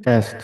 Test.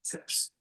Test.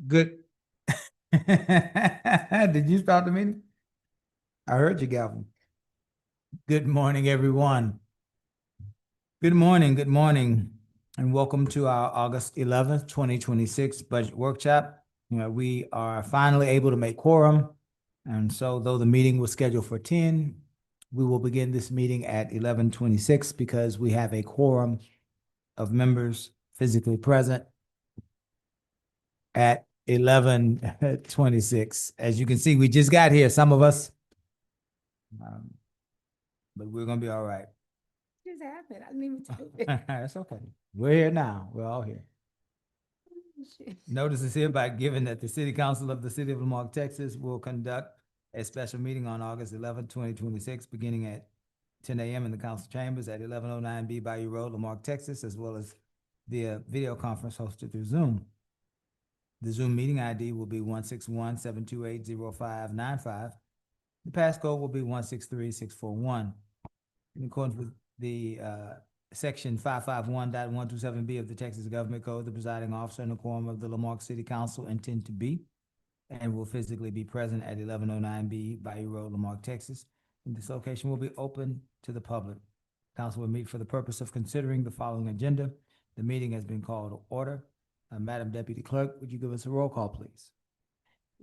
Good. Did you start the meeting? I heard you, Galvin. Good morning, everyone. Good morning, and welcome to our August 11th, 2026 budget workshop. We are finally able to make quorum. And so though the meeting was scheduled for 10, we will begin this meeting at 11:26 because we have a quorum of members physically present at 11:26. As you can see, we just got here, some of us. But we're gonna be all right. Just happened. I didn't even tell you. That's okay. We're here now. We're all here. Shit. Notice is hereby given that the City Council of the City of Lamarque, Texas will conduct a special meeting on August 11th, 2026, beginning at 10 a.m. in the council chambers at 1109 B Bayou Road, Lamarque, Texas, as well as via video conference hosted through Zoom. The Zoom meeting ID will be 161-728-0595. The passcode will be 163641. In accordance with the Section 551.127B of the Texas Government Code, the presiding officer and the quorum of the Lamarque City Council intend to be and will physically be present at 1109 B Bayou Road, Lamarque, Texas. And this location will be open to the public. Council will meet for the purpose of considering the following agenda. The meeting has been called to order. Madam Deputy Clerk, would you give us a roll call, please?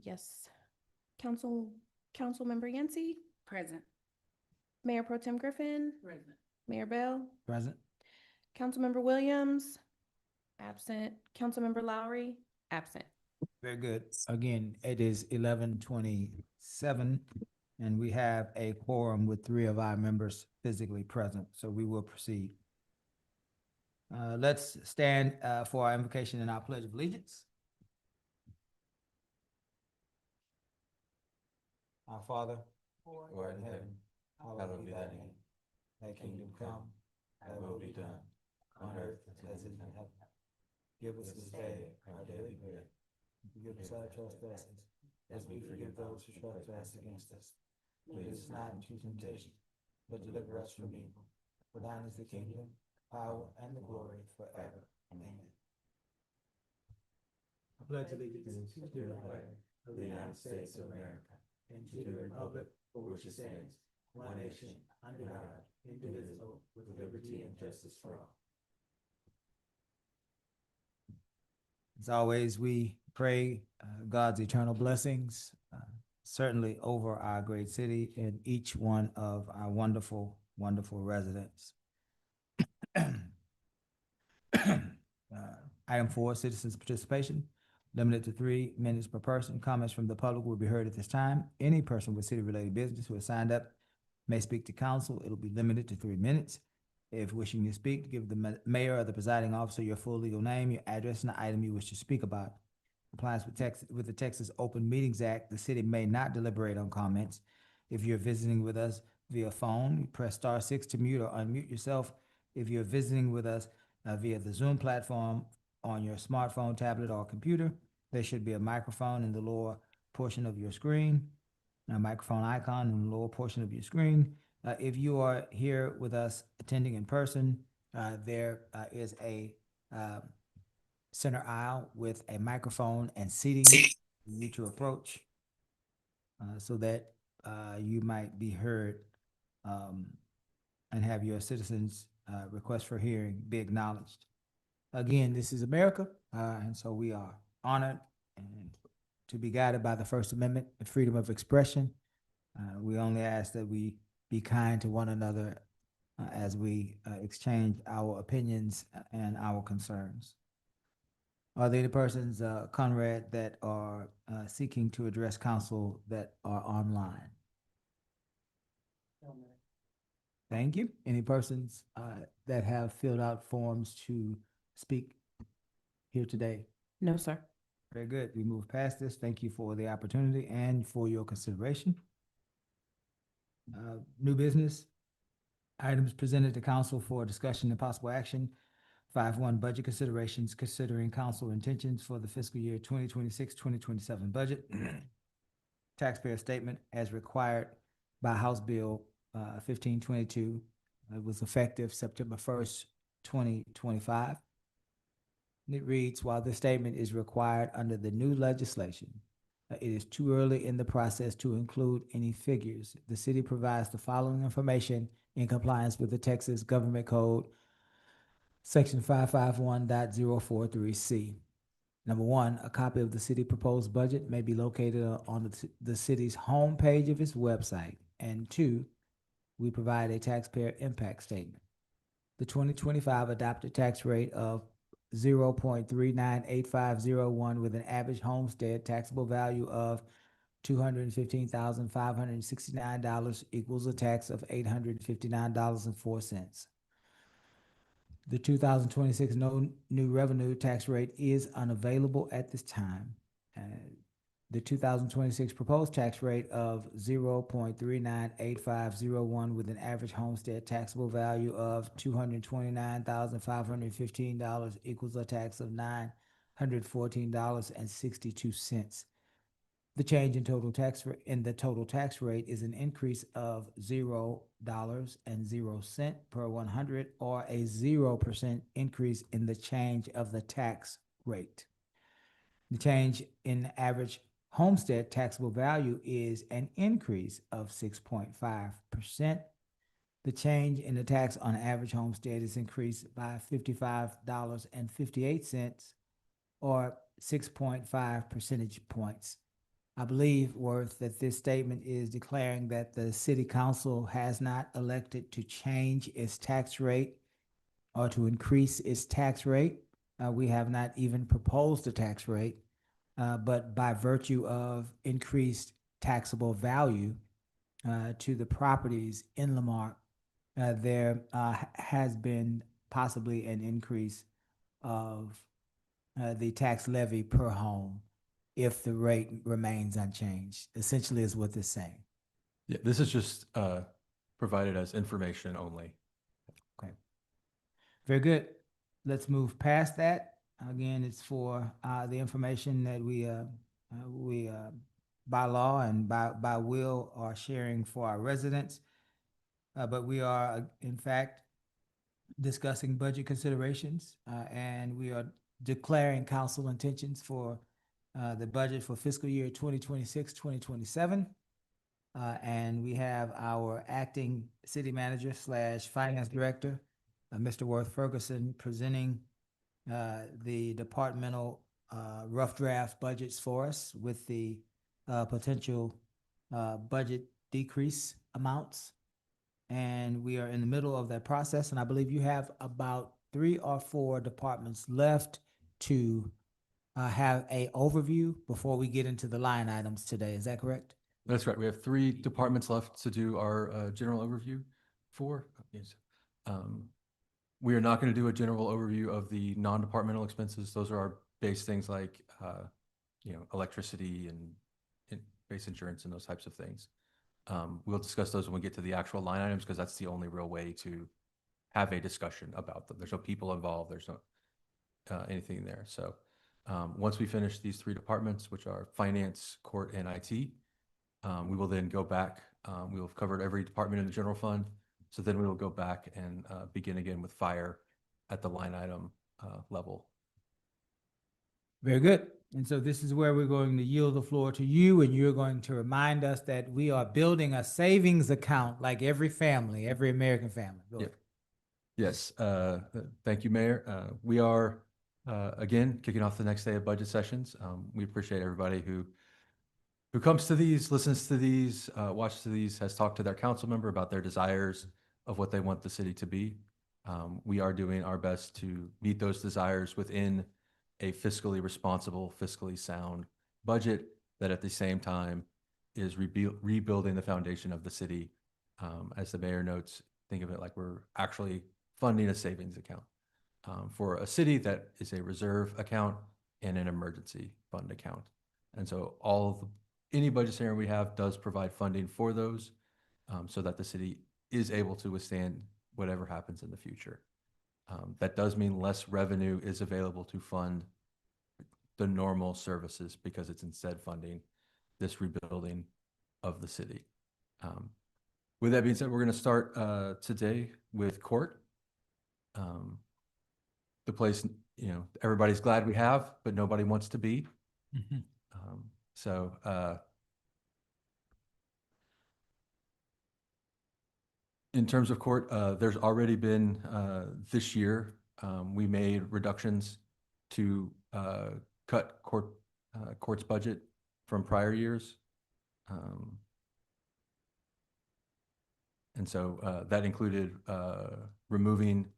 Yes. Councilmember Yancey, Present. Mayor Pro Tem Griffin, Present. Mayor Bell, Present. Councilmember Williams, absent. Councilmember Lowry, absent. Very good. Again, it is 11:27, and we have a quorum with 3 of our members physically present, so we will proceed. Let's stand for our invocation and our pledge of allegiance. Our Father, who art in heaven, hallowed be thy name. Thy kingdom come, thy will be done, on earth as it is in heaven. Give us this day our daily bread. Forgive us our trespasses, as we forgive those who trespass against us. Lead us not into temptation, but deliver us from evil. For thine is the kingdom, power, and the glory forever. Amen. I pledge allegiance to the flag of the United States of America and to the republic for which it stands, one nation, under God, indivisible, with liberty and justice for all. As always, we pray God's eternal blessings, certainly over our great city and each one of our wonderful, wonderful residents. Item 4, citizens' participation, limited to 3 minutes per person. Comments from the public will be heard at this time. Any person with city-related business who has signed up may speak to council. It'll be limited to 3 minutes. If wishing to speak, give the mayor or the presiding officer your full legal name, your address, and the item you wish to speak about. Compliance with the Texas Open Meetings Act, the city may not deliberate on comments. If you're visiting with us via phone, press *6 to mute or unmute yourself. If you're visiting with us via the Zoom platform on your smartphone, tablet, or computer, there should be a microphone in the lower portion of your screen, a microphone icon in the lower portion of your screen. If you are here with us attending in person, there is a center aisle with a microphone and seating for you to approach so that you might be heard and have your citizens' request for hearing be acknowledged. Again, this is America, and so we are honored and to be guided by the First Amendment and freedom of expression. We only ask that we be kind to one another as we exchange our opinions and our concerns. Are there any persons, Conrad, that are seeking to address council that are online? Thank you. Any persons that have filled out forms to speak here today? No, sir. Very good. We move past this. Thank you for the opportunity and for your consideration. New business. Items presented to council for discussion and possible action. 5.1 budget considerations, considering council intentions for the fiscal year 2026-2027 budget. Taxpayer statement as required by House Bill 1522. It was effective September 1st, 2025. It reads, while this statement is required under the new legislation, it is too early in the process to include any figures. The city provides the following information in compliance with the Texas Government Code, Section 551.043C. Number one, a copy of the city proposed budget may be located on the city's homepage of its website. And two, we provide a taxpayer impact statement. The 2025 adopted tax rate of 0.398501 with an average homestead taxable value of $215,569 equals a tax of $859.04. The 2026 no new revenue tax rate is unavailable at this time. The 2026 proposed tax rate of 0.398501 with an average homestead taxable value of $229,515 equals a tax of $914.62. The change in total tax the total tax rate is an increase of $0.00 per 100, or a 0% increase in the change of the tax rate. The change in average homestead taxable value is an increase of 6.5%. The change in the tax on average homestead is increased by $55.58, or 6.5 percentage points. I believe, Worth, that this statement is declaring that the city council has not elected to change its tax rate or to increase its tax rate. We have not even proposed a tax rate. But by virtue of increased taxable value to the properties in Lamarque, there has been possibly an increase of the tax levy per home if the rate remains unchanged, essentially is what this is saying. Yeah, this is just provided as information only. Okay. Very good. Let's move past that. Again, it's for the information that we by law and by will are sharing for our residents. But we are, in fact, discussing budget considerations, and we are declaring council intentions for the budget for fiscal year 2026-2027. And we have our acting city manager / finance director, Mr. Worth Ferguson, presenting the departmental rough draft budgets for us with the potential budget decrease amounts. And we are in the middle of that process. And I believe you have about 3 or 4 departments left to have a overview before we get into the line items today. Is that correct? That's right. We have 3 departments left to do our general overview for. Yes. We are not going to do a general overview of the non-departmental expenses. Those are our base things like, electricity and base insurance and those types of things. We'll discuss those when we get to the actual line items, because that's the only real way to have a discussion about them. There's no people involved. There's no anything there. So once we finish these 3 departments, which are finance, court, and IT, we will then go back. We will have covered every department in the general fund. So then we will go back and begin again with fire at the line item level. Very good. And so this is where we're going to yield the floor to you, and you're going to remind us that we are building a savings account like every family, every American family. Go ahead. Yes. Thank you, Mayor. We are, again, kicking off the next day of budget sessions. We appreciate everybody who comes to these, listens to these, watches these, has talked to their council member about their desires of what they want the city to be. We are doing our best to meet those desires within a fiscally responsible, fiscally sound budget that at the same time is rebuilding the foundation of the city. As the mayor notes, think of it like we're actually funding a savings account for a city that is a reserve account and an emergency fund account. And so any budget scenario we have does provide funding for those so that the city is able to withstand whatever happens in the future. That does mean less revenue is available to fund the normal services because it's instead funding this rebuilding of the city. With that being said, we're going to start today with court. The place everybody's glad we have, but nobody wants to be. Mhm. So, in terms of court, there's already been, this year, we made reductions to cut court's budget from prior years. And so that included removing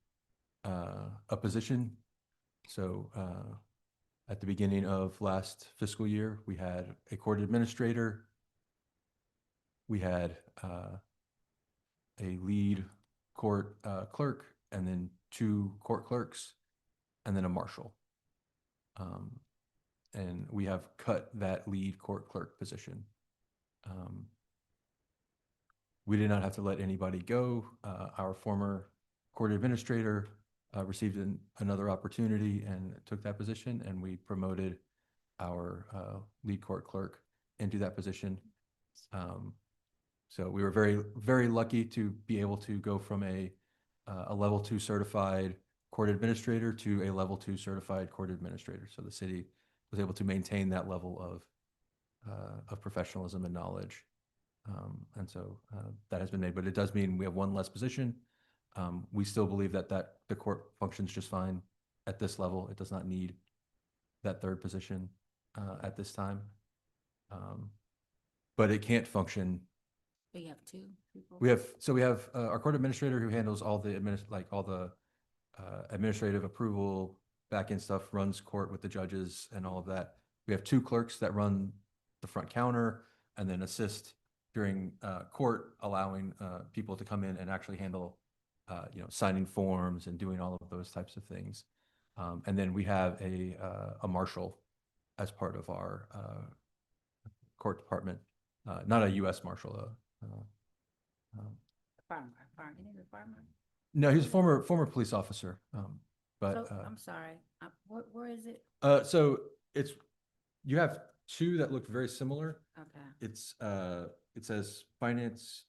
a position. So at the beginning of last fiscal year, we had a court administrator. We had a lead court clerk, and then 2 court clerks, and then a marshal. And we have cut that lead court clerk position. We did not have to let anybody go. Our former court administrator received another opportunity and took that position, and we promoted our lead court clerk into that position. So we were very, very lucky to be able to go from a level 2 certified court administrator to a level 2 certified court administrator. So the city was able to maintain that level of professionalism and knowledge. And so that has been made, but it does mean we have 1 less position. We still believe that the court functions just fine at this level. It does not need that 3rd position at this time. But it can't function. We have 2 people. We have our court administrator who handles all the administrative approval, back-end stuff, runs court with the judges and all of that. We have 2 clerks that run the front counter and then assist during court, allowing people to come in and actually handle, signing forms and doing all of those types of things. And then we have a marshal as part of our court department, not a U.S. marshal. Farmer, isn't it a farmer? No, he's a former police officer. But So, I'm sorry, where is it? so you have 2 that look very similar. Okay, It says finance,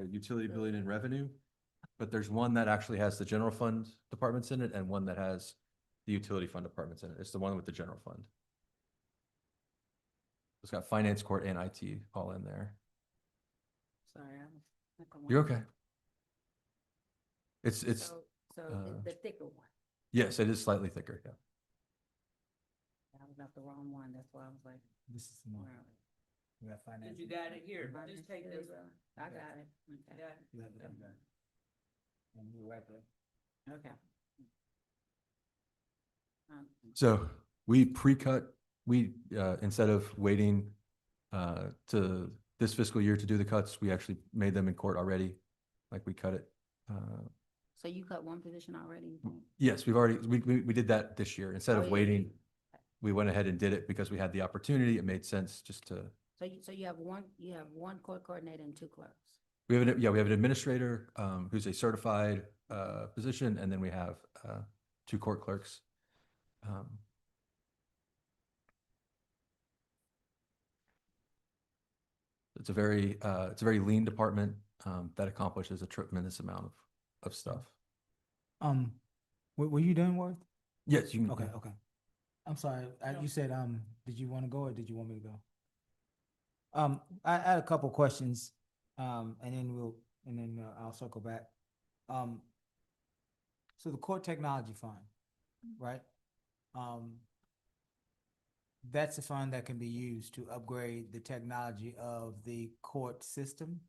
utility billing and revenue, but there's one that actually has the general fund departments in it and one that has the utility fund departments in it. It's the one with the general fund. It's got finance, court, and IT all in there. sorry, I was looking. You're okay. It's So the thicker one. yes, it is slightly thicker. Yeah. I was not the wrong one, that's why I was like. This is the one. where are we? We got finance. You got it here, Finance, just take this. I got it, okay, Yeah. You got it. And you're right there. okay. So we pre-cut, instead of waiting to this fiscal year to do the cuts, we actually made them in court already. Like we cut it. So you cut 1 position already? Yes, we did that this year. Instead Oh, of yeah. waiting, we went ahead and did it because we had the opportunity. It made sense just to. So you have one court coordinator and 2 clerks? We have an administrator who's a certified position, and then we have 2 court clerks. It's a very lean department that accomplishes a tremendous amount of stuff. Were you done, Worth? Yes, you can. Okay, okay. I'm sorry, you said, did you want to go or did you want me to go? I had a couple questions, and then I'll circle back. So the Court Technology Fund, right? That's a fund that can be used to upgrade the technology of the court system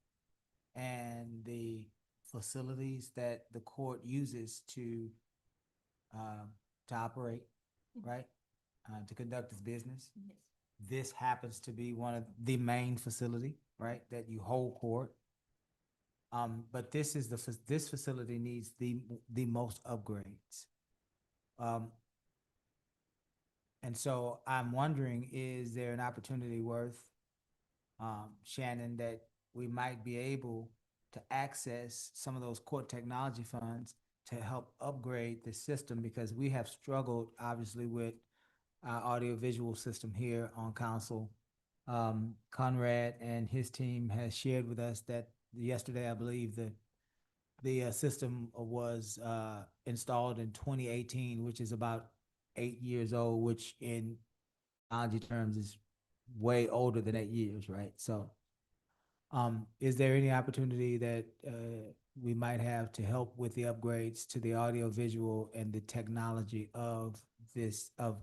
and the facilities that the court uses to operate, right? To conduct its business. Yes. This happens to be one of the main facility, right, that you hold court. But this facility needs the most upgrades. And so I'm wondering, is there an opportunity, Worth, Shannon, that we might be able to access some of those court technology funds to help upgrade the system? Because we have struggled, obviously, with our audiovisual system here on council. Conrad and his team has shared with us that yesterday, I believe, the system was installed in 2018, which is about 8 years old, which in technology terms is way older than 8 years, right? So, is there any opportunity that, we might have to help with the upgrades to the audio visual and the technology of this, of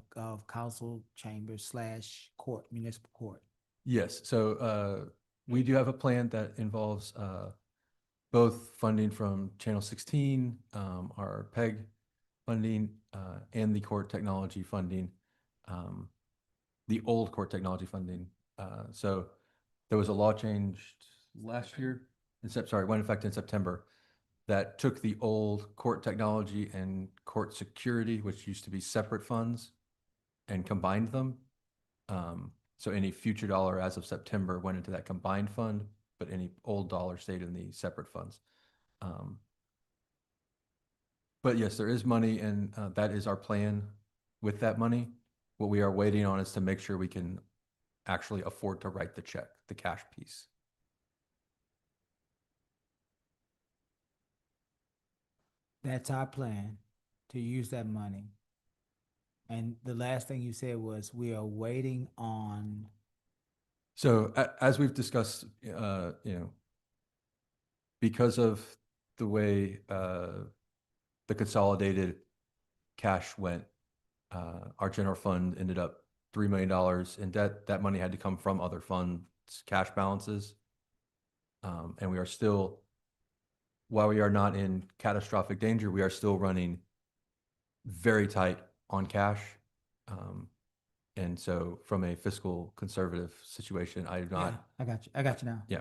council chambers slash court, municipal court? Yes, so we do have a plan that involves both funding from Channel 16, our PEG funding, and the court technology funding, the old court technology funding. So there was a law changed last year, went in effect in September, that took the old court technology and court security, which used to be separate funds, and combined them. So any future dollar as of September went into that combined fund, but any old dollar stayed in the separate funds. But yes, there is money, and that is our plan with that money. What we are waiting on is to make sure we can actually afford to write the check, the cash piece. That's our plan, to use that money. And the last thing you said was, we are waiting on, So as we've discussed, because of the way the consolidated cash went, our general fund ended up $3 million in debt. That money had to come from other funds, cash balances. And we are still, while we are not in catastrophic danger, we are still running very tight on cash. And so from a fiscal conservative situation, I do yeah, not, I got you now. yeah.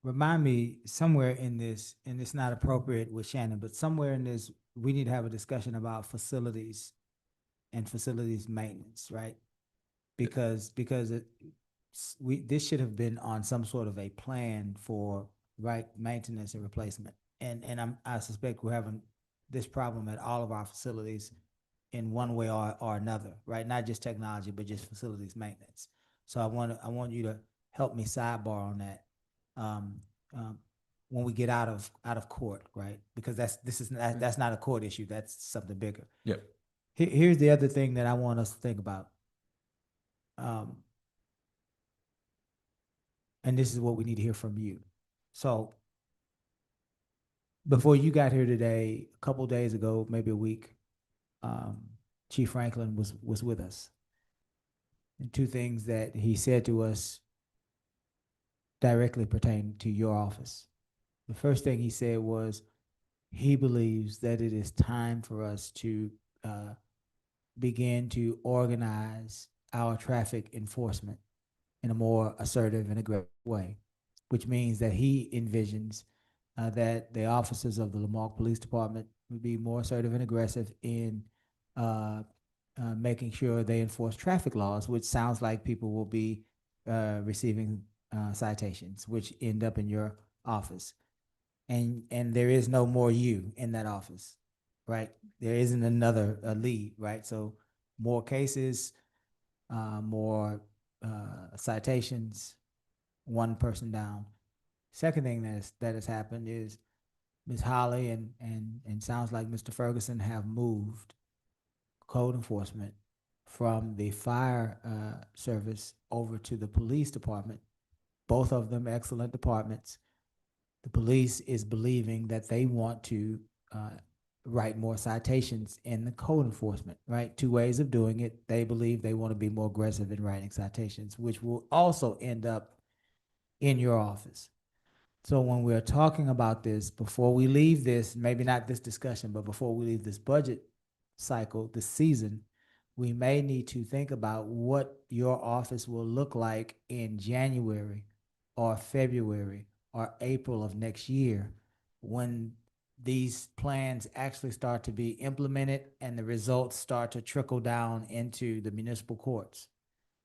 Remind me, somewhere in this, and it's not appropriate with Shannon, but somewhere in this, we need to have a discussion about facilities and facilities maintenance, right? Because this should have been on some sort of a plan for, right, maintenance and replacement. And I suspect we're having this problem at all of our facilities in one way or another, right? Not just technology, but just facilities maintenance. So I want you to help me sidebar on that. When we get out of court, right? Because that's not a court issue. That's something bigger. Yep. Here's the other thing that I want us to think about. And this is what we need to hear from you. So before you got here today, a couple days ago, maybe a week, Chief Franklin was with us. And two things that he said to us directly pertain to your office. The first thing he said was, he believes that it is time for us to begin to organize our traffic enforcement in a more assertive and aggressive way, which means that he envisions that the officers of the Marque Police Department would be more assertive and aggressive in making sure they enforce traffic laws, which sounds like people will be receiving citations, which end up in your office. And there is no more you in that office, right? There isn't another lead, right? So more cases, more citations, one person down. Second thing that has happened is Ms. Holly and sounds like Mr. Ferguson have moved code enforcement from the fire service over to the police department. Both of them excellent departments. The police is believing that they want to write more citations in the code enforcement, right? Two ways of doing it. They believe they want to be more aggressive in writing citations, which will also end up in your office. So when we're talking about this, before we leave this, maybe not this discussion, but before we leave this budget cycle, this season, we may need to think about what your office will look like in January or February or April of next year, when these plans actually start to be implemented and the results start to trickle down into the municipal courts.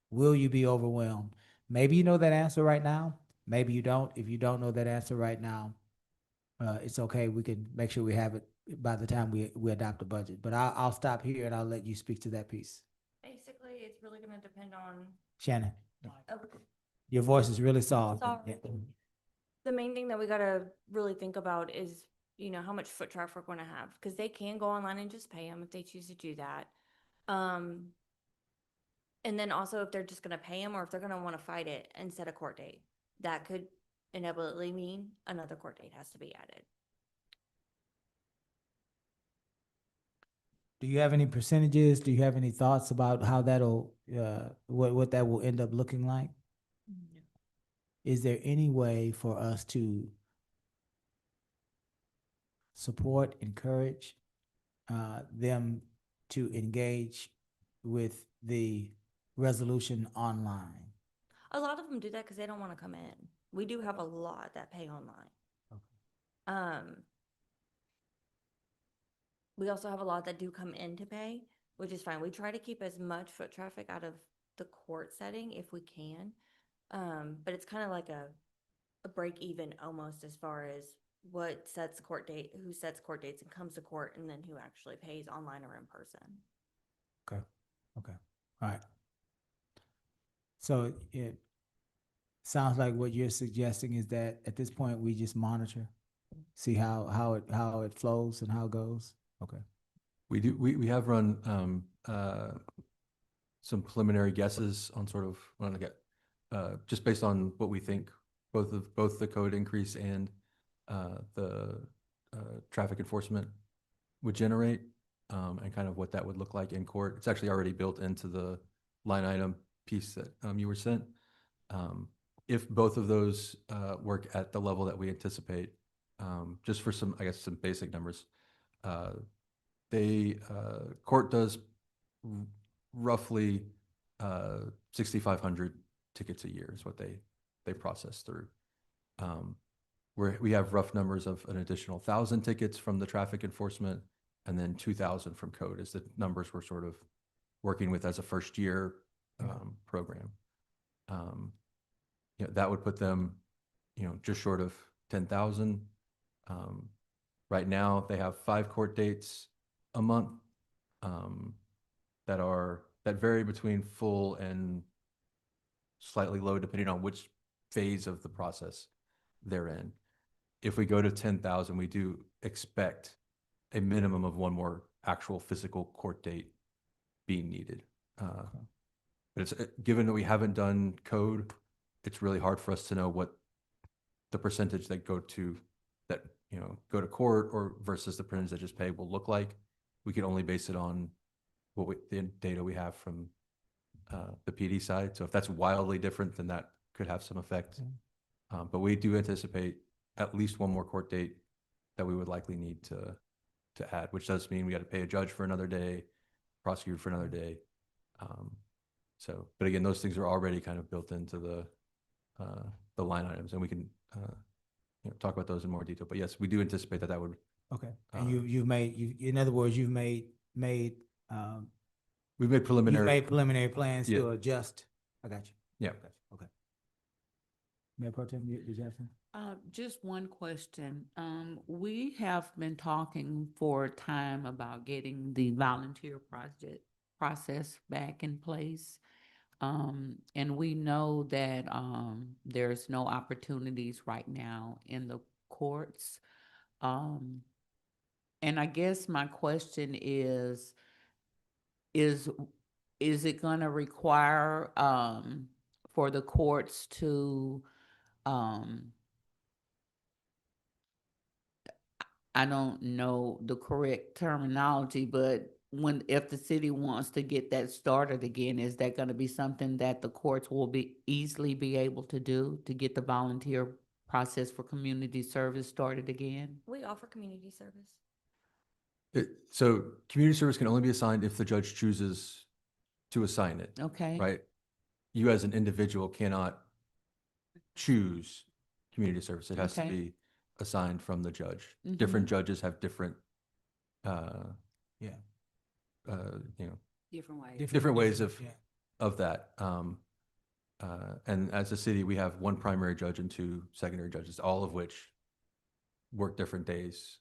Will you be overwhelmed? Maybe you know that answer right now. Maybe you don't. If you don't know that answer right now, it's okay. We can make sure we have it by the time we adopt a budget. But I'll stop here and I'll let you speak to that piece. Basically, it's really gonna depend on, Shannon, oh, your voice is really soft. Sorry. The main thing that we gotta really think about is you know, how much foot traffic we're gonna have, because they can go online and just pay them if they choose to do that. And then also if they're just gonna pay them or if they're gonna wanna fight it and set a court date, that could inevitably mean another court date has to be added. Do you have any percentages? Do you have any thoughts about how that'll, what that will end up looking like? Is there any way for us to support, encourage, them to engage with the resolution online? A lot of them do that because they don't want to come in. We do have a lot that pay online. We also have a lot that do come in to pay, which is fine. We try to keep as much foot traffic out of the court setting if we can. But it's kind of like a break even almost as far as what sets court date, who sets court dates and comes to court, and then who actually pays online or in person. Okay, okay, all right. So it sounds like what you're suggesting is that at this point, we just monitor, see how it flows and how it goes? Okay. We have run some preliminary guesses on sort of, when I get, just based on what we think both the code increase and the traffic enforcement would generate, and kind of what that would look like in court. It's actually already built into the line item piece that you were sent. If both of those work at the level that we anticipate, just for some, I guess, some basic numbers, court does roughly 6,500 tickets a year is what they process through. We have rough numbers of an additional 1,000 tickets from the traffic enforcement, and then 2,000 from code is the numbers we're sort of working with as a first year program. That would put them, just short of 10,000. Right now, they have 5 court dates a month that vary between full and slightly low, depending on which phase of the process they're in. If we go to 10,000, we do expect a minimum of one more actual physical court date being needed. But it's given that we haven't done code, it's really hard for us to know what the percentage that go to court or versus the percentage that just pay will look like. We can only base it on the data we have from the PD side. So if that's wildly different, then that could have some effect. But we do anticipate at least one more court date that we would likely need to add, which does mean we got to pay a judge for another day, prosecutor for another day. But again, those things are already kind of built into the line items, and we can talk about those in more detail. But yes, we do anticipate that would. Okay, and in other words, we've made preliminary plans to adjust. I got you. Yeah. Okay. Mayor Pro Tem, did you have something? Just one question. We have been talking for a time about getting the volunteer process back in place. And we know that there's no opportunities right now in the courts. And I guess my question is it going to require for the courts to I don't know the correct terminology, but if the city wants to get that started again, is that going to be something that the courts will easily be able to do to get the volunteer process for community service started again? We offer community service. So community service can only be assigned if the judge chooses to assign it. Okay. Right? You as an individual cannot choose community service. It has to Okay. be assigned from the judge. Mhm. Different judges have different, different ways of that. And as a city, we have one primary judge and 2 secondary judges, all of which work different days.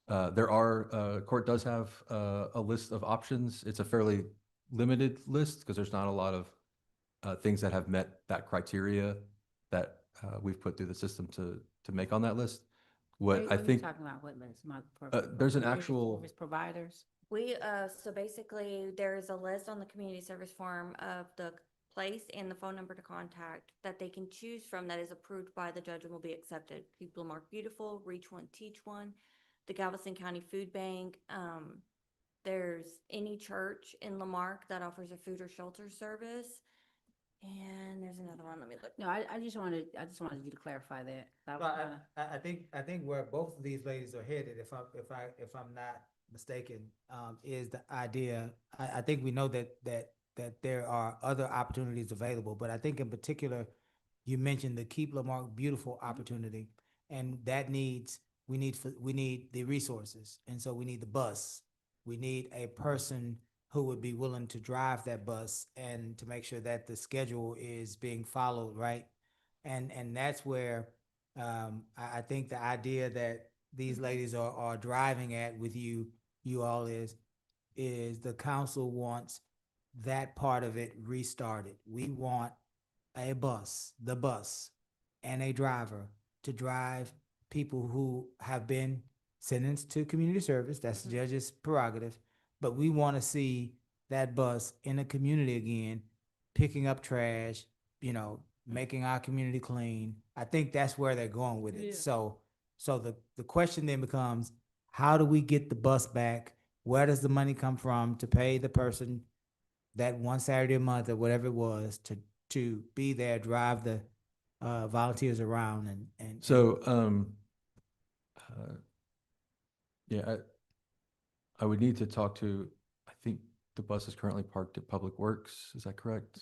Court does have a list of options. It's a fairly limited list because there's not a lot of things that have met that criteria that we've put through the system to make on that list. What I think, Talking about what list? there's an actual, Service providers? We, so basically, there's a list on the community service form of the place and the phone number to contact that they can choose from that is approved by the judge and will be accepted. People Mark Beautiful, Reach One, Teach One, the Galveston County Food Bank. There's any church in Lamarck that offers a food or shelter service. And there's another one, let me look. No, I just wanted you to clarify that. I think where both of these ladies are headed, if I'm not mistaken, is the idea, I think we know that there are other opportunities available, but I think in particular, you mentioned the Keep Lamarck Beautiful opportunity, and that we need the resources, and so we need the bus. We need a person who would be willing to drive that bus and to make sure that the schedule is being followed, right? And that's where I think the idea that these ladies are driving at with you all is the council wants that part of it restarted. We want the bus, and a driver to drive people who have been sentenced to community service. That's the judge's prerogative. But we want to see that bus in the community again, picking up trash, making our community clean. I think that's where they're going with it. Yeah. So the question then becomes, how do we get the bus back? Where does the money come from to pay the person that one Saturday a month or whatever it was to be there, drive the volunteers around and so, yeah, I would need to talk to, I think the bus is currently parked at Public Works, is that correct?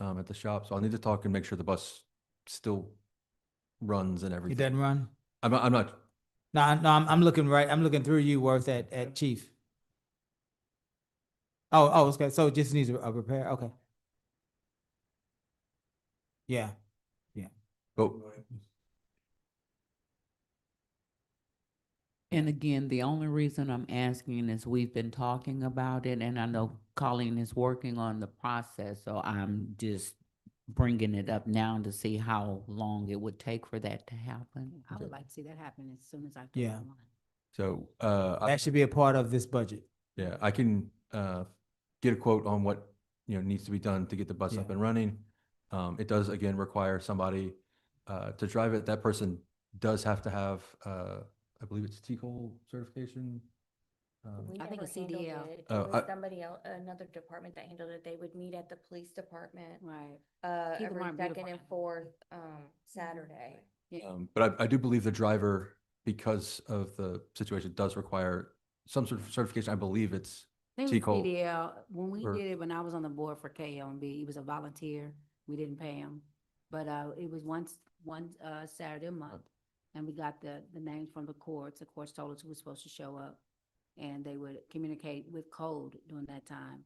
At the shop, so I'll need to talk and make sure the bus still runs and it everything. doesn't run. I'm not, No, I'm looking through you, Worth, at Chief. Oh, okay, so it just needs a repair, okay. Yeah, but And again, the only reason I'm asking is we've been talking about it, and I know Colleen is working on the process, so I'm just bringing it up now to see how long it would take for that to happen. I would like to see that happen as soon as October Yeah. 1. so, that should be a part of this budget. yeah, I can, get a quote on what, needs to be done to get the bus up Yeah. and running. It does, again, require somebody, to drive it. That person does have to have, I believe it's TCOL certification. We I think never a handled CDL. it. It Oh, was I- somebody else, another department that handled it. They would meet at the police department, Right. Keep every Lamarck second Beautiful. and fourth, Saturday. But I do believe the driver, because of the situation, does require some sort of certification. I believe it's, I think it was TCOL CDL. When we or- did it, when I was on the board for KLMB, he was a volunteer. We didn't pay him. But it was one Saturday a month. And we got the names from the courts. The courts told us who was supposed to show up. And they would communicate with code during that time.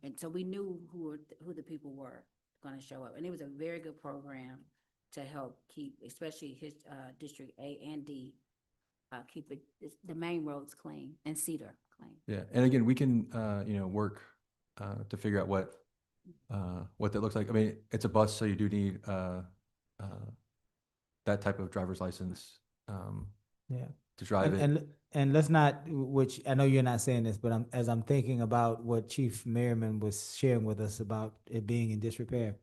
And so we knew who the people were gonna show up. And it was a very good program to help keep, especially his District A and D, keep the main roads clean and Cedar clean. yeah. And again, we can, work, to figure out what that looks like. I mean, it's a bus, so you do need, that type of driver's license, Yeah. to drive it. And let's not, which I know you're not saying this, but as I'm thinking about what Chief Merriman was sharing with us about it being in disrepair,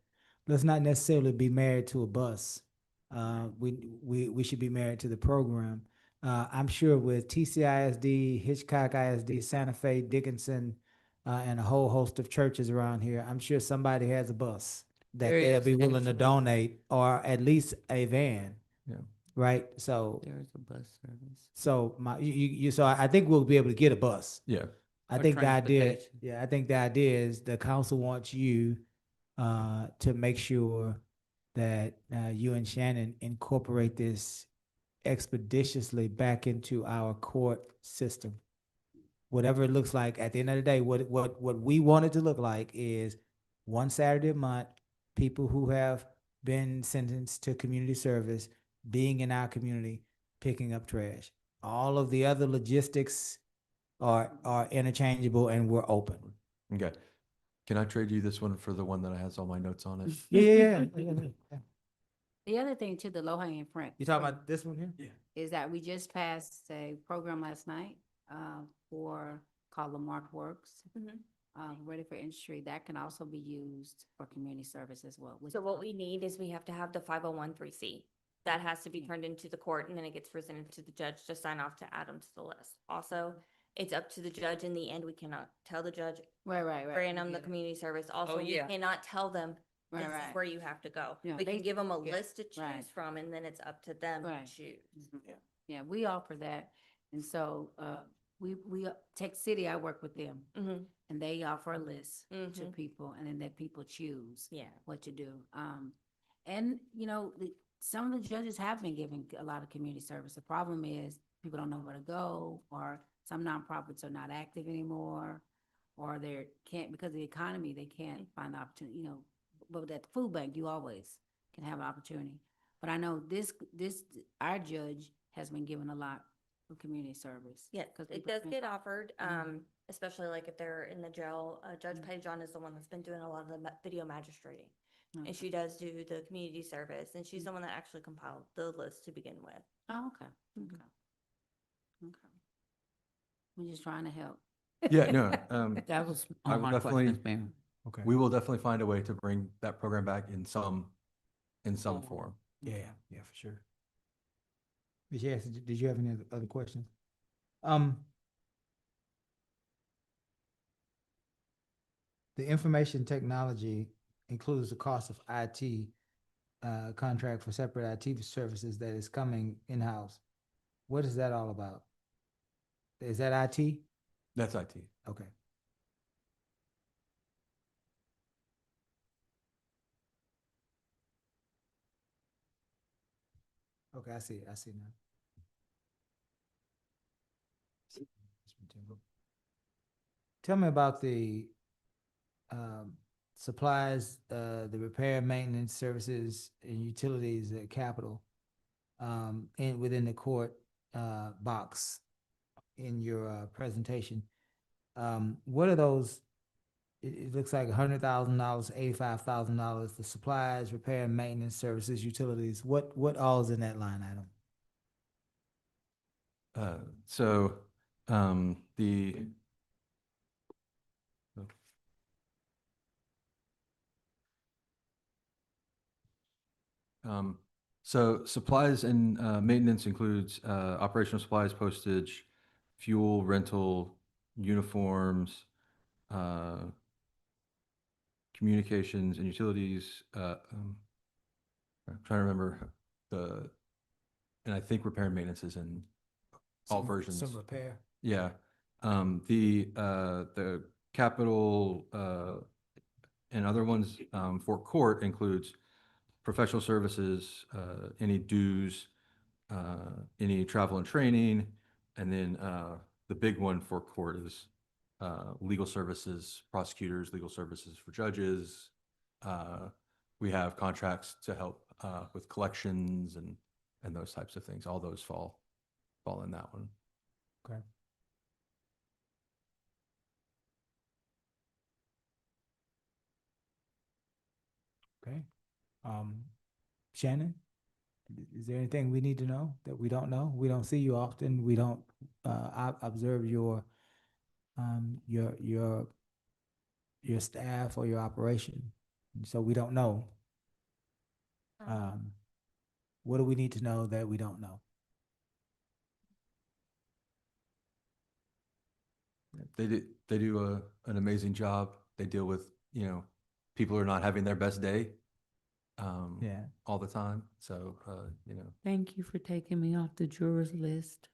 let's not necessarily be married to a bus. We should be married to the program. I'm sure with TCISD, Hitchcock ISD, Santa Fe, Dickinson, and a whole host of churches around here, I'm sure somebody has a bus that There they'll is, be willing to actually. donate, or at least a van. Yeah. Right, so There's a bus service. so I think we'll be able to get a bus. Yeah. I Or think the idea, transportation. yeah, I think the idea is the council wants you to make sure that you and Shannon incorporate this expeditiously back into our court system. Whatever it looks like, at the end of the day, what we want it to look like is one Saturday a month, people who have been sentenced to community service being in our community, picking up trash. All of the other logistics are interchangeable, and we're open. Okay. Can I trade you this one for the one that has all my notes on it? Yeah. The other thing too, the low hanging fruit. You talking about this one here? Yeah. Is that we just passed a program last night, called the Marque Works. Mhm. Ready for industry. That can also be used for community service as well. which So is what awesome. we need is we have to have the 501(c). That has to be Yeah. turned into the court and then it gets presented to the judge to sign off to add them to the list. Also, it's up to the judge in the end. We cannot tell the judge, Right. grant them we the get it. community service. Also, we yeah. cannot tell them Right, this is right. where you have to go. Yeah, We can they- give them a yeah, list to choose right. from and then it's up to them to Right. choose. Yeah, we offer that. And so, Tech City, I work with them Mhm. and they offer a list to Mhm. people and then let people choose Yeah. what to do. And some of the judges have been giving a lot of community service. The problem is people don't know where to go, or some nonprofits are not active anymore, or they can't, because of the economy, they can't find the opportunity, but at the food bank, you always can have an opportunity. But I know our judge has been given a lot of community service. Yeah, 'cause it people- does get offered, Mhm. especially like if they're in the jail. Judge Mhm. Pettyjohn is the one that's been doing a lot of the video magistrating. Okay. And she does do the community service, and she's Mm. the one that actually compiled the list to begin with. Oh, okay. We're just trying to help. Yeah, no, That was I all will my definitely- questions, Mayor. Okay. we will definitely find a way to bring that program back in some form. Yeah, for sure. Ms. Yass, did you have any other questions? The information technology includes the cost of IT, contract for separate IT services that is coming in-house. What is that all about? Is that IT? That's IT. Okay. Okay, I see now. Tell me about the supplies, the repair, maintenance services and utilities at capital and within the court box in your presentation. What are those? It looks like $100,000, $85,000, the supplies, repair, maintenance, services, utilities. What all is in that line item? So the so supplies and maintenance includes operational supplies, postage, fuel, rental, uniforms, communications and utilities. I'm trying to remember and I think repair and maintenance is in all versions. Some repair. Yeah. The capital and other ones for court includes professional services, any dues, any travel and training, and then the big one for court is legal services, prosecutors, legal services for judges. We have contracts to help with collections and those types of things. All those fall in that one. Okay. Okay. Shannon, is there anything we need to know that we don't know? We don't see you often. We don't observe your staff or your operation, so we don't know. What do we need to know that we don't know? They do an amazing job. They deal with, people who are not having their best day Yeah. all the time. So, Thank you for taking me off the jurors list.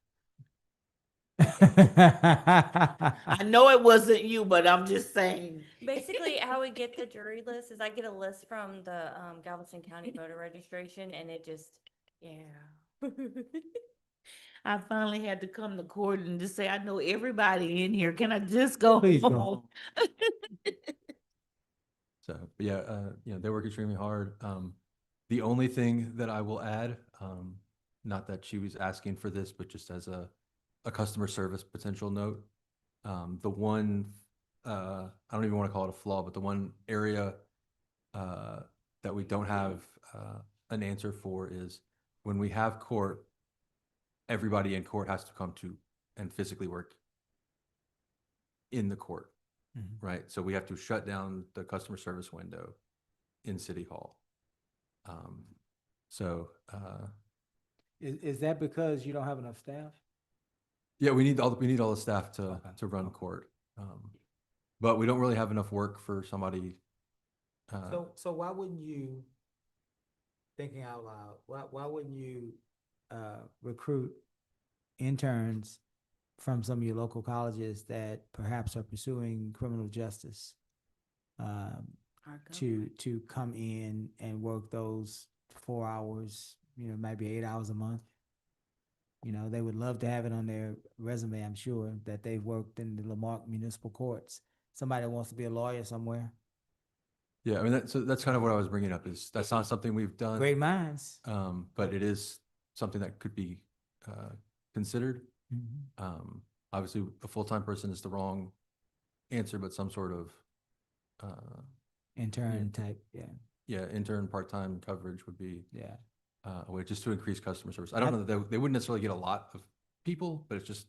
I I know it wasn't you, but I'm just saying. Basically, how we get the jury list is I get a list from the Galveston County voter registration, and it just, yeah. I finally had to come to court and just say, I know everybody in here. Can I just go Please go home? but yeah, they work extremely hard. The only thing that I will add, not that she was asking for this, but just as a customer service potential note, the one, I don't even want to call it a flaw, but the one area that we don't have an answer for is when we have court, everybody in court has to come to and physically work in the court, Mhm. right? So we have to shut down the customer service window in City Hall. So, Is that because you don't have enough staff? yeah, we need all the staff Okay. to run court. But we don't really have enough work for somebody. So why wouldn't you, thinking out loud, why wouldn't you recruit interns from some of your local colleges that perhaps are pursuing criminal justice Our to government. come in and work those 4 hours, maybe 8 hours a month? They would love to have it on their resume, I'm sure, that they've worked in the Lamarque municipal courts. Somebody wants to be a lawyer somewhere. Yeah, I mean, that's kind of what I was bringing up is that's not something we've done. Great minds. But it is something that could be considered. Mhm. Obviously, a full-time person is the wrong answer, but some sort of Intern type, yeah, intern part-time coverage would be yeah. a way just to increase customer service. I don't know that they wouldn't necessarily get a lot of people, but it's just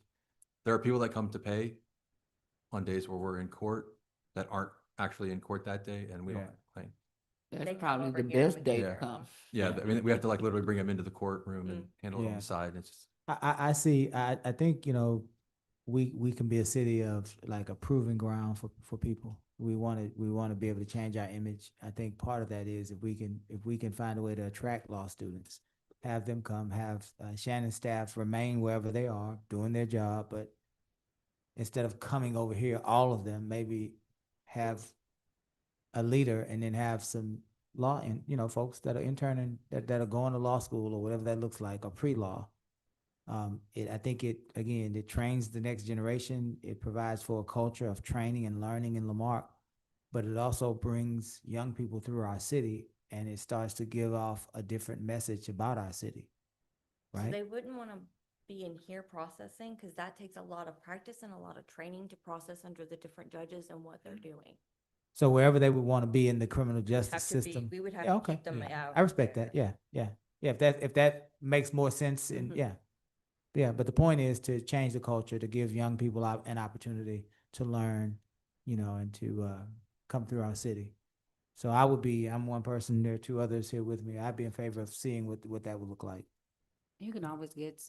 there are people that come to pay on days where we're in court that aren't actually in court that day, and we don't Yeah. complain. They That's come probably over the here and best we day can- to Yeah. come. Yeah, I mean, we have to like literally bring them into the courtroom and handle it on Yeah. the side. It's just, I see. I think we can be a city of like a proving ground for people. We want to be able to change our image. I think part of that is if we can find a way to attract law students, have them come, have Shannon staff remain wherever they are doing their job, but instead of coming over here, all of them maybe have a leader and then have some law and folks that are interning that are going to law school or whatever that looks like or pre-law. I think it trains the next generation. It provides for a culture of training and learning in Lamarque, but it also brings young people through our city and it starts to give off a different message about our city, So right? they wouldn't want to be in here processing because that takes a lot of practice and a lot of training to process under the different judges and what they're doing. So wherever they would want to be in the criminal Have justice to be- system. we would have Yeah, to okay, keep them yeah. out I respect there. that. Yeah. If that makes more sense and Mhm. yeah. But the point is to change the culture, to give young people an opportunity to learn, and to come through our city. So I'm one person, there are two others here with me. I'd be in favor of seeing what that would look like. You can always get,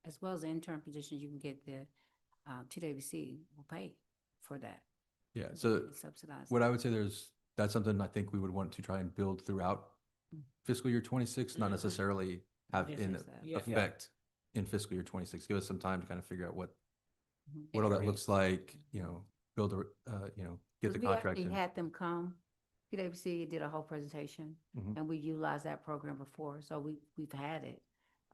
as well as the intern positions, you can get the, TWC will pay for that. yeah. So It's subsidized. what I would say that's something I think we would want to try and build throughout fiscal year 26, not Mhm. necessarily have Yes, in yes, that. Yeah. effect in fiscal year 26. Give us some time to kind of figure out what Mhm. all that Right. looks like, build a, get the 'Cause we contract actually in. had them come, PwC did a whole presentation, Mhm. and we utilized that program before, so we've had it.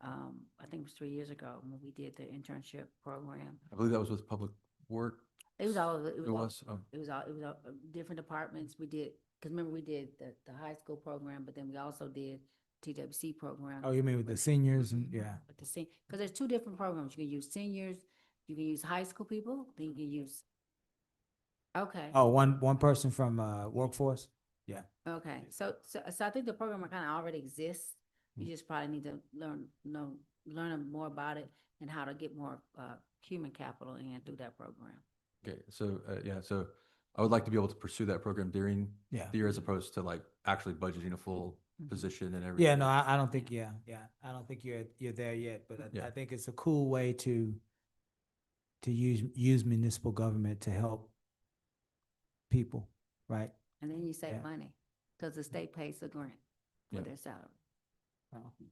I think it was 3 years ago when we did the internship program. I believe that was with Public Work. It was all, it It was all, was, oh, it was all, different departments, we did, because remember, we did the high school program, but then we also did TWC program. Oh, you mean with the seniors and yeah. With the because there's two different programs, you can use seniors, you can use high school people, then you can use, okay. Oh, one person from workforce? Yeah. Okay, so I think the program kind of already exists. You just probably need to learn more about it and how to get more human capital in through that program. okay. So, so I would like to be able to pursue that program during Yeah. the year as opposed to like actually budgeting a full Mhm. position and everything. Yeah, no, I don't think, yeah. I don't think you're there yet, but Yeah. I think it's a cool way to use municipal government to help people, right? And then you save Yeah. money because the state pays the grant for Yeah. their salary.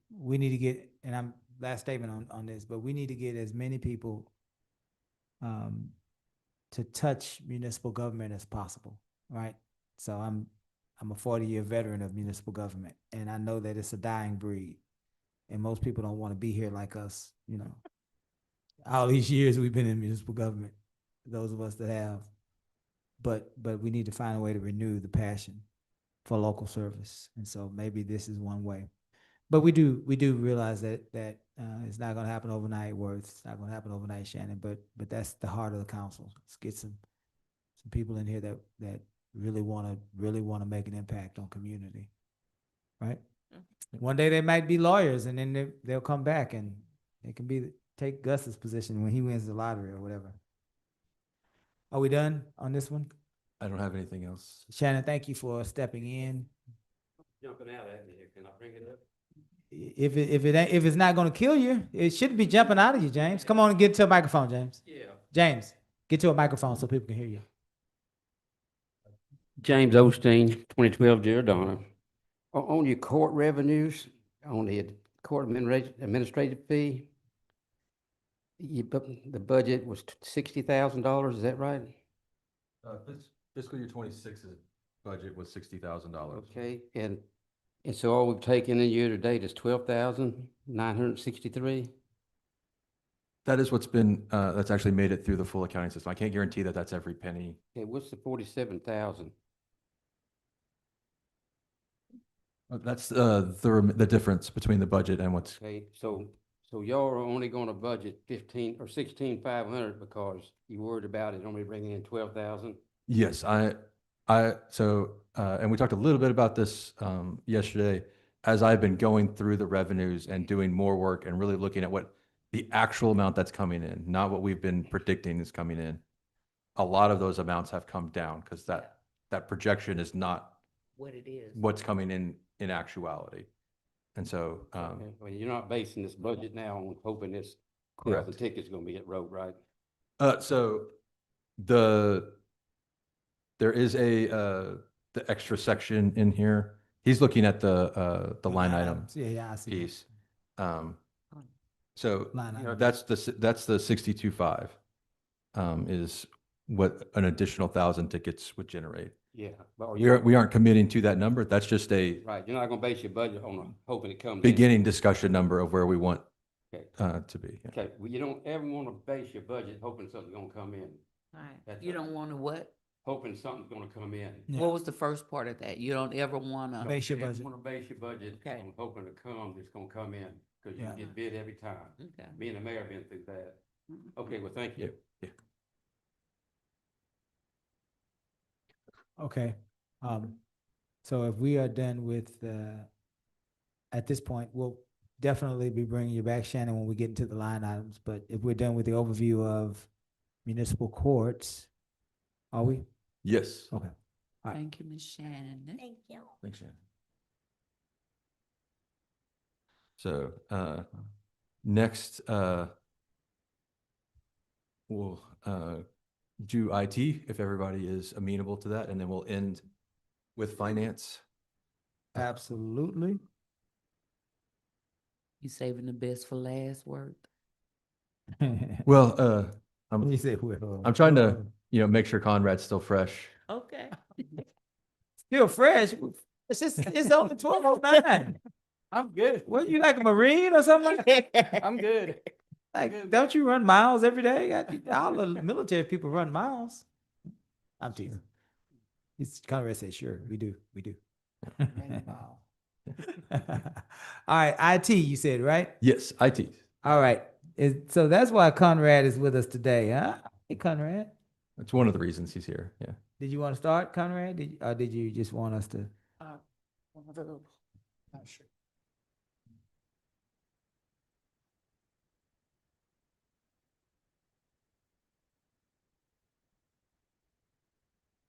We need to get, and last statement on this, but we need to get as many people to touch municipal government as possible, right? So I'm a 40-year veteran of municipal government, and I know that it's a dying breed, and most people don't want to be here like us, All these years we've been in municipal government, those of us that have, but we need to find a way to renew the passion for local service, and so maybe this is one way. But we do realize that it's not going to happen overnight, Worth. It's not going to happen overnight, Shannon. But that's the heart of the council. Let's get some people in here that really want to make an impact on community, right? One day they might be lawyers and then they'll come back and it can be, take Gus's position when he wins the lottery or whatever. Are we done on this one? I don't have anything else. Shannon, thank you for stepping in. Jumping out at me here, can I bring it up? If it's not gonna kill you, it shouldn't be jumping out of you, James. Come on and get to a microphone, James. Yeah. James, get to a microphone so people can hear you. James Osteen, 2012 Giordano. On your court revenues, on the court administrative fee, the budget was $60,000, is that right? Fiscal year 26's budget was $60,000. Okay, and so all we've taken in year to date is 12,963? That is what's been, that's actually made it through the full accounting system. I can't guarantee that that's every penny. Okay, what's the 47,000? That's the difference between the budget and what's, Okay, so y'all are only gonna budget 15 or 16,500 because you worried about it only bringing in 12,000? yes, so, and we talked a little bit about this yesterday. As I've been going through the revenues and doing more work and really looking at what the actual amount that's coming in, not what we've been predicting is coming in, a lot of those amounts have come down because that projection is not What it is. what's coming in actuality. And so, Okay, well, you're not basing this budget now on hoping this crowd correct. the ticket's gonna be at road, right? So there is the extra section in here. He's looking at the line item Yeah, I see. piece. So, Line you know, item. that's the 62.5 is what an additional 1,000 tickets would generate. Yeah. But We aren't committing to that number. That's just a right, you're not gonna base your budget on hoping it comes in. beginning discussion number of where we want Okay. to be. Yeah. Okay, well, you don't ever wanna base your budget hoping something's gonna come in, Right. That's You right. don't want to what? hoping something's gonna come in. Yeah. What was the first part of that? You don't ever want to. Base your You budget. wanna base your budget Okay. on hoping it comes, it's gonna come in, cause you Yeah. get bid every time. Okay. Me and the mayor been through that. Okay, well, thank you. Okay, so if we are done with, at this point, we'll definitely be bringing you back, Shannon, when we get into the line items, but if we're done with the overview of municipal courts, are we? Yes. Okay. Right. Thank you, Ms. Shannon. Thank you. Thanks, Shannon. So, next, we'll do IT if everybody is amenable to that, and then we'll end with finance. Absolutely. You saving the best for last word? Well, You say, well, I'm trying to, make sure Conrad's still fresh. Okay. still fresh. It's only 12:09. I'm good. What, you like a Marine or something like that? I'm good. Like, don't you run miles every day? All the military people run miles. I'm teasing. Conrad said, sure, we do. All right, IT, you said, right? Yes, IT. All right. So that's why Conrad is with us today, huh? Hey, Conrad. That's one of the reasons he's here. Yeah. Did you want to start, Conrad? Or did you just want us to? Not sure.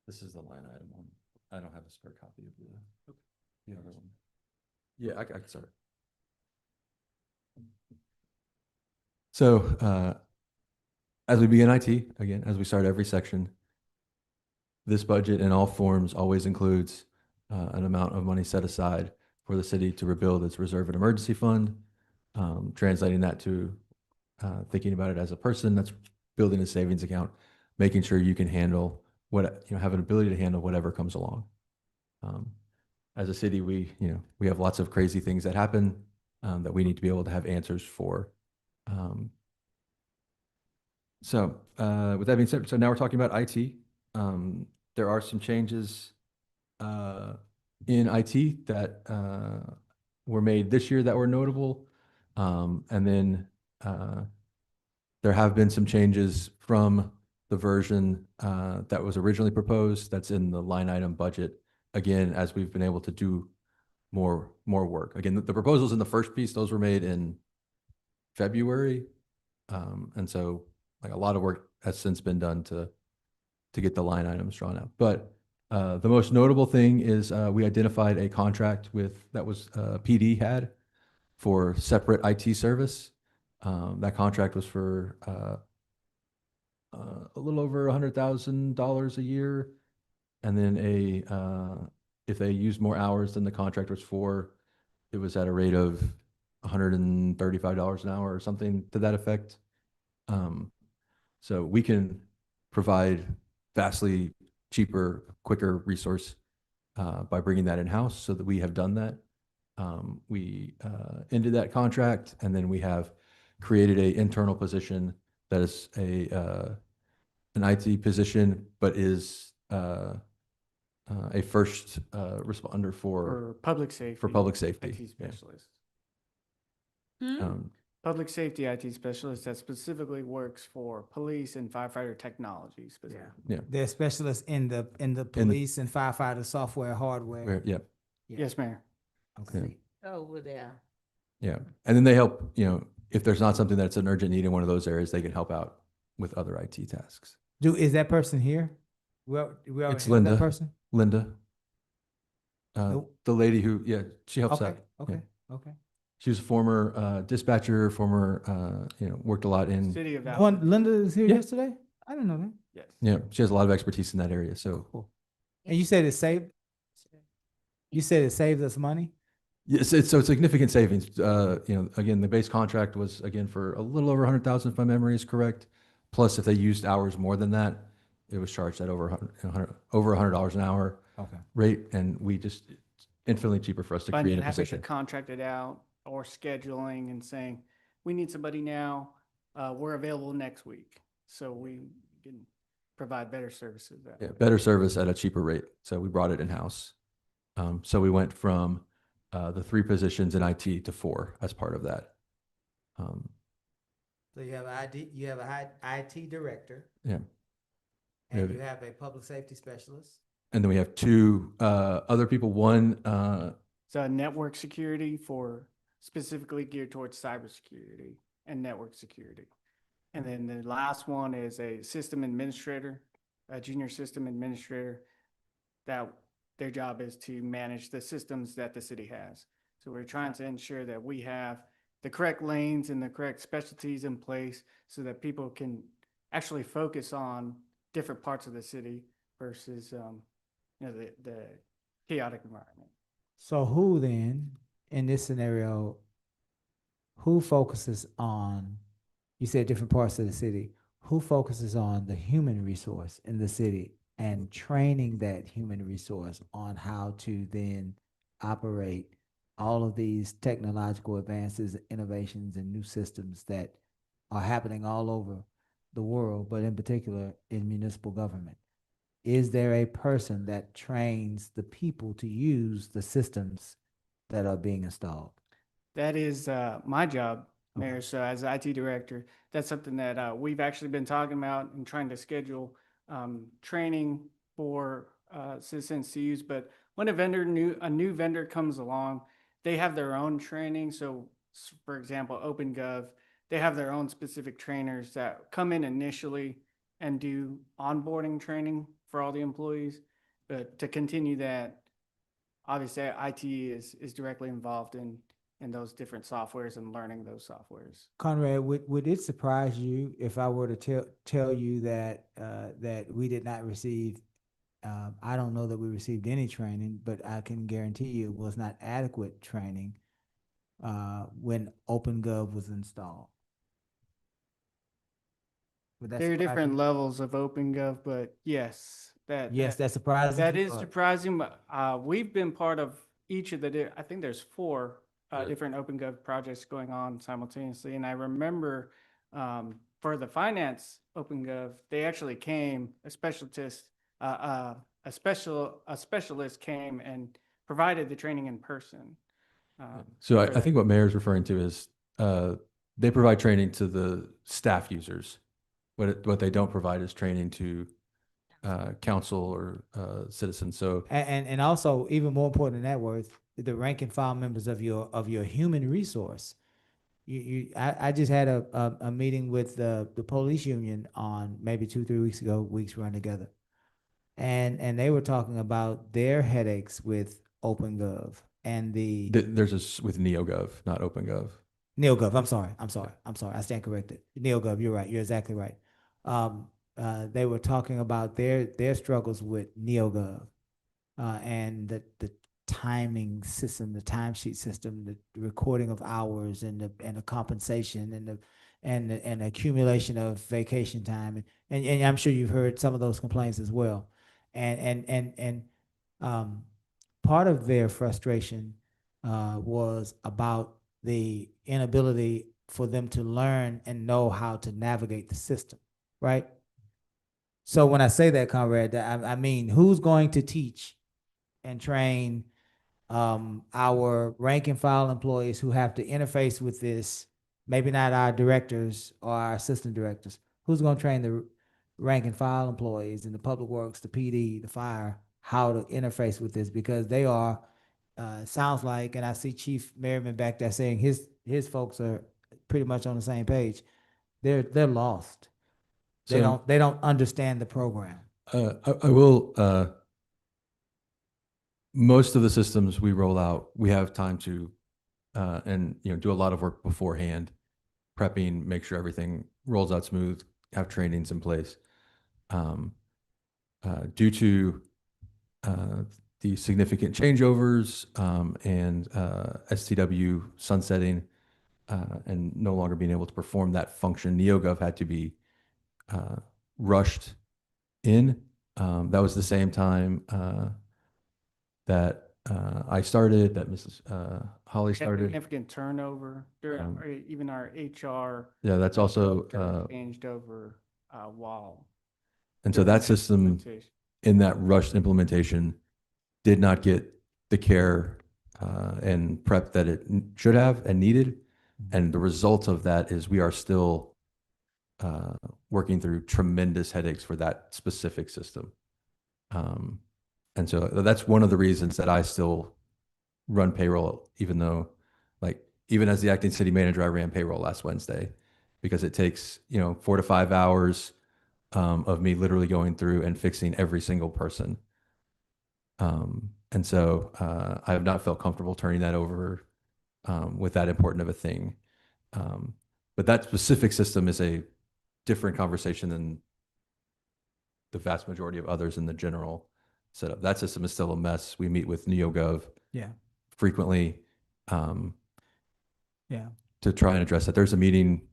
This is the line item one. I don't have a spare copy of the other one. Yeah, I can start. So, as we begin IT, again, as we start every section, this budget in all forms always includes an amount of money set aside for the city to rebuild its reserve and emergency fund, translating that to thinking about it as a person that's building a savings account, making sure you can handle have an ability to handle whatever comes along. As a city, we have lots of crazy things that happen that we need to be able to have answers for. So with that being said, so now we're talking about IT. There are some changes in IT that were made this year that were notable. And then there have been some changes from the version that was originally proposed that's in the line item budget. Again, as we've been able to do more work. Again, the proposals in the first piece, those were made in February. And so like a lot of work has since been done to get the line items drawn out. But the most notable thing is we identified a contract that was PD had for separate IT service. That contract was for a little over $100,000 a year. And then if they used more hours than the contract was for, it was at a rate of $135 an hour or something to that effect. So we can provide vastly cheaper, quicker resource by bringing that in-house, so that we have done that. We ended that contract, and then we have created a internal position that is an IT position, but is a first responder For public safety. for public safety. IT Yeah. specialist. Hmm? Public safety IT specialist that specifically works for police and firefighter technology specifically. Yeah. They're specialists in the police and firefighter software, hardware. Yeah. Yes, Mayor. Okay. Over there. Yeah. And then they help, if there's not something that's an urgent need in one of those areas, they can help out with other IT tasks. Is that person here? We already It's have Linda. that person? Linda, Nope. the lady who, she helps Okay, out. okay, Yeah. okay. She was a former dispatcher, worked a lot in, City of One, Alphen. Linda is here Yeah. yesterday? I didn't know that. Yes. yeah, she has a lot of expertise in that area. So Cool. And you said you said it saved us money? yes, it's significant savings. Again, the base contract was again for a little over 100,000, if my memory is correct. Plus, if they used hours more than that, it was charged at over $100 an hour Okay. rate, and it's infinitely cheaper for us to Finding create a having to position. contract it out or scheduling and saying, we need somebody now, we're available next week. So we can provide better services that Yeah, way. better service at a cheaper rate. So we brought it in-house. So we went from the 3 positions in IT to 4 as part of that. So you have a IT director. Yeah. And Yeah. you have a public safety specialist. And then we have 2 other people. One, So network security for specifically geared towards cybersecurity and network security. And then the last one is a system administrator, a junior system administrator, that their job is to manage the systems that the city has. So we're trying to ensure that we have the correct lanes and the correct specialties in place so that people can actually focus on different parts of the city versus, the chaotic environment. So who then, in this scenario, who focuses on, you said different parts of the city, who focuses on the human resource in the city and training that human resource on how to then operate all of these technological advances, innovations, and new systems that are happening all over the world, but in particular in municipal government? Is there a person that trains the people to use the systems that are being installed? That is my job, Okay. Mayor. So as IT director, that's something that we've actually been talking about and trying to schedule training for citizens to use. But when a new vendor comes along, they have their own training. So for example, OpenGov, they have their own specific trainers that come in initially and do onboarding training for all the employees. But to continue that, obviously IT is directly involved in those different softwares and learning those softwares. Conrad, would it surprise you if I were to tell you that that we did not receive, I don't know that we received any training, but I can guarantee you it was not adequate training when OpenGov was installed? Would that There are surprise different you? levels of OpenGov, but yes, Yes, that's surprising. that to is you, or- surprising. But we've been part of each of I think there's 4 Yeah. different OpenGov projects going on simultaneously. And I remember for the finance OpenGov, they actually came, a specialist came and provided the training in person. so for I that. think what Mayor's referring to is they provide training to the staff users. What they don't provide is training to council or citizens. So And also, even more important than that, worth the rank and file members of your human resource. I just had a meeting with the police union on maybe 2, 3 weeks ago, weeks run together. And they were talking about their headaches with OpenGov and the There's with NeoGov, not OpenGov. NeoGov. I'm sorry. I stand corrected. NeoGov. You're right. You're exactly right. They were talking about their struggles with NeoGov, and the timing system, the timesheet system, the recording of hours, and the compensation, and the accumulation of vacation time, and I'm sure you've heard some of those complaints as well, and um, part of their frustration was about the inability for them to learn and know how to navigate the system, right? So when I say that, Conrad, I mean, who's going to teach and train our rank and file employees who have to interface with this? Maybe not our directors or our assistant directors. Who's going to train the rank and file employees in the public works, the PD, the fire, how to interface with this? Because they are, sounds like, and I see Chief Merriman back there saying his folks are pretty much on the same page. They're lost. So, They don't understand the program. I will, most of the systems we roll out, we have time to, and, do a lot of work beforehand, prepping, make sure everything rolls out smooth, have trainings in place. Due to the significant changeovers, and STW sunsetting, and no longer being able to perform that function, NeoGov had to be rushed in. That was the same time that I started, that Mrs. Holly Had started. significant turnover during, Um, or even our HR. Yeah, that's also, director changed over while. and so during that system implementation. in that rushed implementation did not get the care and prep that it should have and needed. And the result of that is we are still working through tremendous headaches for that specific system. And so that's one of the reasons that I still run payroll, even though, like, even as the acting city manager, I ran payroll last Wednesday, because it takes, 4 to 5 hours of me literally going through and fixing every single person. And so I have not felt comfortable turning that over with that important of a thing. But that specific system is a different conversation than the vast majority of others in the general setup. That system is still a mess. We meet with NeoGov Yeah. frequently Yeah. to try and address that. There's a meeting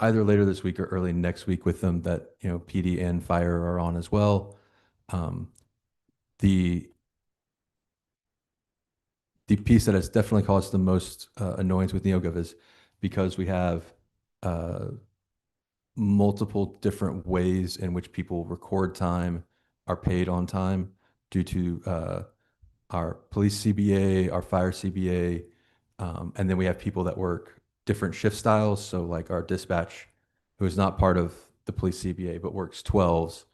either later this week or early next week with them that, PD and fire are on as well. The piece that has definitely caused the most annoyance with NeoGov is because we have multiple different ways in which people record time, are paid on time, due to our police CBA, our fire CBA, and then we have people that work different shift styles. So like our dispatch, who is not part of the police CBA but works 12s,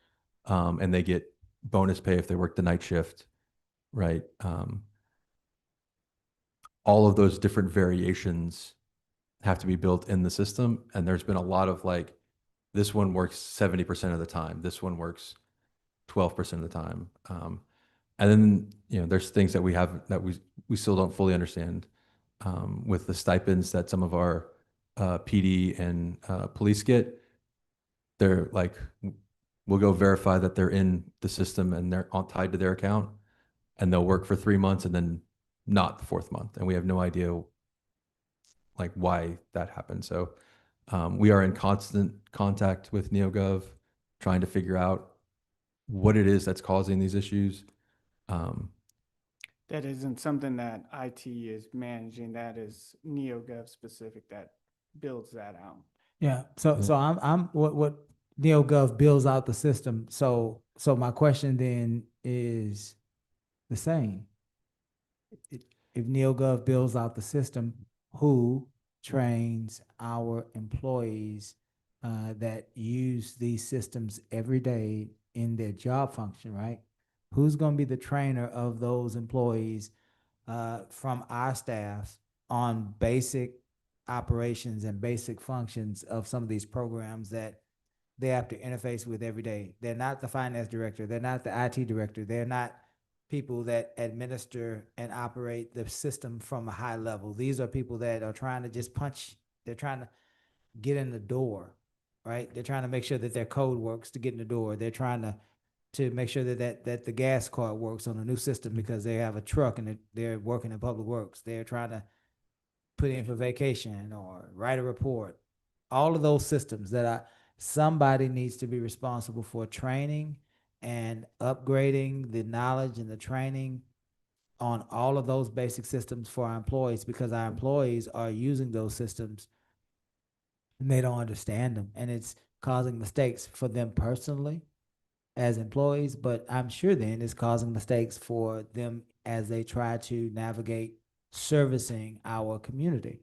and they get bonus pay if they work the night shift, right? All of those different variations have to be built in the system. And there's been a lot of like, this one works 70% of the time. This one works 12% of the time. And then, there's things that we have that we still don't fully understand with the stipends that some of our PD and police get. They're like, we'll go verify that they're in the system and they're tied to their account, and they'll work for 3 months and then not the 4th month. And we have no idea like why that happened. So we are in constant contact with NeoGov, trying to figure out what it is that's causing these issues. That isn't something that IT is managing. That is NeoGov specific that builds that out. Yeah. So Yeah. I'm what NeoGov builds out the system. So my question then is the same. If NeoGov builds out the system, who trains our employees that use these systems every day in their job function, right? Who's going to be the trainer of those employees from our staff on basic operations and basic functions of some of these programs that they have to interface with every day. They're not the finance director. They're not the IT director. They're not people that administer and operate the system from a high level. These are people that are trying to just punch. They're trying to get in the door, right? They're trying to make sure that their code works to get in the door. They're trying to make sure that the gas card works on a new system because they have a truck and they're working in public works. They're trying to put in for vacation or write a report. All of those systems somebody needs to be responsible for training and upgrading the knowledge and the training on all of those basic systems for our employees, because our employees are using those systems and they don't understand them, and it's causing mistakes for them personally as employees, but I'm sure then it's causing mistakes for them as they try to navigate servicing our community.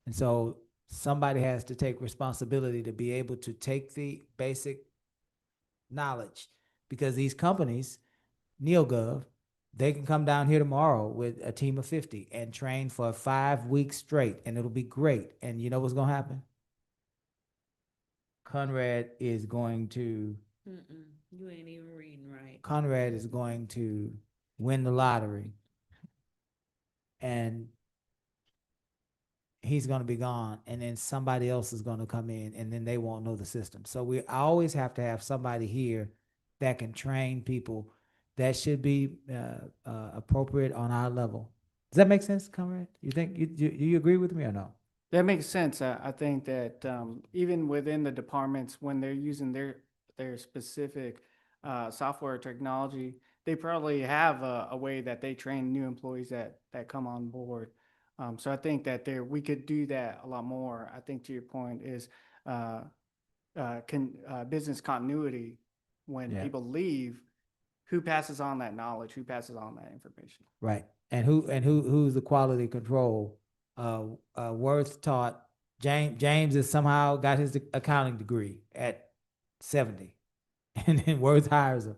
And so somebody has to take responsibility to be able to take the basic knowledge, because these companies, NeoGov, they can come down here tomorrow with a team of 50 and train for 5 weeks straight, and it'll be great. And you know what's gonna happen? Conrad is going to You ain't even reading right. Conrad is going to win the lottery, and he's going to be gone, and then somebody else is going to come in, and then they won't know the system. So we always have to have somebody here that can train people that should be appropriate on our level. Does that make sense, Conrad? You think do you agree with me or no? That makes sense. I think that even within the departments, when they're using their specific software or technology, they probably have a way that they train new employees that come on board. So I think that we could do that a lot more. I think to your point is business continuity. When Yeah. people leave, who passes on that knowledge? Who passes on that information? Right. And who's the quality control? Worth taught James has somehow got his accounting degree at 70, and then Worth hires him,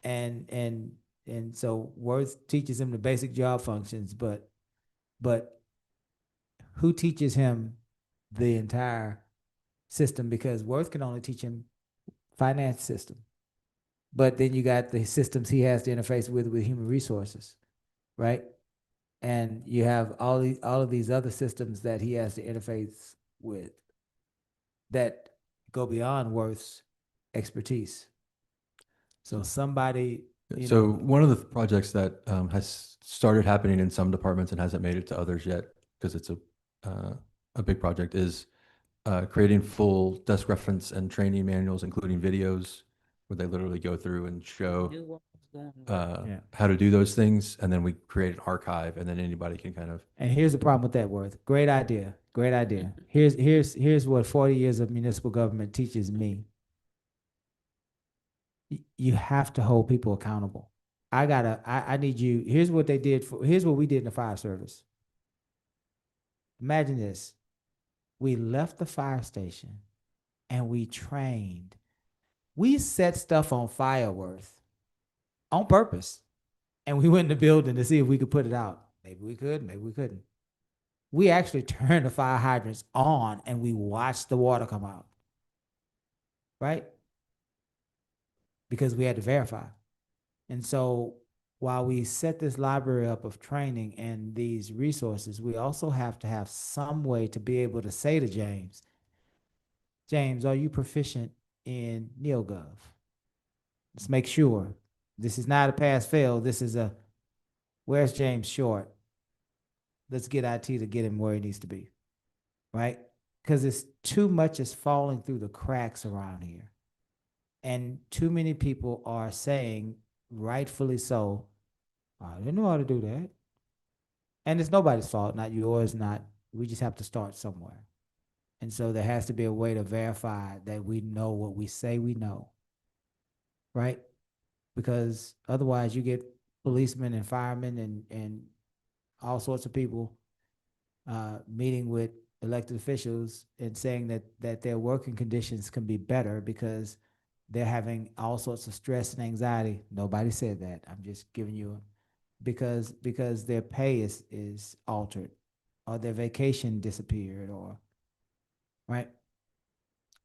and so Worth teaches him the basic job functions, but who teaches him the entire system? Because Worth can only teach him finance system, but then you got the systems he has to interface with human resources, right? And you have all of these other systems that he has to interface with that go beyond Worth's expertise. So somebody, So one of the projects that has started happening in some departments and hasn't made it to others yet, because it's a big project, is creating full desk reference and training manuals, including videos, where they literally go through and show Knew what was going on. how to do those things, and then we create an archive, and then anybody can kind of. and here's the problem with that, Worth. Great idea. Great idea. Here's what 40 years of municipal government teaches me. You have to hold people accountable. I need you. Here's what we did in the fire service. Imagine this. We left the fire station and we trained. We set stuff on fire, Worth, on purpose. And we went in the building to see if we could put it out. Maybe we could, maybe we couldn't. We actually turned the fire hydrants on and we watched the water come out. Right? Because we had to verify. And so while we set this library up of training and these resources, we also have to have some way to be able to say to James, are you proficient in NeoGov? Let's make sure. This is not a pass-fail. This is where's James Short? Let's get IT to get him where he needs to be, right? Because it's too much is falling through the cracks around here. And too many people are saying, rightfully so, I didn't know how to do that. And it's nobody's fault, not yours, we just have to start somewhere. And so there has to be a way to verify that we know what we say we know, right? Because otherwise you get policemen and firemen and all sorts of people meeting with elected officials and saying that their working conditions can be better because they're having all sorts of stress and anxiety. Nobody said that. I'm just giving you because their pay is altered, or their vacation disappeared, or, right?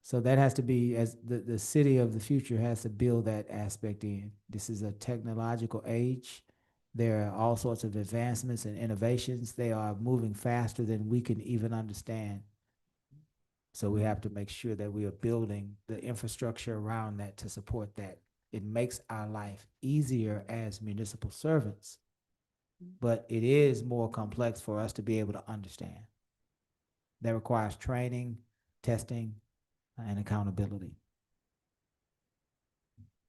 So that has to be, as the city of the future has to build that aspect in. This is a technological age. There are all sorts of advancements and innovations. They are moving faster than we can even understand. So we have to make sure that we are building the infrastructure around that to support that. It makes our life easier as municipal servants, but it is more complex for us to be able to understand. That requires training, testing, and accountability.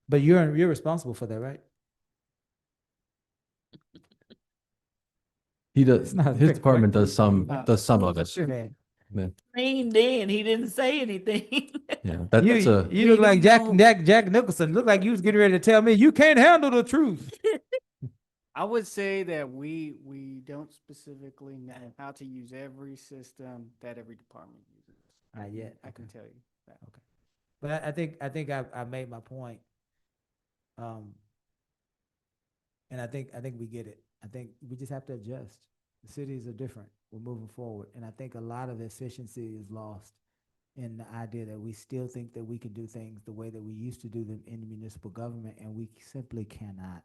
But you're responsible for that, right? He It's does, not a his trick department question. does some of it. Sure. Yeah, Mean then, he didn't say anything. yeah, that's a, You look like don't know. Jack Nicholson. Look like you was getting ready to tell me you can't handle the truth. I would say that we don't specifically know how to use every system that every department uses. Not yet. I can Okay. tell you that. Okay. But I think I made my point. And I think we get it. I think we just have to adjust. The cities are different. We're moving forward. And I think a lot of efficiency is lost in the idea that we still think that we can do things the way that we used to do them in the municipal government, and we simply cannot.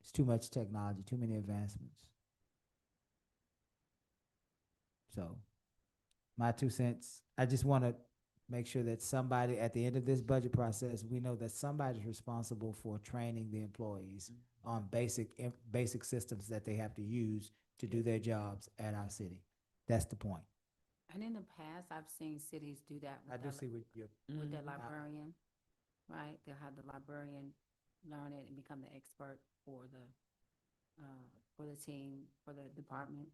It's too much technology, too many advancements. So, my 2 cents, I just want to make sure that somebody, at the end of this budget process, we know that somebody's responsible for training the employees on basic systems that they have to use to do their jobs at our city. That's the point. And in the past, I've seen cities do that I with do their, see what you're. with their Mhm. librarian, right? They'll have the librarian learn it and become the expert for the team, for the department,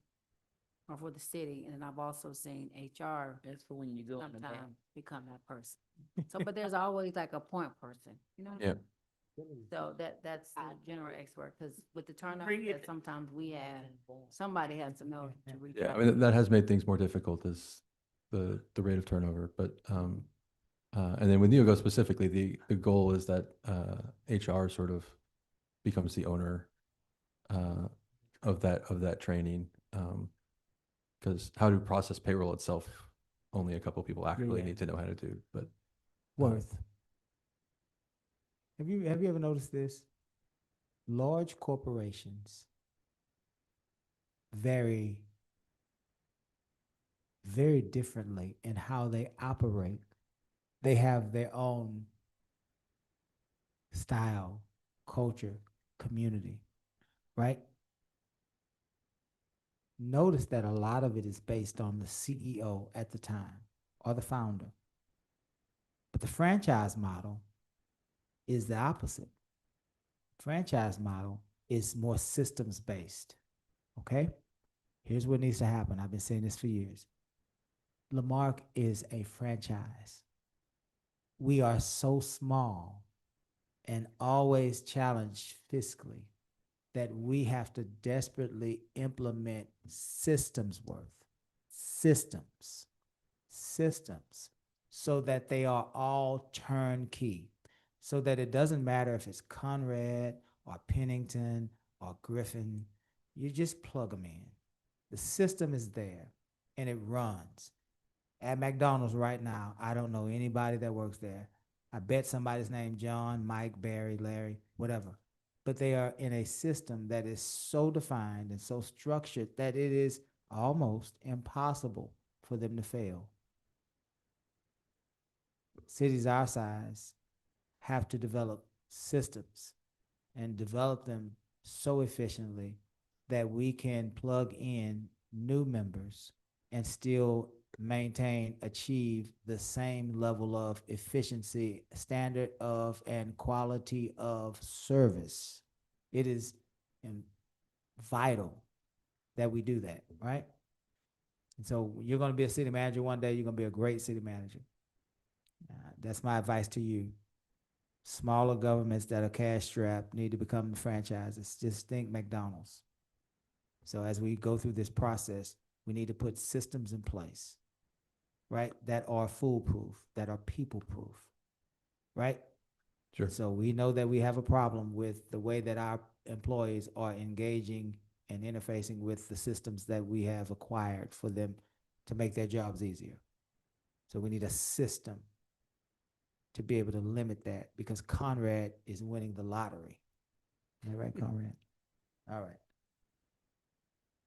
or for the city. And then I've also seen HR That's for when you go in the back. sometimes become that person. So, but there's always like a point person, you know? yeah. So that's the general expert, because with the turnover, Bring it. that sometimes we have, somebody has to know to reach Yeah, I out. mean, that has made things more difficult, is the rate of turnover, but, and then with NeoGo specifically, the goal is that, HR sort of becomes the owner, of that training. Because how to process payroll itself, only a couple people actually yeah. need to know how to do, but. Worth. Have you ever noticed this? Large corporations vary very differently in how they operate. They have their own style, culture, community, right? Notice that a lot of it is based on the CEO at the time or the founder. But the franchise model is the opposite. Franchise model is more systems based. Okay? Here's what needs to happen. I've been saying this for years. Marque is a franchise. We are so small and always challenged fiscally that we have to desperately implement systems, so that they are all turnkey, so that it doesn't matter if it's Conrad or Pennington or Griffin, you just plug them in. The system is there and it runs. At McDonald's right now, I don't know anybody that works there. I bet somebody's named John, Mike, Barry, Larry, whatever. But they are in a system that is so defined and so structured that it is almost impossible for them to fail. Cities our size have to develop systems and develop them so efficiently that we can plug in new members and still achieve the same level of efficiency, standard of, and quality of service. It is vital that we do that, right? And so you're going to be a city manager one day, you're going to be a great city manager. That's my advice to you. Smaller governments that are cash strapped need to become franchises. Just think McDonald's. So as we go through this process, we need to put systems in place, right, that are foolproof, that are people-proof, right? Sure. So we know that we have a problem with the way that our employees are engaging and interfacing with the systems that we have acquired for them to make their jobs easier. So we need a system to be able to limit that because Conrad is winning the lottery. Is that right, Conrad? All right.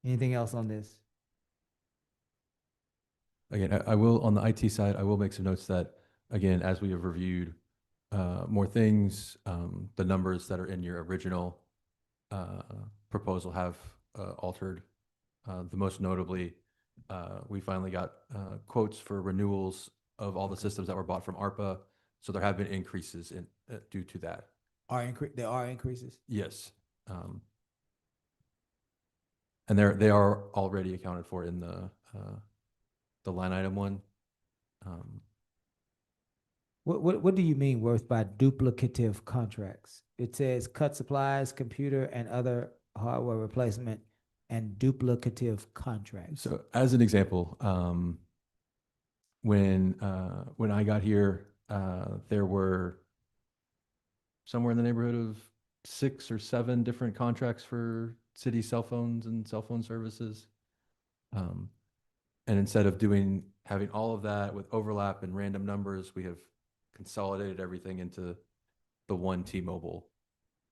Anything else on this? Again, I will, on the IT side, I will make some notes that, again, as we have reviewed more things, the numbers that are in your original proposal have altered. The most notably, we finally got quotes for renewals of all the systems that were bought from ARPA. So there have been increases in due to that. There are increases? Yes. And they are already accounted for in the line item one. What do you mean, Worth, by duplicative contracts? It says cut supplies, computer and other hardware replacement, and duplicative contracts. So as an example, when I got here, there were somewhere in the neighborhood of 6 or 7 different contracts for city cell phones and cell phone services. And instead of having all of that with overlap and random numbers, we have consolidated everything into the one T-Mobile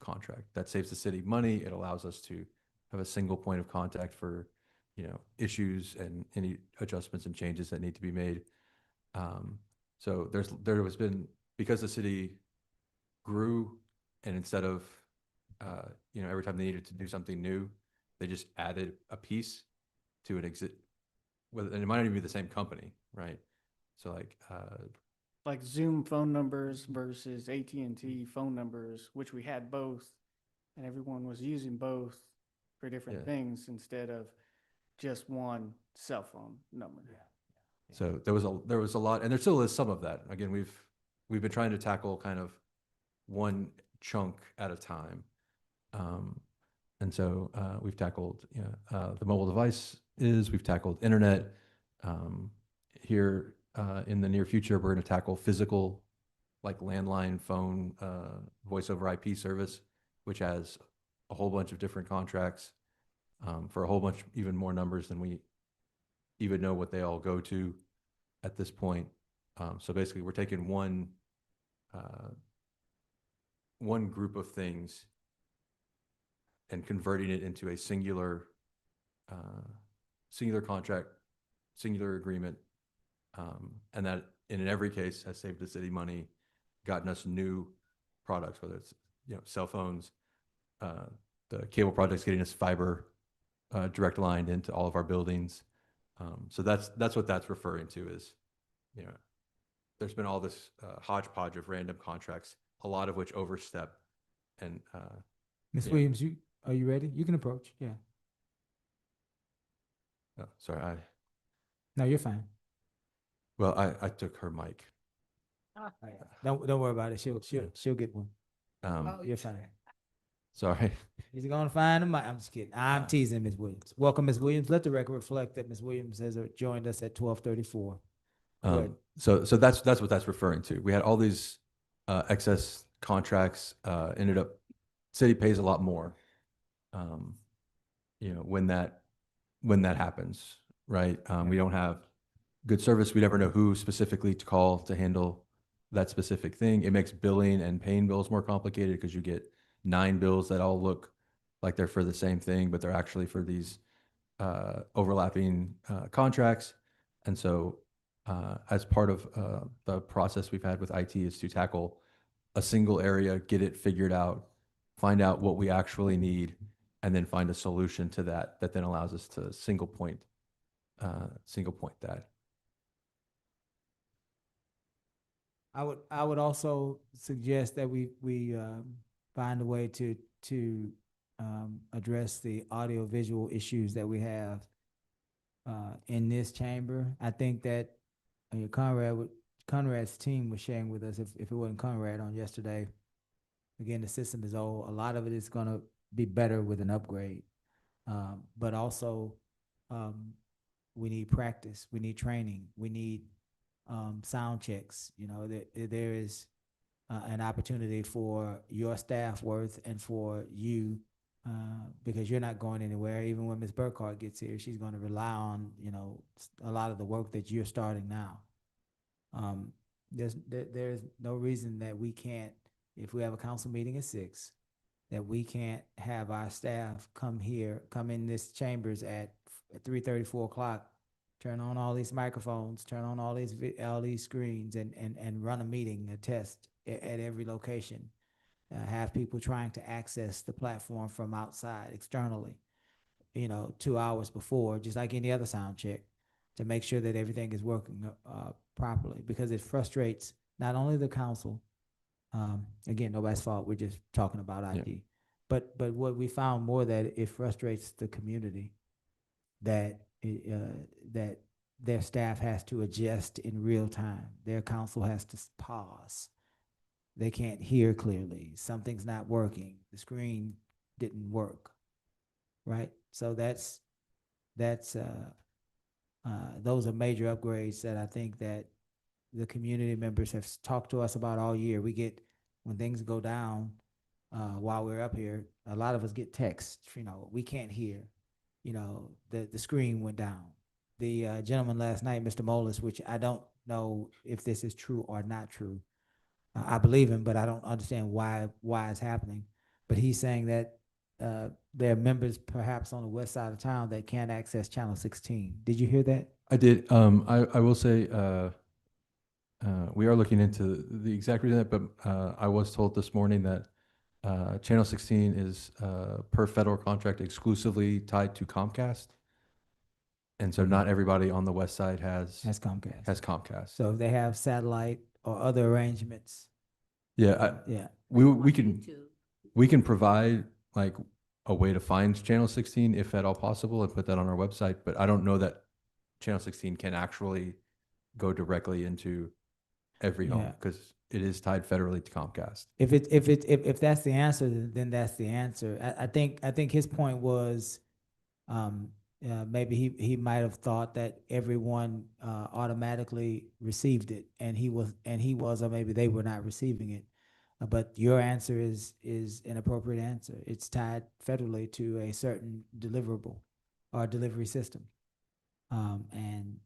contract. That saves the city money. It allows us to have a single point of contact for, issues and any adjustments and changes that need to be made. So there has been, because the city grew, and instead of, every time they needed to do something new, they just added a piece to an exit. And it might not even be the same company, right? So Like Zoom phone numbers versus AT&T phone numbers, which we had both, and everyone was using both for different Yeah. things instead of just one cell phone number. so there was a lot, and there still is some of that. Again, we've been trying to tackle kind of one chunk at a time. And so we've tackled the mobile devices, we've tackled internet. Here in the near future, we're going to tackle physical, like landline phone, voice over IP service, which has a whole bunch of different contracts for a whole bunch, even more numbers than we even know what they all go to at this point. So basically, we're taking one group of things and converting it into a singular contract, singular agreement, and that in every case has saved the city money, gotten us new products, whether it's cell phones, the cable project's getting us fiber direct lined into all of our buildings. So that's what that's referring to is, there's been all this hodgepodge of random contracts, a lot of which overstep. And Ms. yeah. Williams, are you ready? You can approach. Yeah. oh, sorry, No, you're fine. I took her mic. Don't worry about it. She'll get one. You're fine. Sorry. He's gonna find him. I'm just kidding. I'm teasing Ms. Williams. Welcome, Ms. Williams. Let the record reflect that Ms. Williams has joined us at 12:34. Go ahead. So that's what that's referring to. We had all these excess contracts. Ended up, city pays a lot more. When that happens, right? We don't have good service. We never know who specifically to call to handle that specific thing. It makes billing and paying bills more complicated because you get 9 bills that all look like they're for the same thing, but they're actually for these overlapping contracts. And so as part of the process we've had with IT is to tackle a single area, get it figured out, find out what we actually need, and then find a solution to that then allows us to single point that. I would also suggest that we find a way to address the audio visual issues that we have in this chamber. I think that Conrad's team was sharing with us, if it wasn't Conrad on yesterday, again, the system is old. A lot of it is gonna be better with an upgrade. But also we need practice, we need training, we need sound checks. There is an opportunity for your staff, Worth, and for you because you're not going anywhere. Even when Ms. Burkhardt gets here, she's gonna rely on, a lot of the work that you're starting now. There's no reason that we can't, if we have a council meeting at 6, that we can't have our staff come in this chambers at 3:30, 4 o'clock, turn on all these microphones, turn on all these screens and run a meeting, a test at every location. Have people trying to access the platform from outside externally, 2 hours before, just like any other sound check, to make sure that everything is working properly, because it frustrates not only the council, again, nobody's fault, we're just talking about IT, but what we found more, that it frustrates the community, that that their staff has to adjust in real time, their council has to pause, they can't hear clearly, something's not working, the screen didn't work, right? So those are major upgrades that I think that the community members have talked to us about all year. We get, when things go down, while we're up here, a lot of us get texts, we can't hear, the screen went down. The gentleman last night, Mr. Molis, which I don't know if this is true or not true. I believe him, but I don't understand why it's happening. But he's saying that there are members perhaps on the west side of town that can't access channel 16. Did you hear that? I did. I will say we are looking into the exact reason, but I was told this morning that Channel 16 is per federal contract exclusively tied to Comcast, and so not everybody on the west side has Comcast. So if they have satellite or other arrangements, Yeah, yeah. we can provide like a way to find Channel 16 if at all possible and put that on our website, but I don't know that Channel 16 can actually go directly into every home Yeah. because it is tied federally to Comcast. If that's the answer, then that's the answer. I think his point was, maybe he might have thought that everyone automatically received it, and he was, or maybe they were not receiving it. But your answer is an appropriate answer. It's tied federally to a certain deliverable or delivery system, and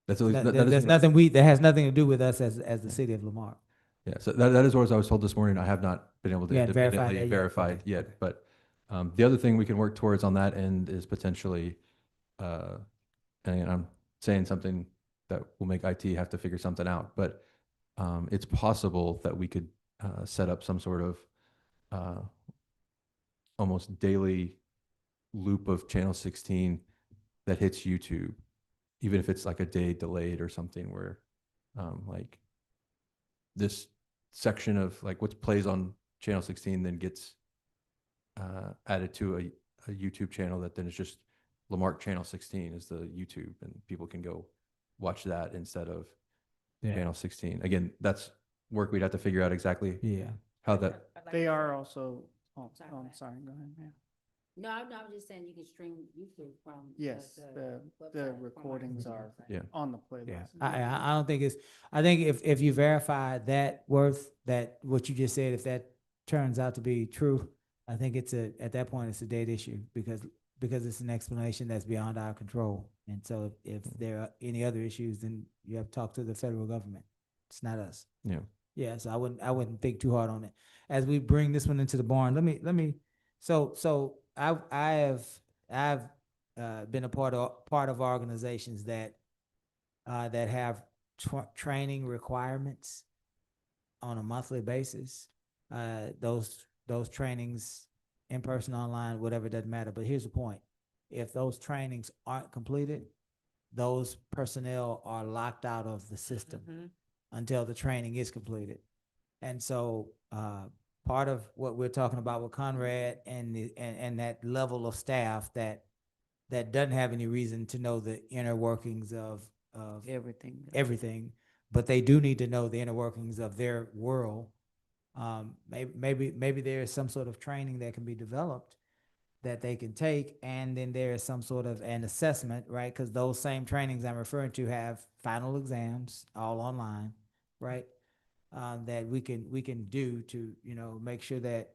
That's at least, that has nothing to do with us as the city of Lamar. yeah. So that is what I was told this morning. I have not been able to You hadn't verified independently that yet? verify Okay, yet, okay. but the other thing we can work towards on that end is potentially, and I'm saying something that will make IT have to figure something out, but it's possible that we could set up some sort of almost daily loop of Channel 16 that hits YouTube, even if it's like a day delayed or something, where like this section of like what plays on Channel 16 then gets added to a YouTube channel that then is just Lamarck Channel 16 is the YouTube, and people can go watch that instead of Channel 16. Again, that's work we'd have to figure out exactly Yeah. how that. They are also, Sorry, I'm go ahead. sorry, go ahead, ma'am. No, I was just saying you can stream YouTube from. Yes, the website from our recordings are website. Yeah. on the playlist. Yeah, I don't think I think if you verify that that what you just said, if that turns out to be true, I think at that point it's a dead issue, because it's an explanation that's beyond our control. And so if there are any other issues, then you have to talk to the federal government. It's not us. Yeah. Yeah, so I wouldn't think too hard on it. As we bring this one into the barn, let me so I've been a part of organizations that have training requirements on a monthly basis. Those trainings, in person, online, whatever, doesn't matter. But here's the point: if those trainings aren't completed, those personnel are locked out of the system until the training is completed. And so part of what we're talking about with Conrad and that level of staff that doesn't have any reason to know the inner workings of everything, but they do need to know the inner workings of their world. Maybe there is some sort of training that can be developed that they can take, and then there is some sort of an assessment, right? Because those same trainings I'm referring to have final exams all online, right? That we can do to make sure that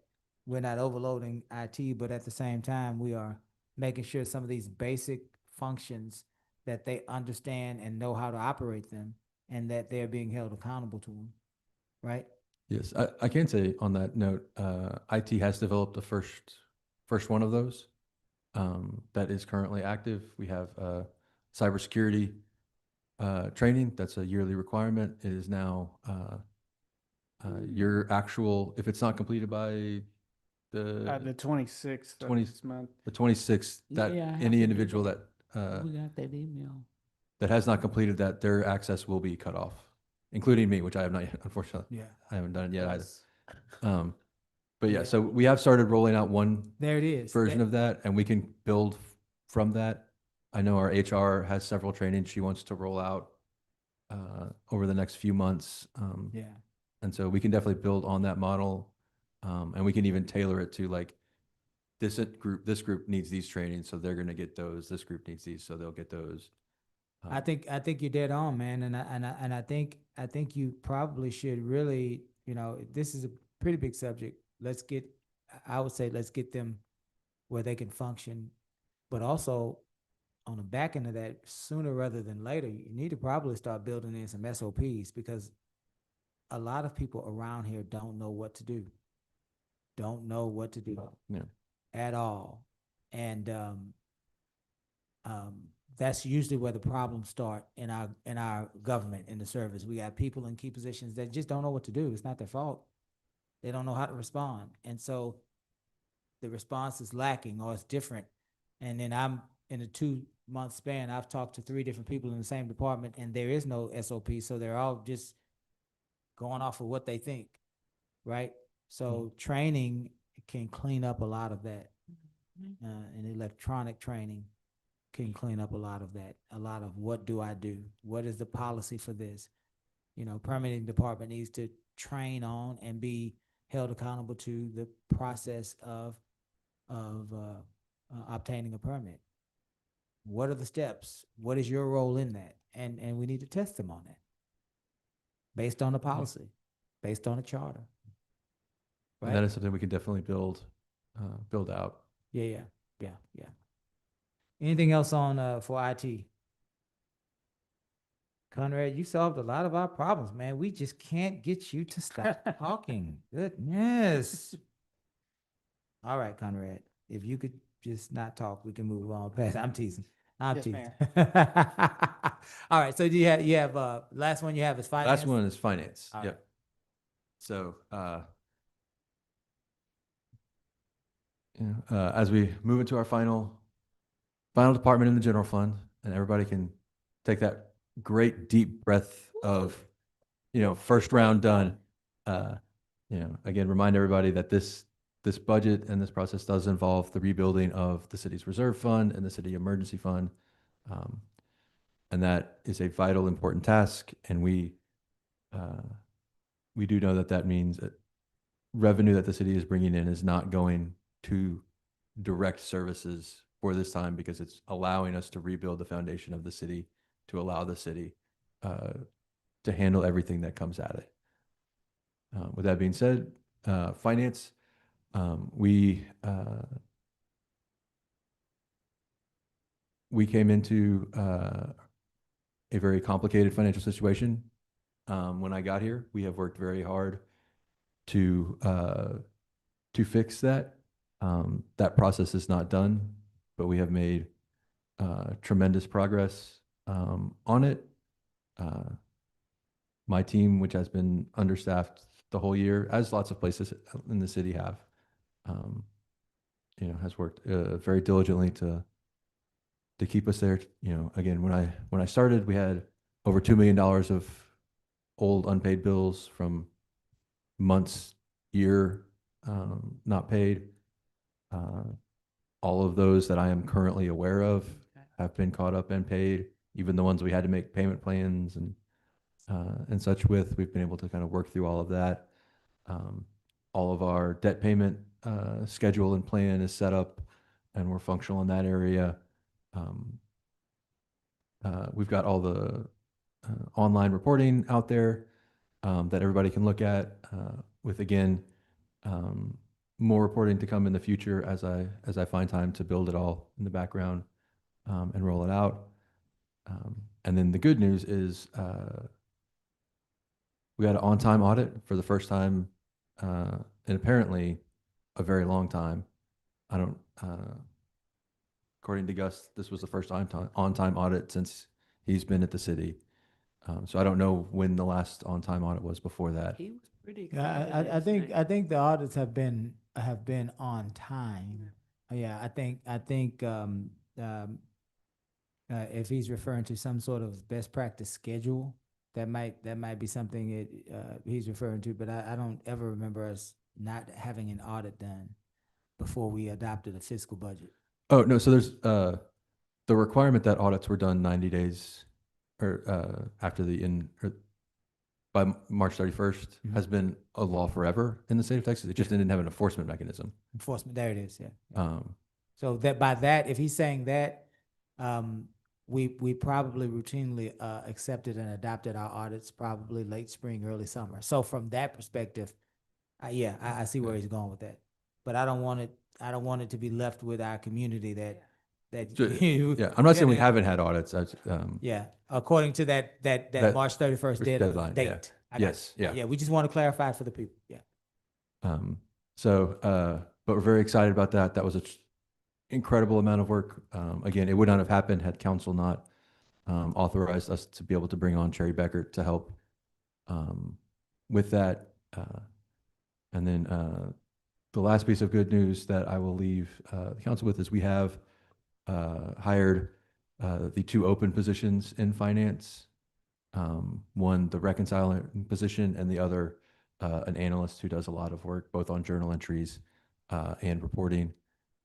we're not overloading IT, but at the same time, we are making sure some of these basic functions that they understand and know how to operate them, and that they're being held accountable to them, right? Yes, I can say on that note, IT has developed the first one of those that is currently active. We have cybersecurity training. That's a yearly requirement. It is now your actual, if it's not completed by The the 26th of 20 this month. the 26th, that Yeah, I have any to do individual that. that We got that email. that has not completed that, their access will be cut off, including me, which I have not yet, unfortunately. Yeah. I haven't done it yet either. Yes. But yeah, Yeah. so we have started rolling out one There it is. version That- of that, and we can build from that. I know our HR has several trainings she wants to roll out over the next few months. Yeah. And so we can definitely build on that model. And we can even tailor it to like this group needs these trainings, so they're gonna get those. This group needs these, so they'll get those. I think you're dead on, man, and I think you probably should really, this is a pretty big subject. I would say let's get them where they can function, but also on the back end of that, sooner rather than later, you need to probably start building in some SOPs, because a lot of people around here don't know what to do, Yeah. at all, and that's usually where the problems start in our government, in the service. We got people in key positions that just don't know what to do. It's not their fault. They don't know how to respond. And so the response is lacking, or it's different. And then I'm in a 2-month span, I've talked to 3 different people in the same department, and there is no SOP. So they're all just going off of what they think, right? So training can clean up a lot of that. And electronic training can clean up a lot of that. A lot of what do I do? What is the policy for this? Permitting department needs to train on and be held accountable to the process of obtaining a permit. What are the steps? What is your role in that? And we need to test them on that, based on the policy, based on the charter. And that is something we can definitely build out. Yeah. Anything else on for IT? Conrad, you solved a lot of our problems, man. We just can't get you to stop talking. Goodness. All right, Conrad, if you could just not talk, we can move on past. I'm teasing. Yes, teasing. All right, so you have last one you have is finance? Last one is finance. All Yep. right. So, as we move into our final department in the general fund, and everybody can take that great deep breath of, first round done. Again, remind everybody that this budget and this process does involve the rebuilding of the city's reserve fund and the city emergency fund. And that is a vital, important task. And we do know that means that revenue that the city is bringing in is not going to direct services for this time, because it's allowing us to rebuild the foundation of the city, to allow the city to handle everything that comes at it. With that being said, finance, we came into a very complicated financial situation when I got here. We have worked very hard to fix that. That process is not done, but we have made tremendous progress on it. My team, which has been understaffed the whole year, as lots of places in the city have, has worked very diligently to keep us there. Again, when I started, we had over $2 million of old unpaid bills from months, year, not paid. All of those that I am currently aware of have been caught up and paid. Even the ones we had to make payment plans and such with, we've been able to kind of work through all of that. All of our debt payment schedule and plan is set up, and we're functional in that area. We've got all the online reporting out there that everybody can look at with, again, more reporting to come in the future as I find time to build it all in the background and roll it out. And then the good news is we had an on-time audit for the first time in apparently a very long time. I don't, according to Gus, this was the first on-time audit since he's been at the city. So I don't know when the last on-time audit was before that. He was pretty Yeah, excited I last think, night. I think the audits have been on time. Yeah, I think, if he's referring to some sort of best practice schedule, that might be something he's referring to, but I don't ever remember us not having an audit done before we adopted a fiscal budget. Oh, no, so there's the requirement that audits were done 90 days or after or by March 31st Mhm. has been a law forever in the state of Texas. It just didn't have an enforcement mechanism. Enforcement, there it is, yeah. Um, So that by that, if he's saying that, we probably routinely accepted and adopted our audits probably late spring, early summer. So from that perspective, yeah, I see where he's going with that. But I don't want it to be left with our community that So, you. yeah, I'm not saying we Yeah. haven't had audits. Yeah, according to that That March 31st deadline, yeah. date. I got Yes, you. yeah. Yeah, we just want to clarify for the people, yeah. But we're very excited about that. That was an incredible amount of work. Again, it would not have happened had council not authorized us to be able to bring on Cherry Becker to help with that. And then the last piece of good news that I will leave the council with is we have hired the 2 open positions in finance. One, the reconciling position, and the other, an analyst who does a lot of work both on journal entries and reporting,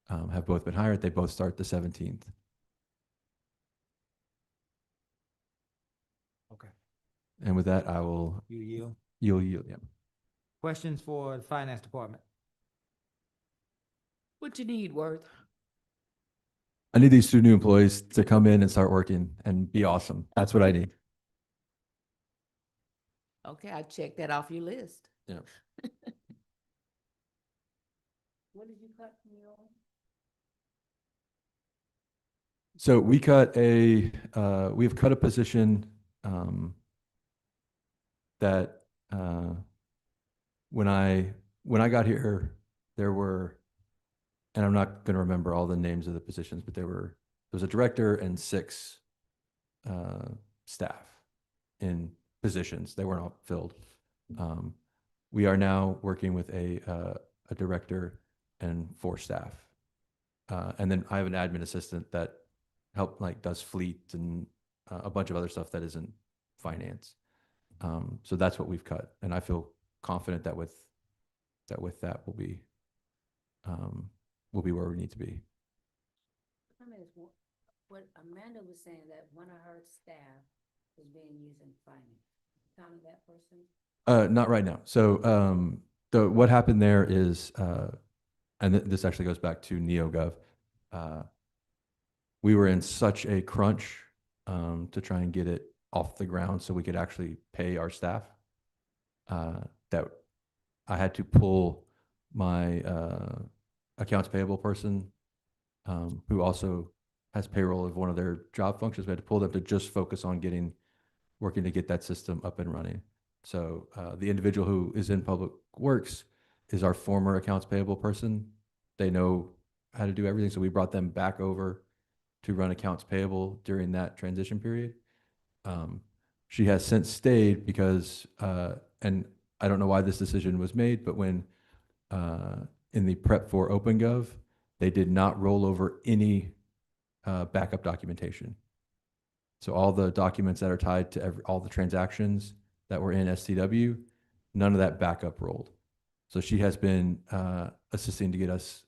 have both been hired. They both start the 17th. Okay. And with that, I will You yield. yield. Yeah. Questions for the finance department? What you need, Worth? I need these 2 new employees to come in and start working and be awesome. That's what I need. Okay, I checked that off your list. Yeah. What did you cut from your? So we we've cut a position that when I got here, there were, and I'm not going to remember all the names of the positions, but there was a director and 6 staff in positions. They weren't all filled. We are now working with a director and 4 staff. And then I have an admin assistant that does fleet and a bunch of other stuff that isn't finance. So that's what we've cut. And I feel confident that with that we'll be where we need to be. I mean, what Amanda was saying, that one of her staff is being used in finance. Counting that person? Not right now. So what happened there is, and this actually goes back to NeoGov. We were in such a crunch to try and get it off the ground so we could actually pay our staff that I had to pull my accounts payable person who also has payroll of one of their job functions. We had to pull them to just focus on working to get that system up and running. So the individual who is in Public Works is our former accounts payable person. They know how to do everything. So we brought them back over to run accounts payable during that transition period. She has since stayed because, and I don't know why this decision was made, but when in the prep for OpenGov, they did not roll over any backup documentation. So all the documents that are tied to all the transactions that were in STW, none of that backup rolled. So she has been assisting to get us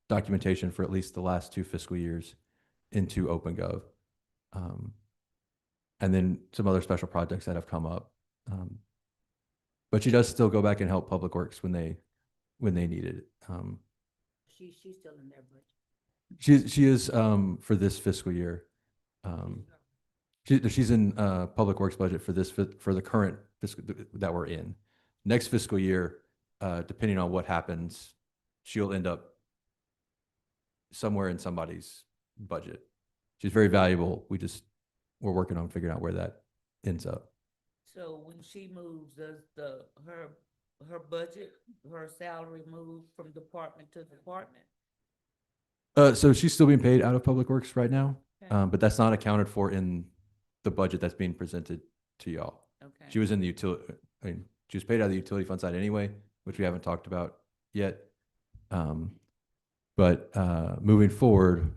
documentation for at least the last 2 fiscal years into OpenGov. And then some other special projects that have come up. But she does still go back and help Public Works when they need it. She's still in their budget. She is for this fiscal year. She's in Public Works budget for for the current fiscal that we're in. Next fiscal year, depending on what happens, she'll end up somewhere in somebody's budget. She's very valuable. We're working on figuring out where that ends up. So when she moves, does her budget, her salary move from department to department? So she's still being paid out of Public Works right now, Okay. but that's not accounted for in the budget that's being presented to y'all. Okay. She was in the she was paid out of the utility fund side anyway, which we haven't talked about yet. But moving forward,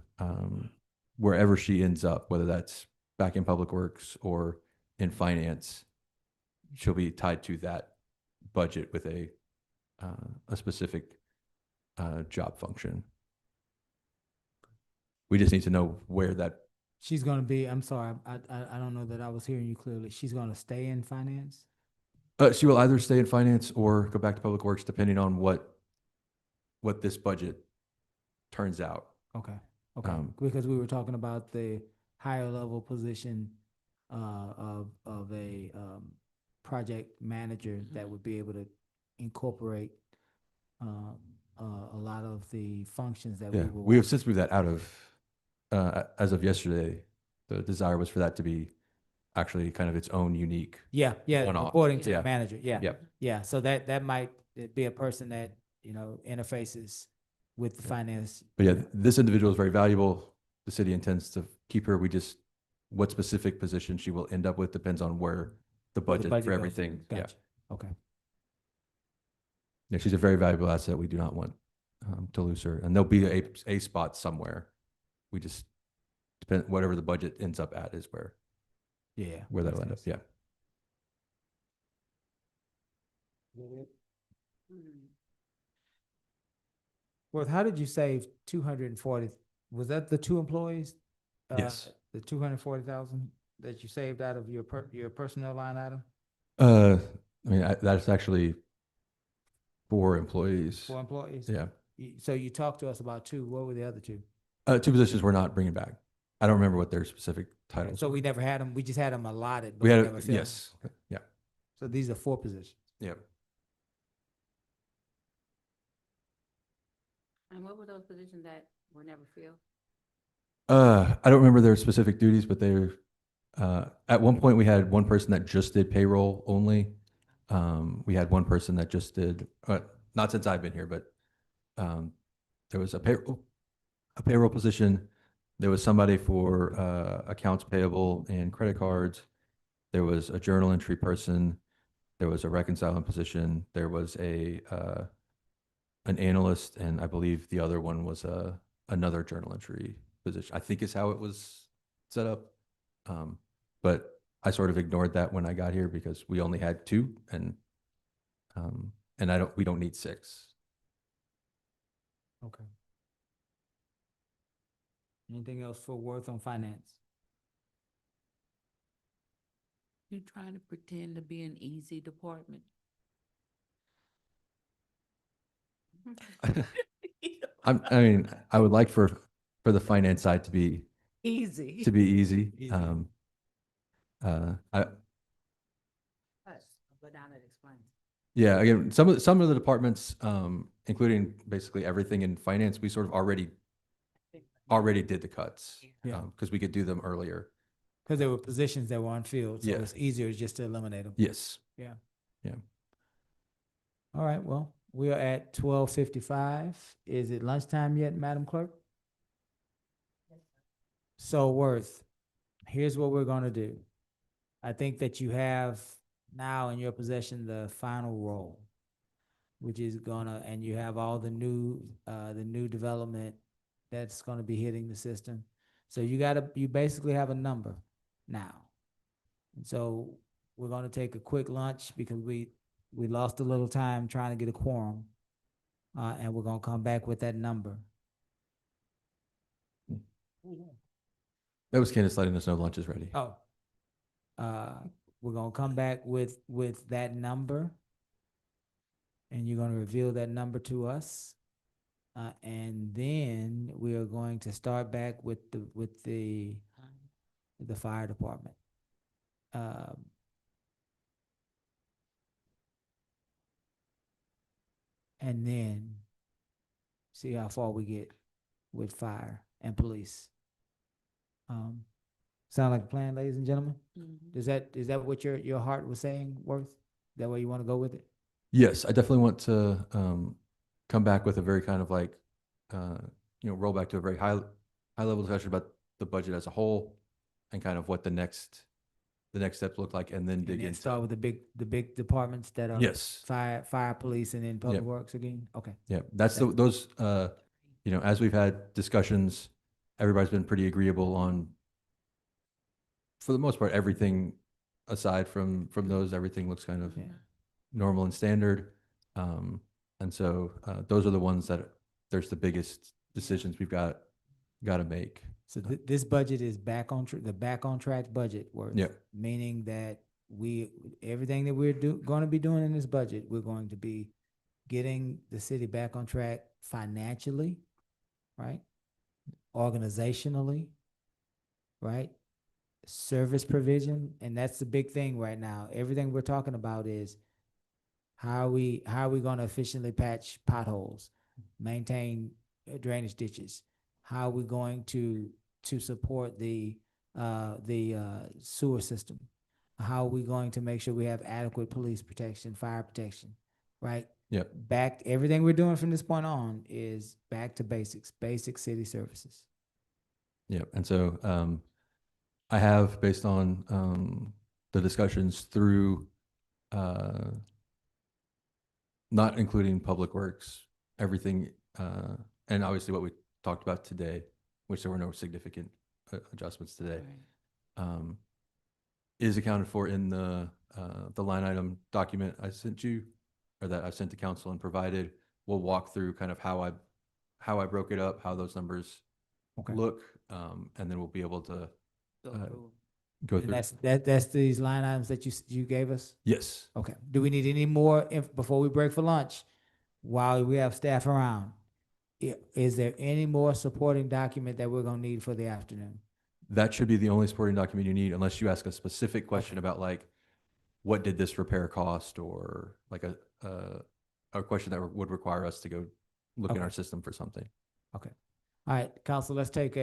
wherever she ends up, whether that's back in Public Works or in finance, she'll be tied to that budget with a specific job function. We just need to know where that. She's gonna be, I'm sorry, I don't know that I was hearing you clearly. She's gonna stay in finance? She will either stay in finance or go back to Public Works, depending on what this budget turns out. Okay, okay, Um, because we were talking about the higher level position of a project manager that would be able to incorporate a lot of the functions that we Yeah, were. we have since moved that out of, as of yesterday, the desire was for that to be actually kind of its own unique. Yeah, yeah, one-off. reporting to Yeah. the manager, yeah. Yep. Yeah, so that might be a person that, interfaces with the finance. But yeah, this individual is very valuable. The city intends to keep her. What specific position she will end up with depends on where the where the budget budget for goes. everything. Yeah. Gotcha, okay. Yeah, she's a very valuable asset. We do not want to lose her. And there'll be a spot somewhere. We just depend, whatever the budget ends up at is where Yeah. that'll makes end up. sense. Yeah. Worth, how did you save 240? Was that the two employees? Yes. The 240,000 that you saved out of your personnel line item? That's actually 4 employees. 4 employees? Yeah. So you talked to us about 2. What were the other 2? 2 positions we're not bringing back. I don't remember what their specific titles. So we never had them. We just had them allotted. But We had, never filled 'em. yes. Yeah. So these are 4 positions. Yep. And what were those positions that were never filled? I don't remember their specific duties, but they're, at one point we had one person that just did payroll only. We had one person that just did, not since I've been here, but, there was a payroll position. There was somebody for, accounts payable and credit cards. There was a journal entry person. There was a reconciling position. There was an analyst, and I believe the other one was another journal entry position, I think is how it was set up. But I sort of ignored that when I got here because we only had 2 and we don't need 6. Okay. Anything else for Worth on finance? You're trying to pretend to be an easy department. I would like for the finance side to be Easy. easy. Easy. Go down and explain. Yeah, again, some of the departments, including basically everything in finance, we sort of already did the cuts. Yeah. Because we could do them earlier. Because there were positions that were unfilled, so Yeah. it's easier just to eliminate them. Yes. All right, well, we are at 12:55. Is it lunchtime yet, Madam Clerk? So Worth, here's what we're gonna do. I think that you have now in your possession the final roll, which is and you have all the new development that's gonna be hitting the system. So you basically have a number now. And so we're gonna take a quick lunch because we lost a little time trying to get a quorum. And we're gonna come back with that number. That was Candace letting us know lunch is ready. Oh. We're gonna come back with that number. And you're gonna reveal that number to us. And then we are going to start back with the fire department. and then see how far we get with fire and police. Sound like a plan, ladies and gentlemen? Mhm. Is that what your heart was saying, Worth? That way you want to go with it? Yes, I definitely want to come back with a very kind of like, roll back to a very high level discussion about the budget as a whole and kind of what the next steps look like, and then And dig then into. start with the big departments that are Yes. fire, police, and then public Yep. works again? Okay. Yeah, that's those, as we've had discussions, everybody's been pretty agreeable on, for the most part, everything aside from those, everything looks kind of Yeah. normal and standard. And so those are the ones that there's the biggest decisions we've got to make. So this budget is the back on track budget Worth. Yep. Meaning that everything that we're going to be doing in this budget, we're going to be getting the city back on track financially, right? Organizationally, right? Service provision, and that's the big thing right now. Everything we're talking about is how are we going to efficiently patch potholes, maintain drainage ditches? How are we going to support the sewer system? How are we going to make sure we have adequate police protection, fire protection, right? Yep. Everything we're doing from this point on is back to basics, basic city services. Yep. And so I have, based on the discussions through, not including public works, everything, and obviously what we talked about today, which there were no significant adjustments today, Right. is accounted for in the line item document I sent you, or that I sent to council and provided. We'll walk through kind of how I broke it up, how those numbers Okay. look, and then we'll be able to Go Uh, through. go And through. that's these line items that you gave us? Yes. Okay. Do we need any more before we break for lunch? While we have staff around, is there any more supporting document that we're gonna need for the afternoon? That should be the only supporting document you need, unless you ask a specific question about like, what did this repair cost, or like a question that would require us to go look in Okay. our system for something. Okay. All right, council, let's take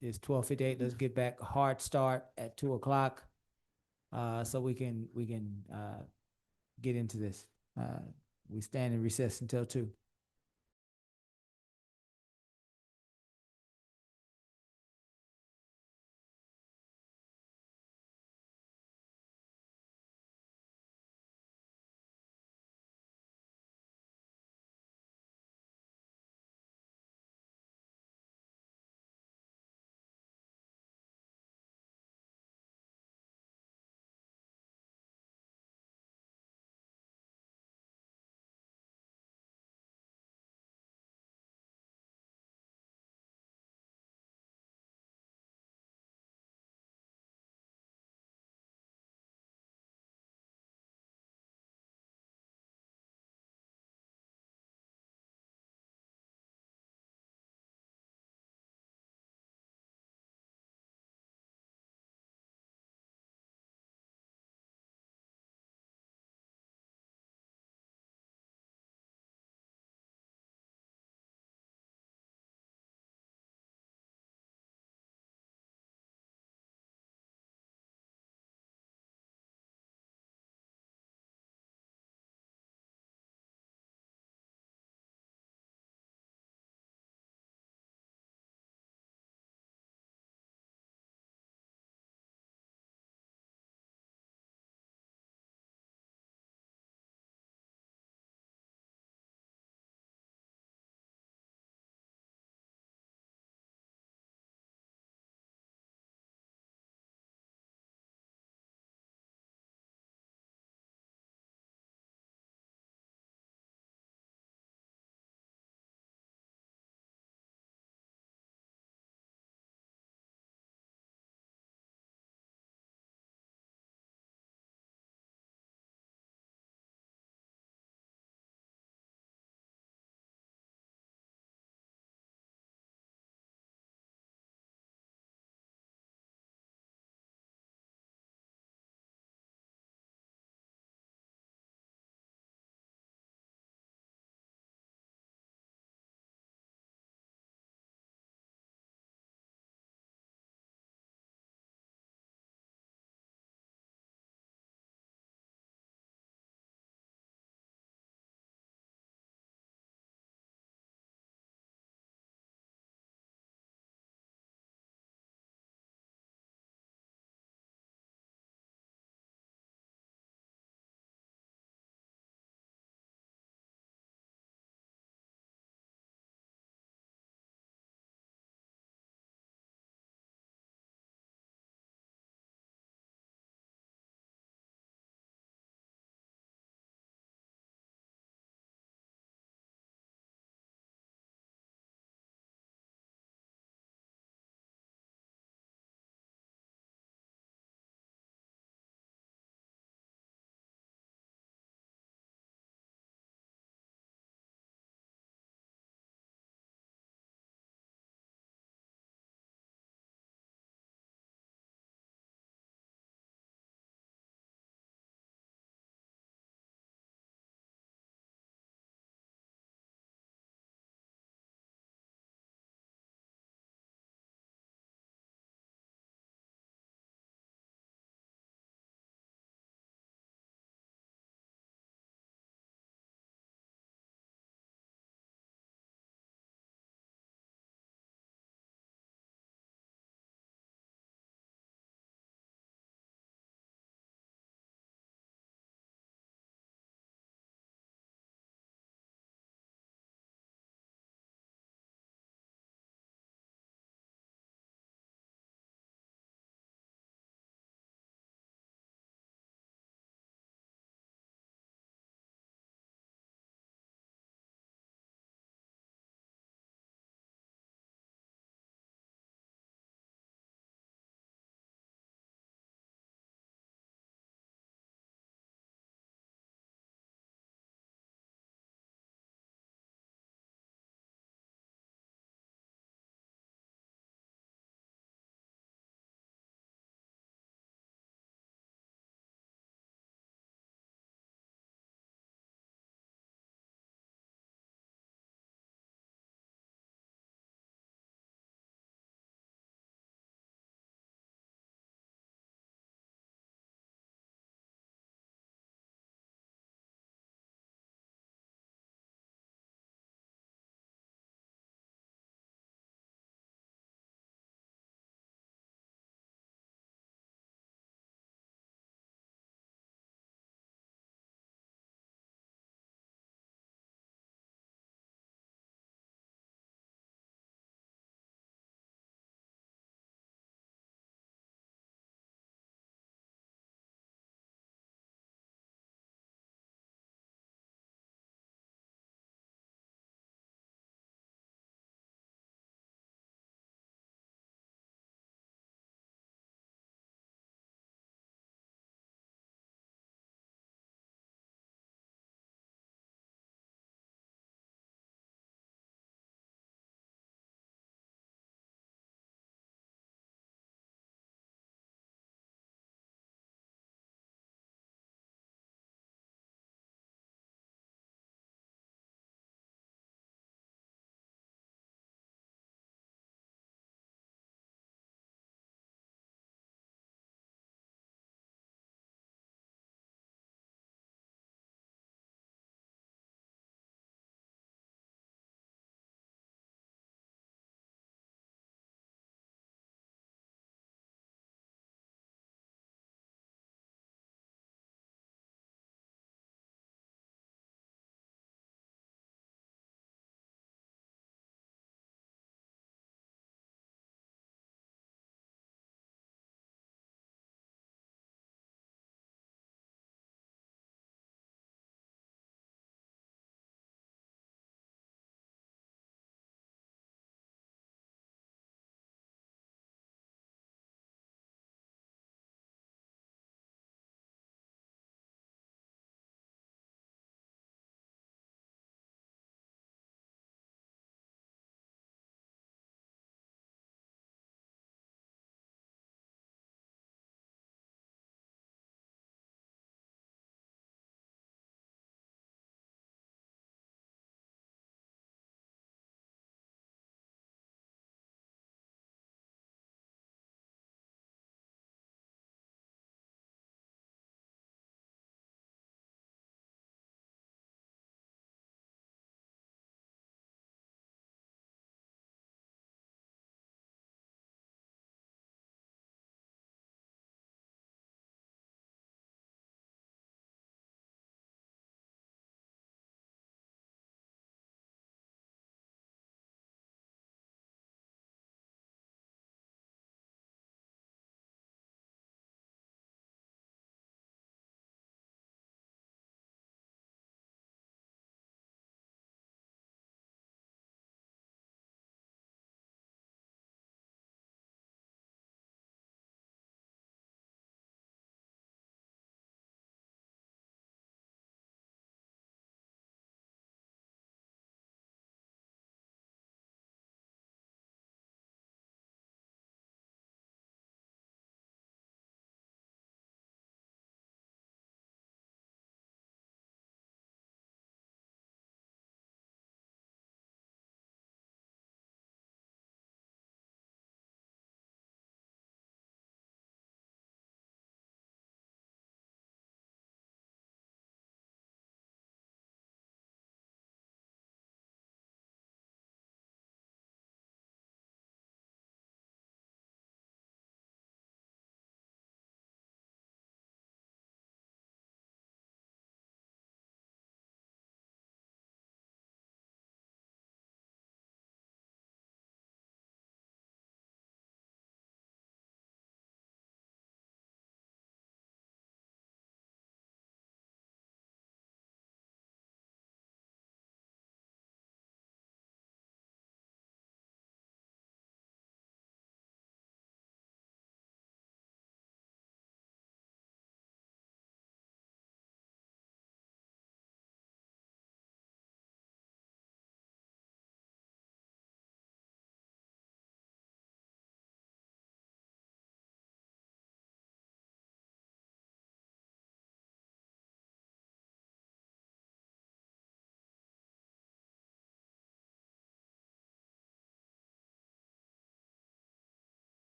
it's 12:58. Let's get back hard start at 2:00. So we can get into this. We stand in recess until 2:00.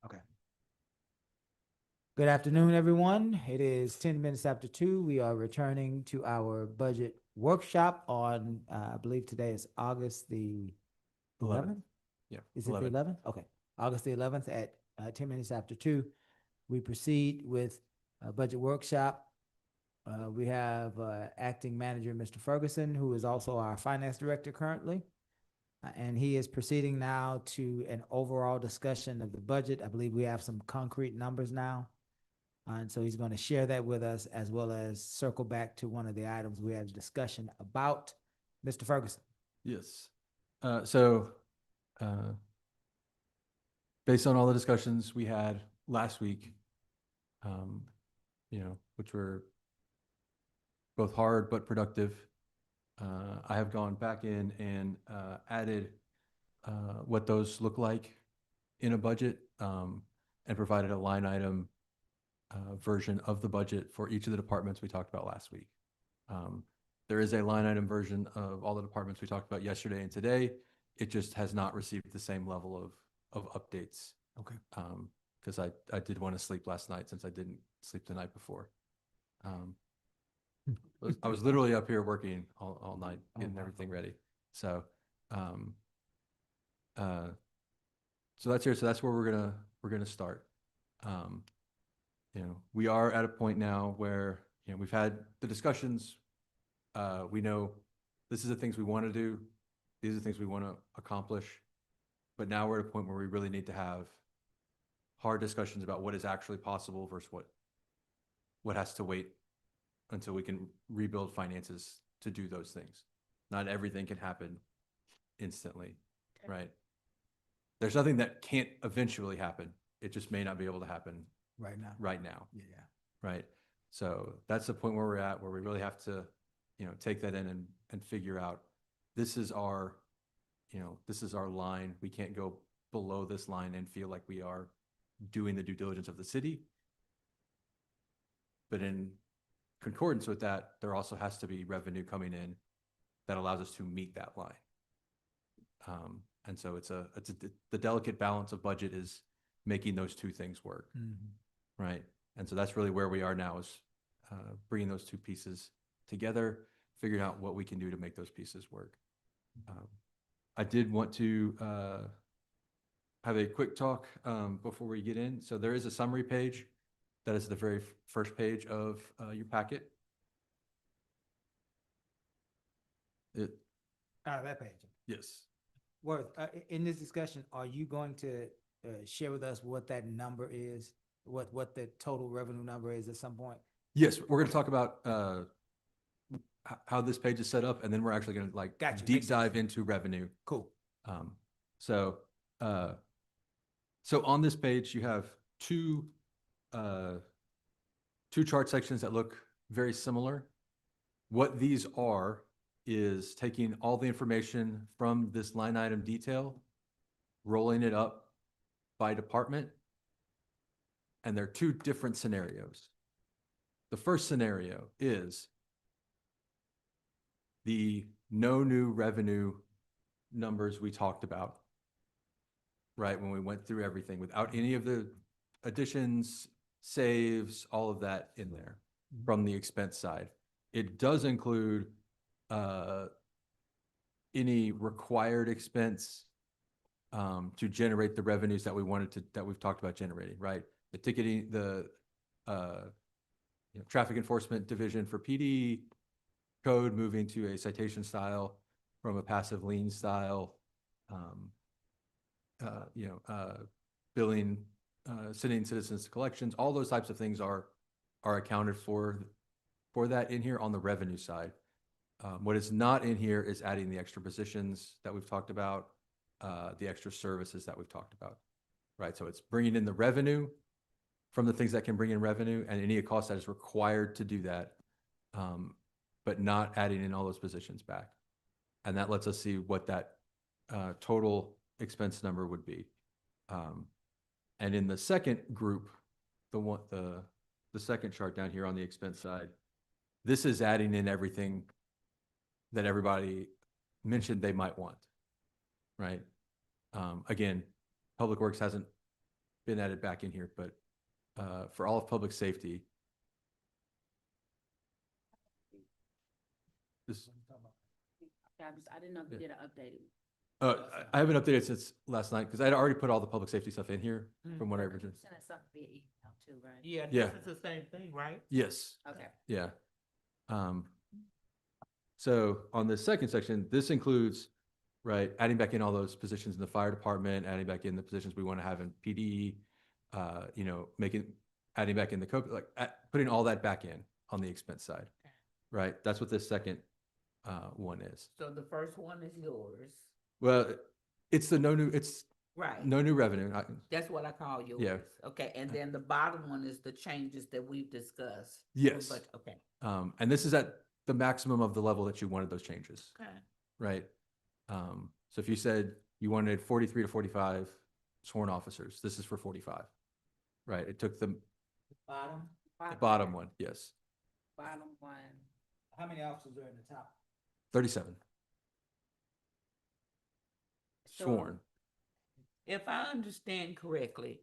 Okay. Good afternoon, everyone. It is 10 minutes after 2. We are returning to our budget workshop on, I believe today is August the 11th? Yeah. Is it the 11th? Okay, August the 11th at 10 minutes after 2. We proceed with a budget workshop. We have Acting Manager, Mr. Ferguson, who is also our Finance Director currently. And he is proceeding now to an overall discussion of the budget. I believe we have some concrete numbers now. And so he's going to share that with us, as well as circle back to one of the items we had discussion about. Mr. Ferguson. Yes. So, based on all the discussions we had last week, which were both hard but productive, I have gone back in and added what those look like in a budget, and provided a line item version of the budget for each of the departments we talked about last week. There is a line item version of all the departments we talked about yesterday and today. It just has not received the same level of updates. Okay. Because I did want to sleep last night since I didn't sleep the night before. I was literally up here working all night, getting everything ready. So, so that's here. So that's where we're gonna start. We are at a point now where, we've had the discussions. We know this is the things we want to do. These are the things we want to accomplish. But now we're at a point where we really need to have hard discussions about what is actually possible versus what has to wait until we can rebuild finances to do those things. Not everything can happen instantly, right? There's nothing that can't eventually happen. It just may not be able to happen Right now. right now. Yeah. Right. So that's the point where we're at, where we really have to, take that in and figure out, this is our line. We can't go below this line and feel like we are doing the due diligence of the city. But in concordance with that, there also has to be revenue coming in that allows us to meet that line. And so the delicate balance of budget is making those two things work. Mm-hmm. Right. And so that's really where we are now, is bringing those two pieces together, figuring out what we can do to make those pieces work. I did want to have a quick talk before we get in. So there is a summary page that is the very first page of your packet. That page. Yes. Worth, in this discussion, are you going to share with us what that number is? What the total revenue number is at some point? Yes, we're going to talk about how this page is set up, and then we're actually going to Gotcha. deep Makes sense. dive into revenue. Cool. So on this page, you have two chart sections that look very similar. What these are is taking all the information from this line item detail, rolling it up by department, and they're two different scenarios. The first scenario is the no new revenue numbers we talked about, right? When we went through everything without any of the additions, saves, all of that in there from the expense side. It does include any required expense to generate the revenues that we've talked about generating, right? The ticketing, the traffic enforcement division for PD, code moving to a citation style from a passive lien style, billing, sending citizens to collections. All those types of things are accounted for that in here on the revenue side. What is not in here is adding the extra positions that we've talked about, the extra services that we've talked about, right? So it's bringing in the revenue from the things that can bring in revenue, and any cost that is required to do that, but not adding in all those positions back. And that lets us see what that total expense number would be. And in the second group, the second chart down here on the expense side, this is adding in everything that everybody mentioned they might want, right? Again, Public Works hasn't been added back in here, but for all of public safety, this, I didn't know if you Yeah. did an updated. I haven't updated since last night because I'd already put all the public safety stuff in here from what I You originally. sent us something via email too, right? Yeah, Yeah. this is the same thing, right? Yes. Okay. Yeah. So on the second section, this includes, right, adding back in all those positions in the fire department, adding back in the positions we want to have in PD, you know, adding back in the code, like putting all that back in on the expense side, right? That's what this second one is. So the first one is yours. Well, it's the it's Right. no new revenue. That's what I call yours. Yeah. Okay, and then the bottom one is the changes that we've discussed. Yes. But, okay. And this is at the maximum of the level that you wanted those changes, Okay. right? So if you said you wanted 43 to 45 sworn officers, this is for 45, right? It took the Bottom? bottom one, yes, Bottom one. How many officers are in the top? 37 So- sworn. If I understand correctly,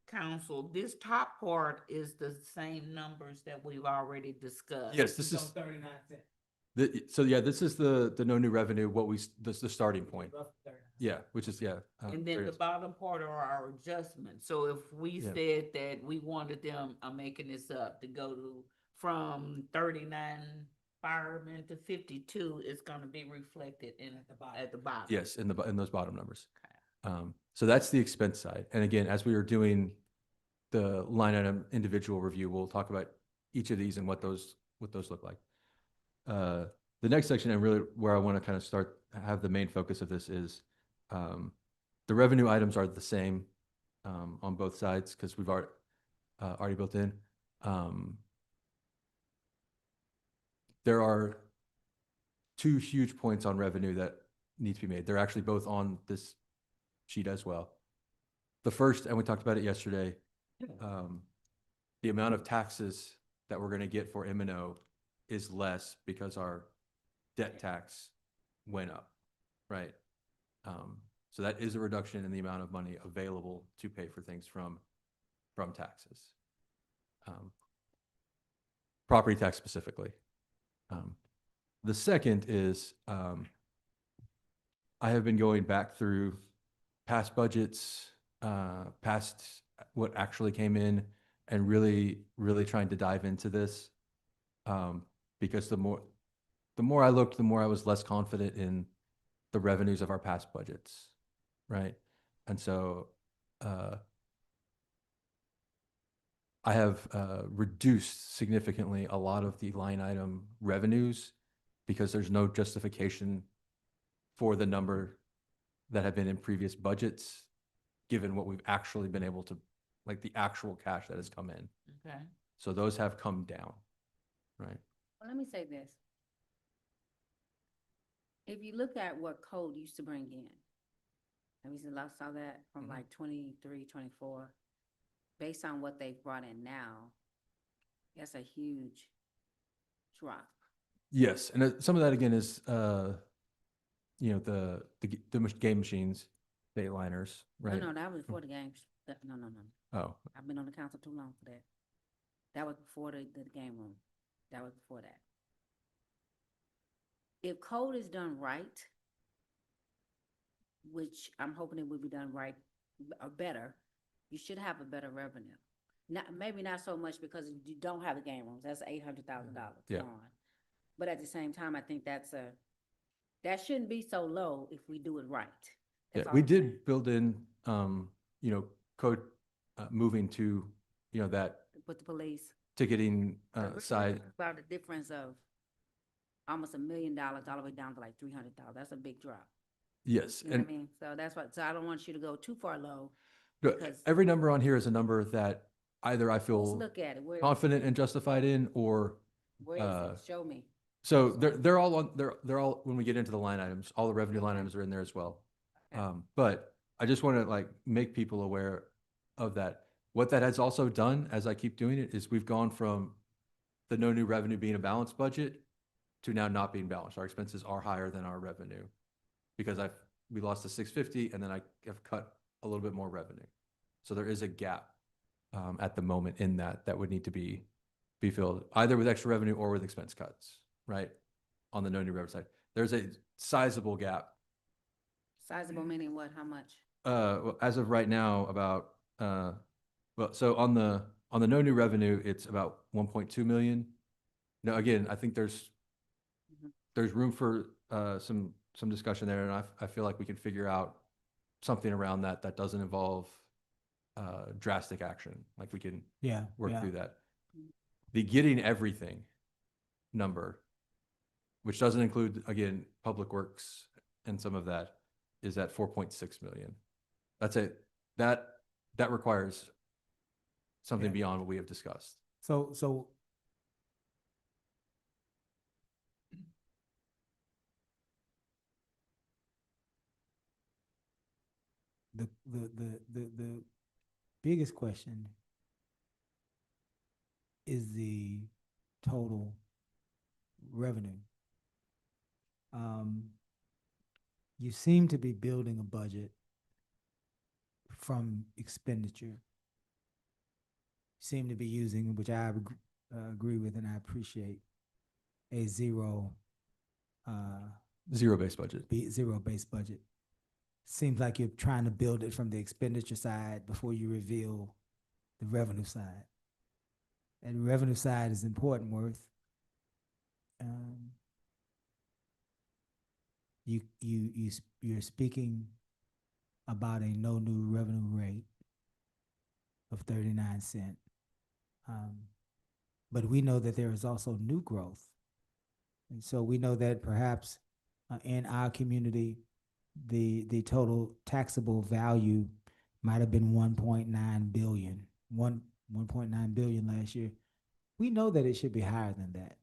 council, this top part is the same numbers that we've already discussed. Yes, this is, 39 cents. so yeah, this is the no new revenue, what the starting point. Roughly 39. Yeah, which is, yeah. And then the bottom part are our adjustments. So if we Yeah. said that we wanted them, I'm making this up, to go from 39 firemen to 52, it's gonna be reflected at the bottom. Yes, in those bottom numbers. Okay. So that's the expense side. And again, as we are doing the line item individual review, we'll talk about each of these and what those look like. The next section, and really where I want to kind of have the main focus of this is the revenue items are the same on both sides because we've already built in. There are two huge points on revenue that need to be made. They're actually both on this sheet as well. The first, and we talked about it yesterday, the amount of taxes that we're going to get for M&O is less because our debt tax went up, right? So that is a reduction in the amount of money available to pay for things from taxes. Property tax specifically. The second is I have been going back through past budgets, past what actually came in, and really, really trying to dive into this. Because the more I looked, the more I was less confident in the revenues of our past budgets, right? And so I have reduced significantly a lot of the line item revenues because there's no justification for the number that have been in previous budgets, given what we've actually been able to, like the actual cash that has come in. Okay. So those have come down, right? Well, let me say this. If you look at what code used to bring in, and we saw that from Mhm. like 23, 24, based on what they've brought in now, that's a huge drop. Yes, and some of that again is, you know, the game machines, the eight-liners, right? No, that was before the games. No. Oh, I've been on the council too long for that. That was before the game room. That was before that. If code is done right, which I'm hoping it will be done right or better, you should have a better revenue. Not, maybe not so much because you don't have the game rooms. That's $800,000 Yeah. gone. But at the same time, I think that shouldn't be so low if we do it right. yeah, That's all we I'm saying. did build in, you know, code moving to, you know, that With the police. ticketing But we're side. talking about the difference of almost $1 million all the way down to like 300,000. That's a big drop. Yes, You know what and I mean? So that's what, so I don't want you to go too far low. look, because- every number on here is a number that either I Let's feel look at it. Where, confident and justified in, or where is it? Show me. so they're all on, they're all, when we get into the line items, all the revenue line Okay. items are in there as well. Okay. But I just want to like make people aware of that. What that has also done, as I keep doing it, is we've gone from the no new revenue being a balanced budget to now not being balanced. Our expenses are higher than our revenue because we lost the 650 and then I have cut a little bit more revenue. So there is a gap at the moment in that would need to be filled either with extra revenue or with expense cuts, right? On the no new revenue side, there's a sizable gap. Sizable meaning what, how much? Well, as of right now, about well, so on the no new revenue, it's about 1.2 million. Now, again, I think there's room for some discussion there, and I feel like we can figure out something around that doesn't involve drastic action. Like we can Yeah. work yeah. through that. The getting everything number, which doesn't include, again, public works and some of that, is at 4.6 million. That's it. That requires something Yeah. beyond what we have discussed. So the biggest question is the total revenue. You seem to be building a budget from expenditure. Seem to be using, which I agree with and I appreciate, a zero Zero-based budget. zero-based budget. Seems like you're trying to build it from the expenditure side before you reveal the revenue side. And the revenue side is important, Worth. You're speaking about a no new revenue rate of 39 cents. But we know that there is also new growth. And so we know that perhaps in our community, the total taxable value might have been 1.9 billion, 1.9 billion last year. We know that it should be higher than that,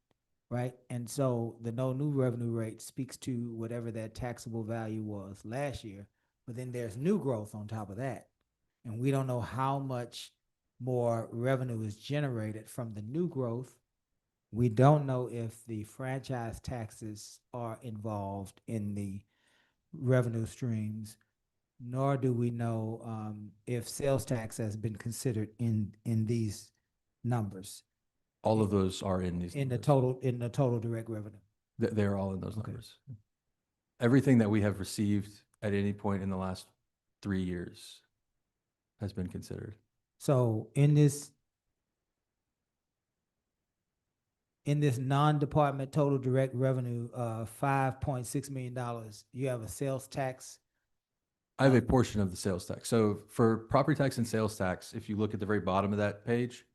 right? And so the no new revenue rate speaks to whatever that taxable value was last year, but then there's new growth on top of that. And we don't know how much more revenue is generated from the new growth. We don't know if the franchise taxes are involved in the revenue streams, nor do we know if sales tax has been considered in these numbers. All of those are in these in the numbers. total direct revenue. They're all in those Okay. numbers. Everything that we have received at any point in the last 3 years has been considered. So in this non-department total direct revenue of $5.6 million, you have a sales tax. I have a portion of the sales tax. So for property tax and sales tax, if you look at the very bottom of that page,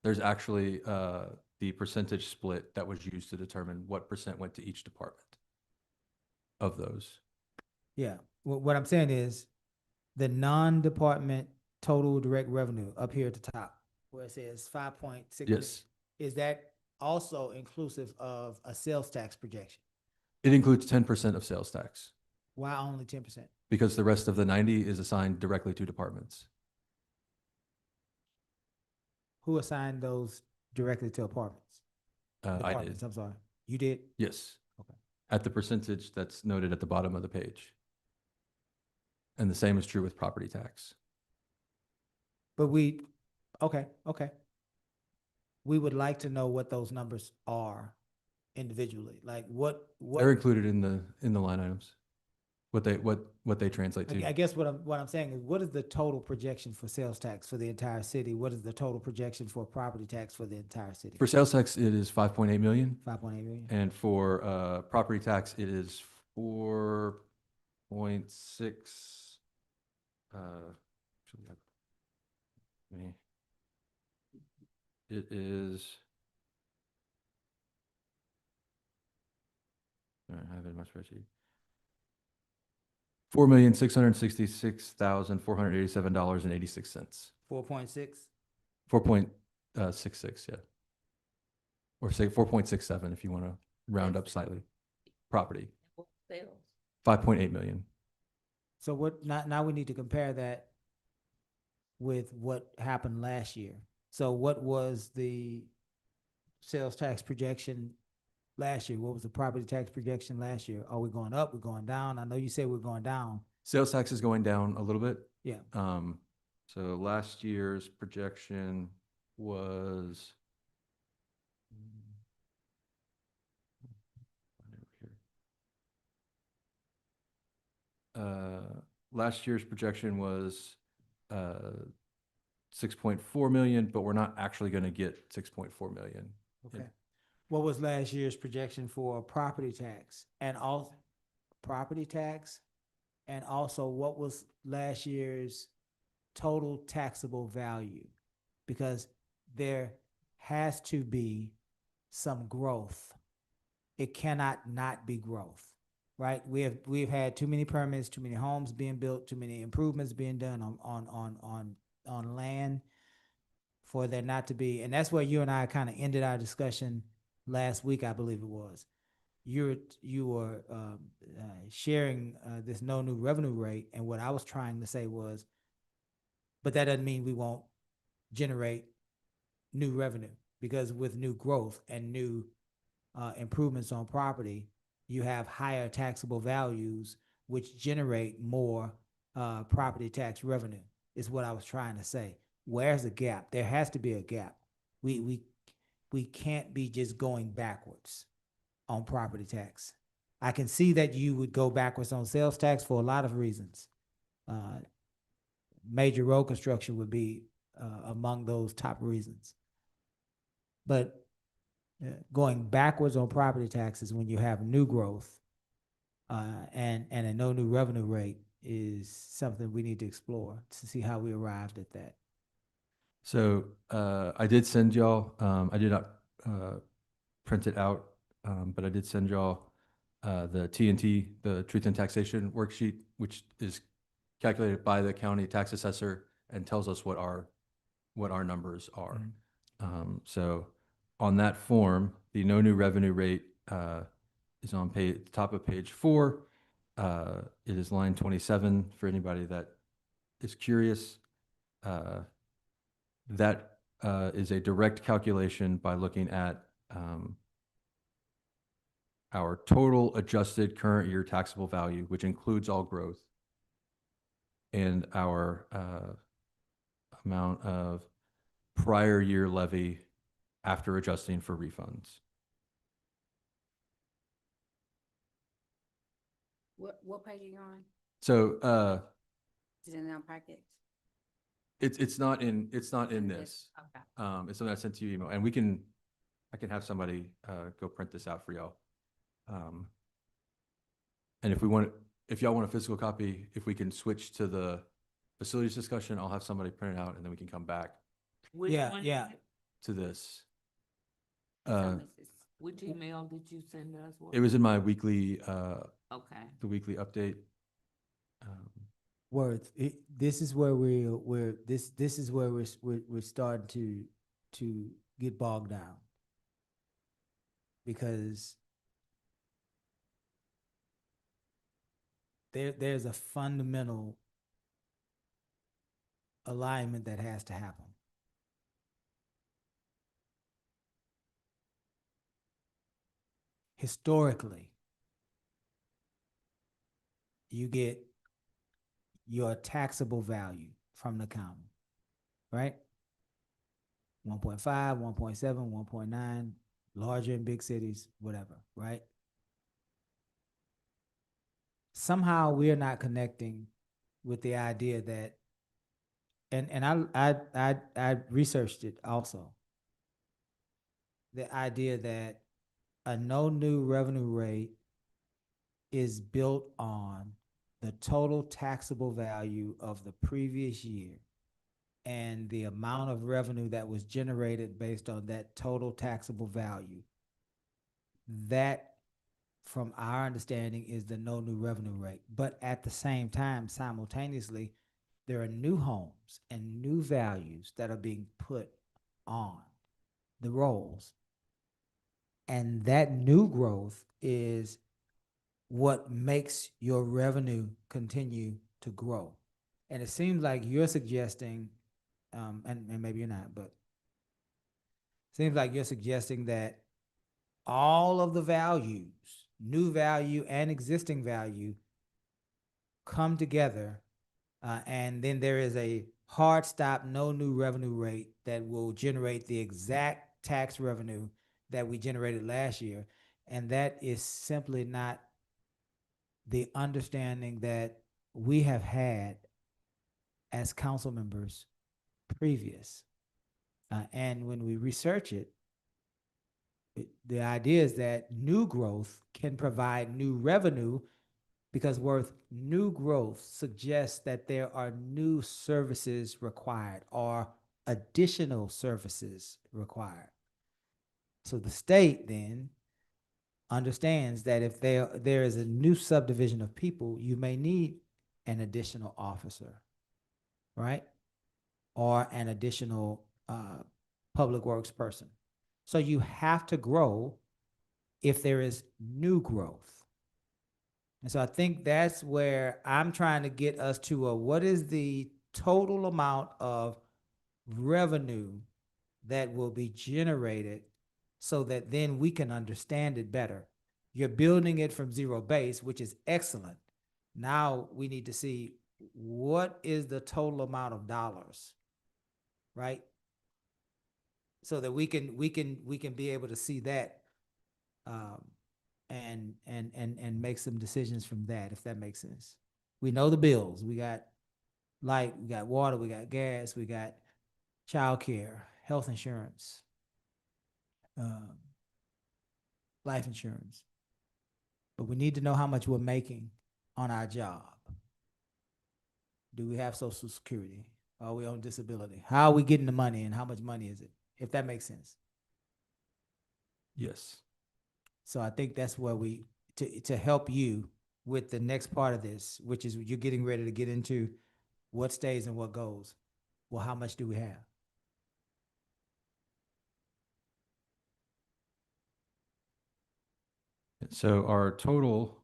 there's actually the percentage split that was used to determine what percent went to each department of those. Yeah, what I'm saying is the non-department total direct revenue up here at the top, where it says 5.6. Yes, Is that also inclusive of a sales tax projection? it includes 10% of sales tax Why only 10%? because the rest of the 90 is assigned directly to departments. Who assigned those directly to apartments? I did. Departments, I'm sorry. You did? Yes. Okay. At the percentage that's noted at the bottom of the page. And the same is true with property tax. But okay. We would like to know what those numbers are individually. Like what They're included in the line items. What they translate to. I guess what I'm saying is, what is the total projection for sales tax for the entire city? What is the total projection for property tax for the entire city? For sales tax, it is 5.8 million. 5.8 million. And for property tax, it is 4.6. It is. I have it in my spreadsheet. $4,666,487.86. 4.6. 4.66, yeah. Or say 4.67 if you want to round up slightly. Property, Sales. 5.8 million. So what, now we need to compare that with what happened last year. So what was the sales tax projection last year? What was the property tax projection last year? Are we going up? We're going down? I know you say we're going down. Sales tax is going down a little bit. Yeah. So last year's projection was. Last year's projection was 6.4 million, but we're not actually going to get 6.4 million. Okay. What was last year's projection for property tax and all property tax? And also what was last year's total taxable value? Because there has to be some growth. It cannot not be growth, right? We've had too many permits, too many homes being built, too many improvements being done on land for there not to be, and that's where you and I kind of ended our discussion last week, I believe it was. You were sharing this no new revenue rate, and what I was trying to say was, but that doesn't mean we won't generate new revenue, because with new growth and new improvements on property, you have higher taxable values, which generate more property tax revenue, is what I was trying to say. Where's the gap? There has to be a gap. We can't be just going backwards on property tax. I can see that you would go backwards on sales tax for a lot of reasons. Major road construction would be among those top reasons. But going backwards on property taxes when you have new growth and a no new revenue rate is something we need to explore to see how we arrived at that. So I did send y'all, I did not print it out, but I did send y'all the TNT, the Truth in Taxation worksheet, which is calculated by the county tax assessor and tells us what our numbers are. So on that form, the no new revenue rate is on top of page 4. It is line 27 for anybody that is curious. That is a direct calculation by looking at our total adjusted current year taxable value, which includes all growth, and our amount of prior year levy after adjusting for refunds. What page are you on? So Is it in our packets? it's not in this. Okay. It's something I sent to you email, and I can have somebody go print this out for y'all. And if y'all want a physical copy, if we can switch to the facilities discussion, I'll have somebody print it out, and then we can come back Which Yeah, one is yeah. it? to this. Which email did you send us? It was in my weekly, Okay. the weekly update. Worth. This is where this is where we're starting to get bogged down, because there's a fundamental alignment that has to happen. Historically, you get your taxable value from the county, right? 1.5, 1.7, 1.9, larger in big cities, whatever, right? Somehow we are not connecting with the idea that, and I researched it also, the idea that a no new revenue rate is built on the total taxable value of the previous year and the amount of revenue that was generated based on that total taxable value. That, from our understanding, is the no new revenue rate. But at the same time, simultaneously, there are new homes and new values that are being put on the rolls. And that new growth is what makes your revenue continue to grow. And it seems like you're suggesting, and maybe you're not, but it seems like you're suggesting that all of the values, new value and existing value, come together, and then there is a hard stop, no new revenue rate that will generate the exact tax revenue that we generated last year. And that is simply not the understanding that we have had as council members previous. And when we research it, the idea is that new growth can provide new revenue, because new growth suggests that there are new services required or additional services required. So the state then understands that if there is a new subdivision of people, you may need an additional officer, right? Or an additional public works person. So you have to grow if there is new growth. And so I think that's where I'm trying to get us to what is the total amount of revenue that will be generated, so that then we can understand it better. You're building it from zero base, which is excellent. Now we need to see what is the total amount of dollars, right? So that we can be able to see that, and make some decisions from that, if that makes sense. We know the bills. We got light, we got water, we got gas, we got childcare, health insurance, life insurance. But we need to know how much we're making on our job. Do we have Social Security? Are we on disability? How are we getting the money, and how much money is it? If that makes sense. Yes. So I think that's where to help you with the next part of this, which is you're getting ready to get into what stays and what goes. Well, how much do we have? So our total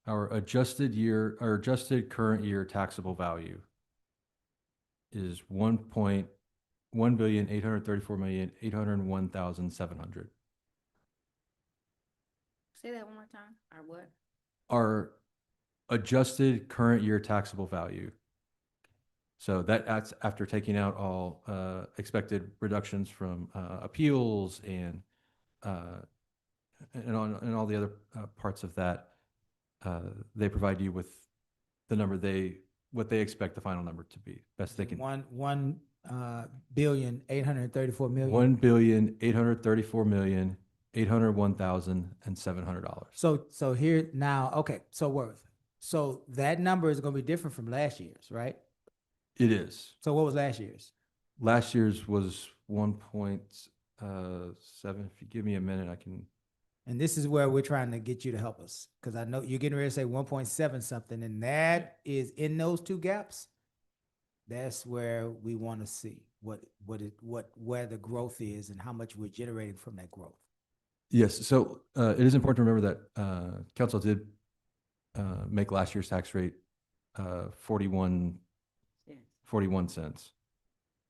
our adjusted current year taxable value is 1,834,801,700. Say that one more time. Our what? Our adjusted current year taxable value. So that's after taking out all expected reductions from appeals and all the other parts of that. They provide you with the number what they expect the final number to be. Best they can. 1,834,000,000. $1,834,801,700. So here now, okay. So that number is going to be different from last year's, right? It is. So what was last year's? Last year's was 1.7. If you give me a minute, I can. And this is where we're trying to get you to help us, because I know you're getting ready to say 1.7 something, and that is in those two gaps. That's where we want to see where the growth is and how much we're generating from that growth. Yes. So it is important to remember that council did make last year's tax rate 41 cents.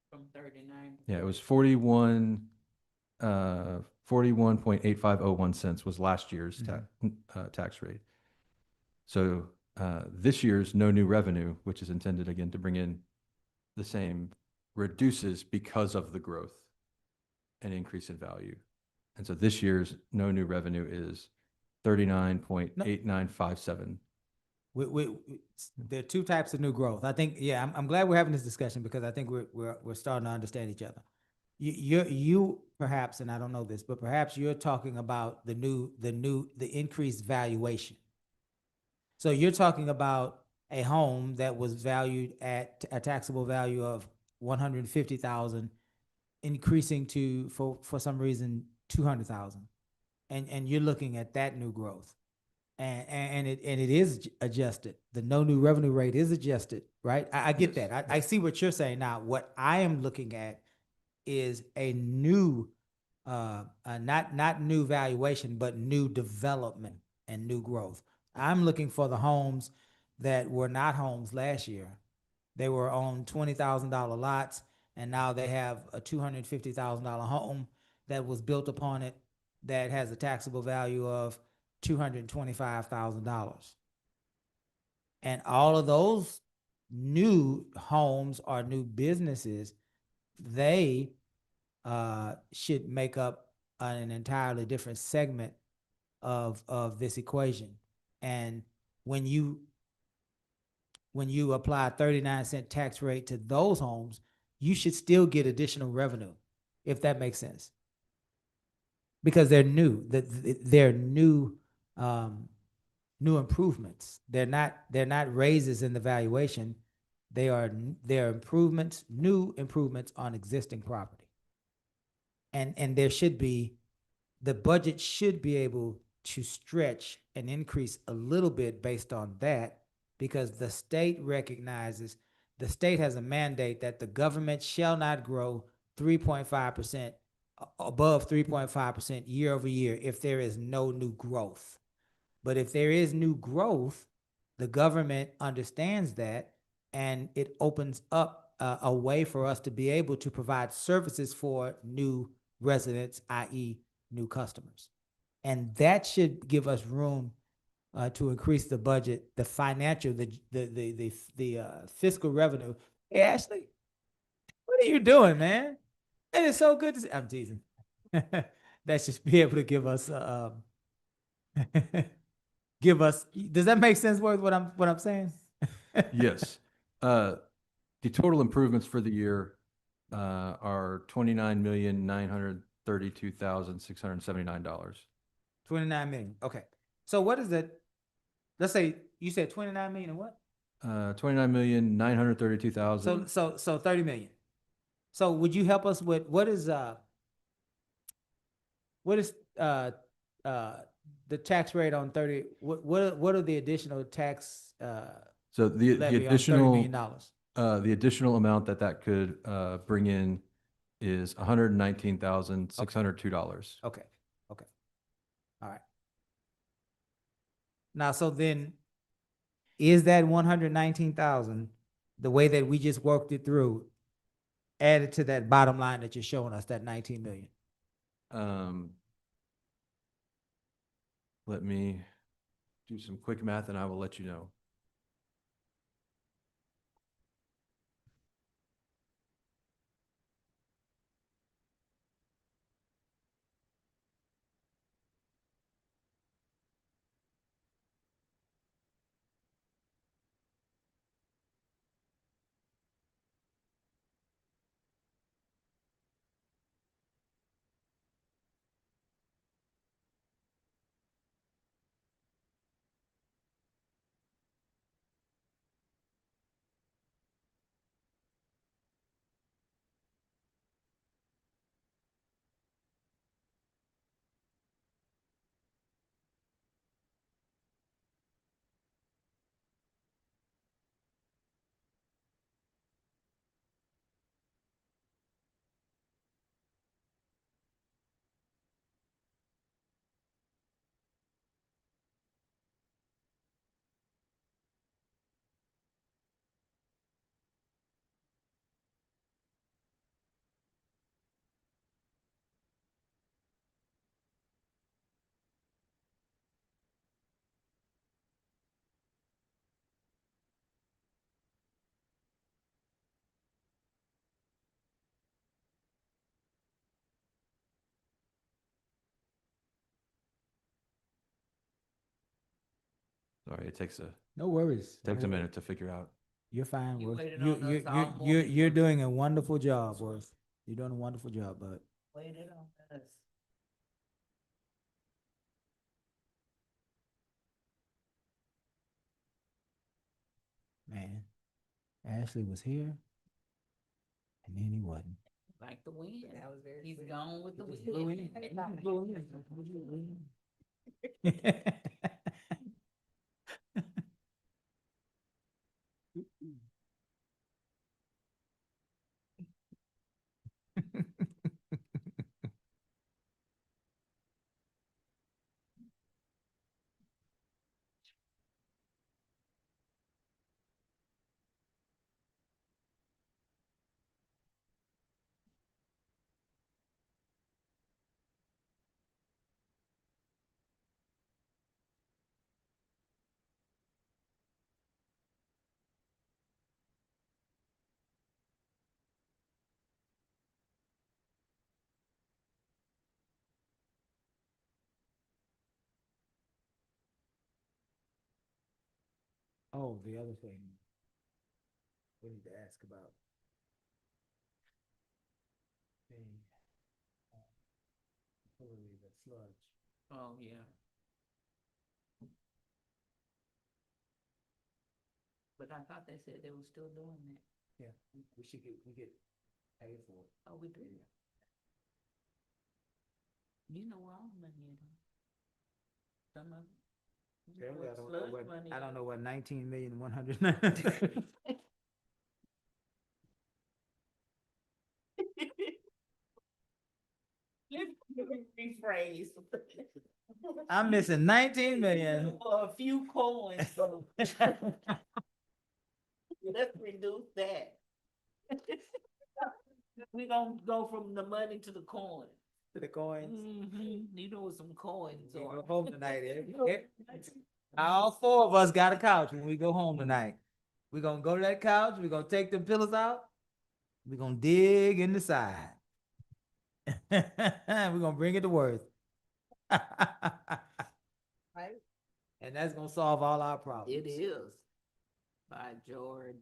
From 39. Yeah, it was 41.8501 cents was last year's tax rate. So this year's no new revenue, which is intended again to bring in the same, reduces because of the growth and increase in value. And so this year's no new revenue is 39.8957. There are two types of new growth. I think, yeah, I'm glad we're having this discussion, because I think we're starting to understand each other. You perhaps, and I don't know this, but perhaps you're talking about the increased valuation. So you're talking about a home that was valued at a taxable value of 150,000, increasing to for some reason 200,000, and you're looking at that new growth. And it is adjusted. The no new revenue rate is adjusted, right? I get that. I see what you're saying now. What I am looking at is a new, not new valuation, but new development and new growth. I'm looking for the homes that were not homes last year, They were on $20,000 lots, and now they have a $250,000 home that was built upon it that has a taxable value of $225,000. And all of those new homes or new businesses, they should make up an entirely different segment of this equation. And when you apply a 39-cent tax rate to those homes, you should still get additional revenue, if that makes sense. Because they're new, they're new, new improvements. They're not raises in the valuation. They're improvements, new improvements on existing property. And there should be, the budget should be able to stretch and increase a little bit based on that, because the state recognizes, the state has a mandate that the government shall not grow 3.5%, above 3.5% year over year if there is no new growth. But if there is new growth, the government understands that, and it opens up a way for us to be able to provide services for new residents, i.e. new customers. And that should give us room to increase the budget, the financial, the fiscal revenue. Hey, Ashley, what are you doing, man? It is so good to see. I'm teasing. That should be able to give us, give us. Does that make sense with what I'm saying? Yes. The total improvements for the year are $29,932,679. 29 million. Okay. So what is that? Let's say you said 29 million and what? $29,932,000. So 30 million. So would you help us with what is the tax rate on 30? What are the additional tax So the levy on $30 million? the additional amount that could bring in is $119,602. Okay. Okay. All right. Now, so then, is that 119,000, the way that we just worked it through, added to that bottom line that you're showing us, that 19 million? Let me do some quick math and I will let you know. Sorry, it takes No worries. a minute to figure out. You're fine, You Worth. waited on us all morning You're for doing a wonderful job, Worth. You're doing a wonderful job, bud. Waited on us. Man, Ashley was here, and then he wasn't. Like the wind. He's gone with the Blew wind. in. Oh, the other thing. We need to ask about. The, totally the sludge. Oh, yeah. But I thought they said they were still doing that. Yeah, we should get, we get paid for it. Oh, we do. You know where all the money is. Some of it. You know Apparently, where I don't know sludge what, money I don't is. know what 19,100. Let me rephrase. I'm missing 19 million. For a few coins, so let's reduce that. We gonna go from the money to the coin. To the coins. You know what some coins We are. go home tonight. All four of us got a couch when we go home tonight. We're gonna go to that couch, we're gonna take the pillows out, we're gonna dig in the side. We're gonna bring it to Worth. Right? And that's gonna solve all our problems. It is. By George.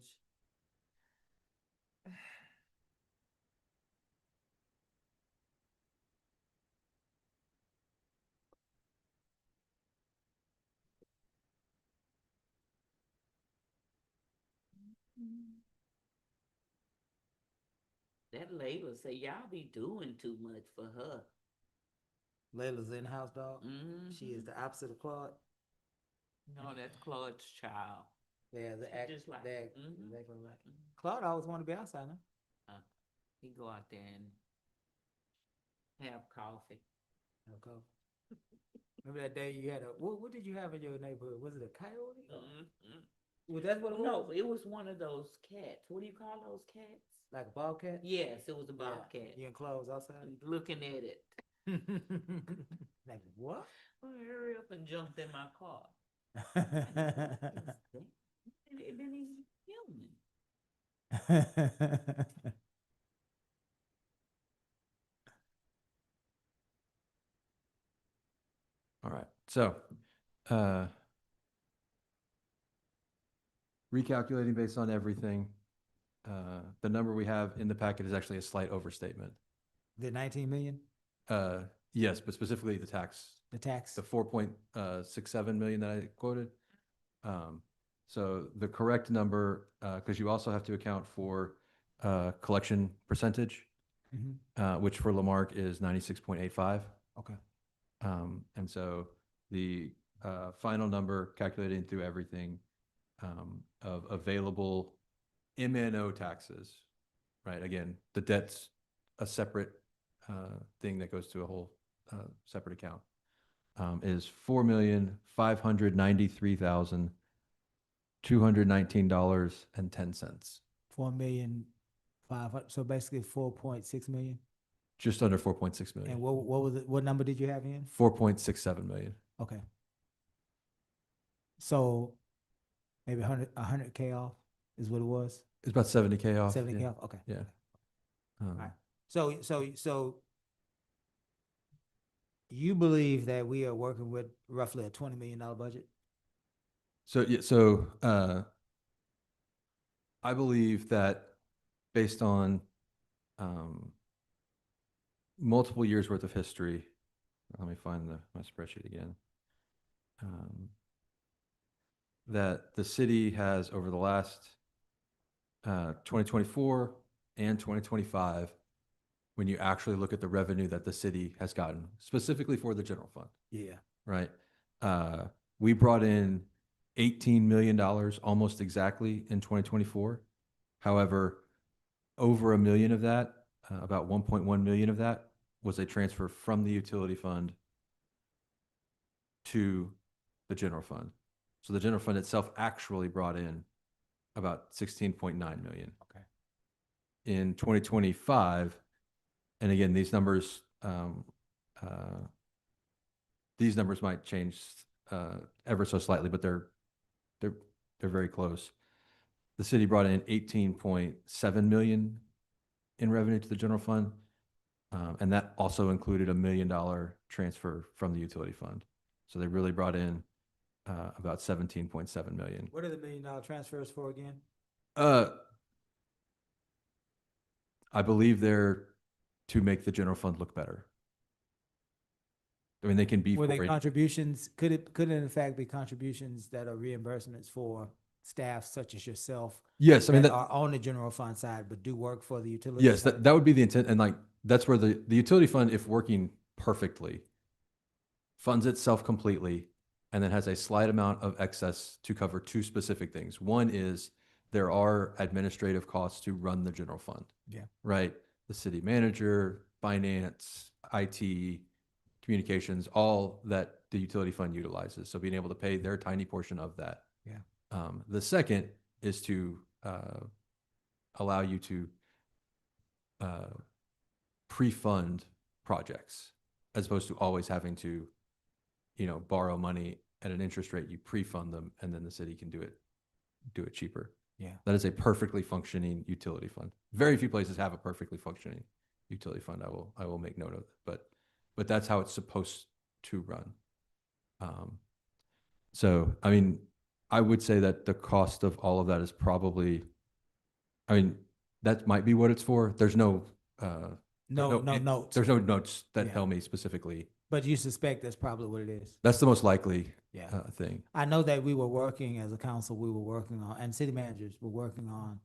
That Layla say y'all be doing too much for her. Layla's in-house dog. Mhm. She is the opposite of Claude. No, that's Claude's child. Yeah, the She act, just like- they act Mhm. exactly like. Claude always wanted to be outside, huh? He go out there and have coffee. Okay. Remember that day you had a, what did you have in your neighborhood? Was it a coyote? Mhm. Was that what it No, was? it was one of those cats. What do you call those cats? Like a bobcat? Yes, it was a Yeah. bobcat. You enclosed outside? Looking at it. Like what? Well, hurry up and jumped in my car. It been even human. All right, so, recalculating based on everything, the number we have in the packet is actually a slight overstatement. The 19 million, Yes, but specifically the tax, the tax? the 4.67 million that I quoted. So the correct number, because you also have to account for collection percentage, Mhm. which for Lamarck is 96.85. Okay. And so the final number calculating through everything of available MNO taxes, right? Again, the debt's a separate thing that goes to a whole separate account, is $4,593,219.10. 4,500,000, so basically 4.6 million? Just under 4.6 And million. what was it, what number did you have in? 4.67 million. Okay. So maybe 100K off is what it was? It's about 70K off. 70K yeah. off, okay. Yeah. Alright. So you believe that we are working with roughly a $20 million budget? So, yeah, I believe that based on multiple years worth of history, let me find my spreadsheet again, that the city has over the last 2024 and 2025, when you actually look at the revenue that the city has gotten, specifically for the general fund, Yeah. right? We brought in $18 million almost exactly in 2024. However, over $1 million of that, about 1.1 million of that was a transfer from the utility fund to the general fund. So the general fund itself actually brought in about 16.9 million. Okay. In 2025, and again, these numbers might change ever so slightly, but they're very close. The city brought in 18.7 million in revenue to the general fund, and that also included $1 million transfer from the utility fund. So they really brought in about 17.7 million. What are the $1 million transfers for again? I believe they're to make the general fund look better. I mean, they can be Were they for it. contributions, could it in fact be contributions that are reimbursements for staff such as yourself? Yes, I mean, That that, are on the general fund side, but do work for the utility? yes, fund? that would be the intent. And like, that's where the utility fund, if working perfectly, funds itself completely and then has a slight amount of excess to cover two specific things. One is there are administrative costs to run the general fund. Yeah. Right? The city manager, finance, IT, communications, all that the utility fund utilizes. So being able to pay their tiny portion of that. Yeah. The second is to allow you to pre-fund projects as opposed to always having to, borrow money at an interest rate. You pre-fund them and then the city can do it cheaper. Yeah. That is a perfectly functioning utility fund. Very few places have a perfectly functioning utility fund. I will make note of it, but that's how it's supposed to run. So, I mean, I would say that the cost of all of that is probably, I mean, that might be what it's for. There's no No notes, there's no notes that Yeah. tell me specifically. but you suspect that's probably what it is. That's the most likely Yeah. thing. I know that we were working as a council, we were working on, and city managers were working on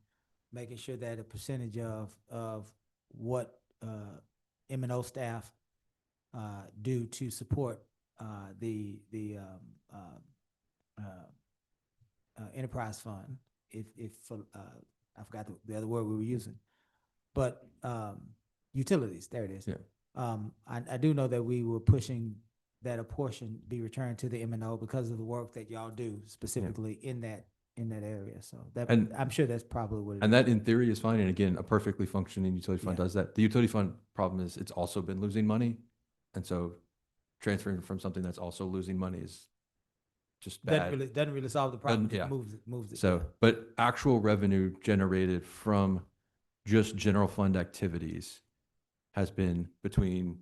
making sure that a percentage of what M&O staff do to support the enterprise fund, if I forgot the other word we were using, but utilities, there it is. Yeah. I do know that we were pushing that a portion be returned to the M&O because of the work that y'all do specifically in that area. So that, And- I'm sure that's probably what it is. And that in theory is fine. And again, a perfectly functioning utility fund Yeah. does that. The utility fund problem is it's also been losing money. And so transferring from something that's also losing money is just bad. Doesn't really solve the problem, Doesn't- just yeah. moves it. So, but actual revenue generated from just general fund activities has been between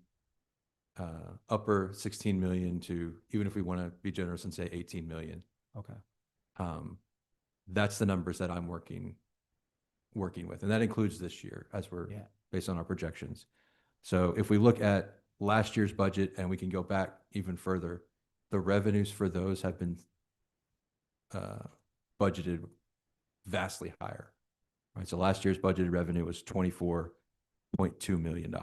upper 16 million to, even if we want to be generous and say 18 million. Okay. That's the numbers that I'm working with. And that includes this year as we're Yeah. based on our projections. So if we look at last year's budget and we can go back even further, the revenues for those have been budgeted vastly higher. Right. So last year's budgeted revenue was $24.2 million.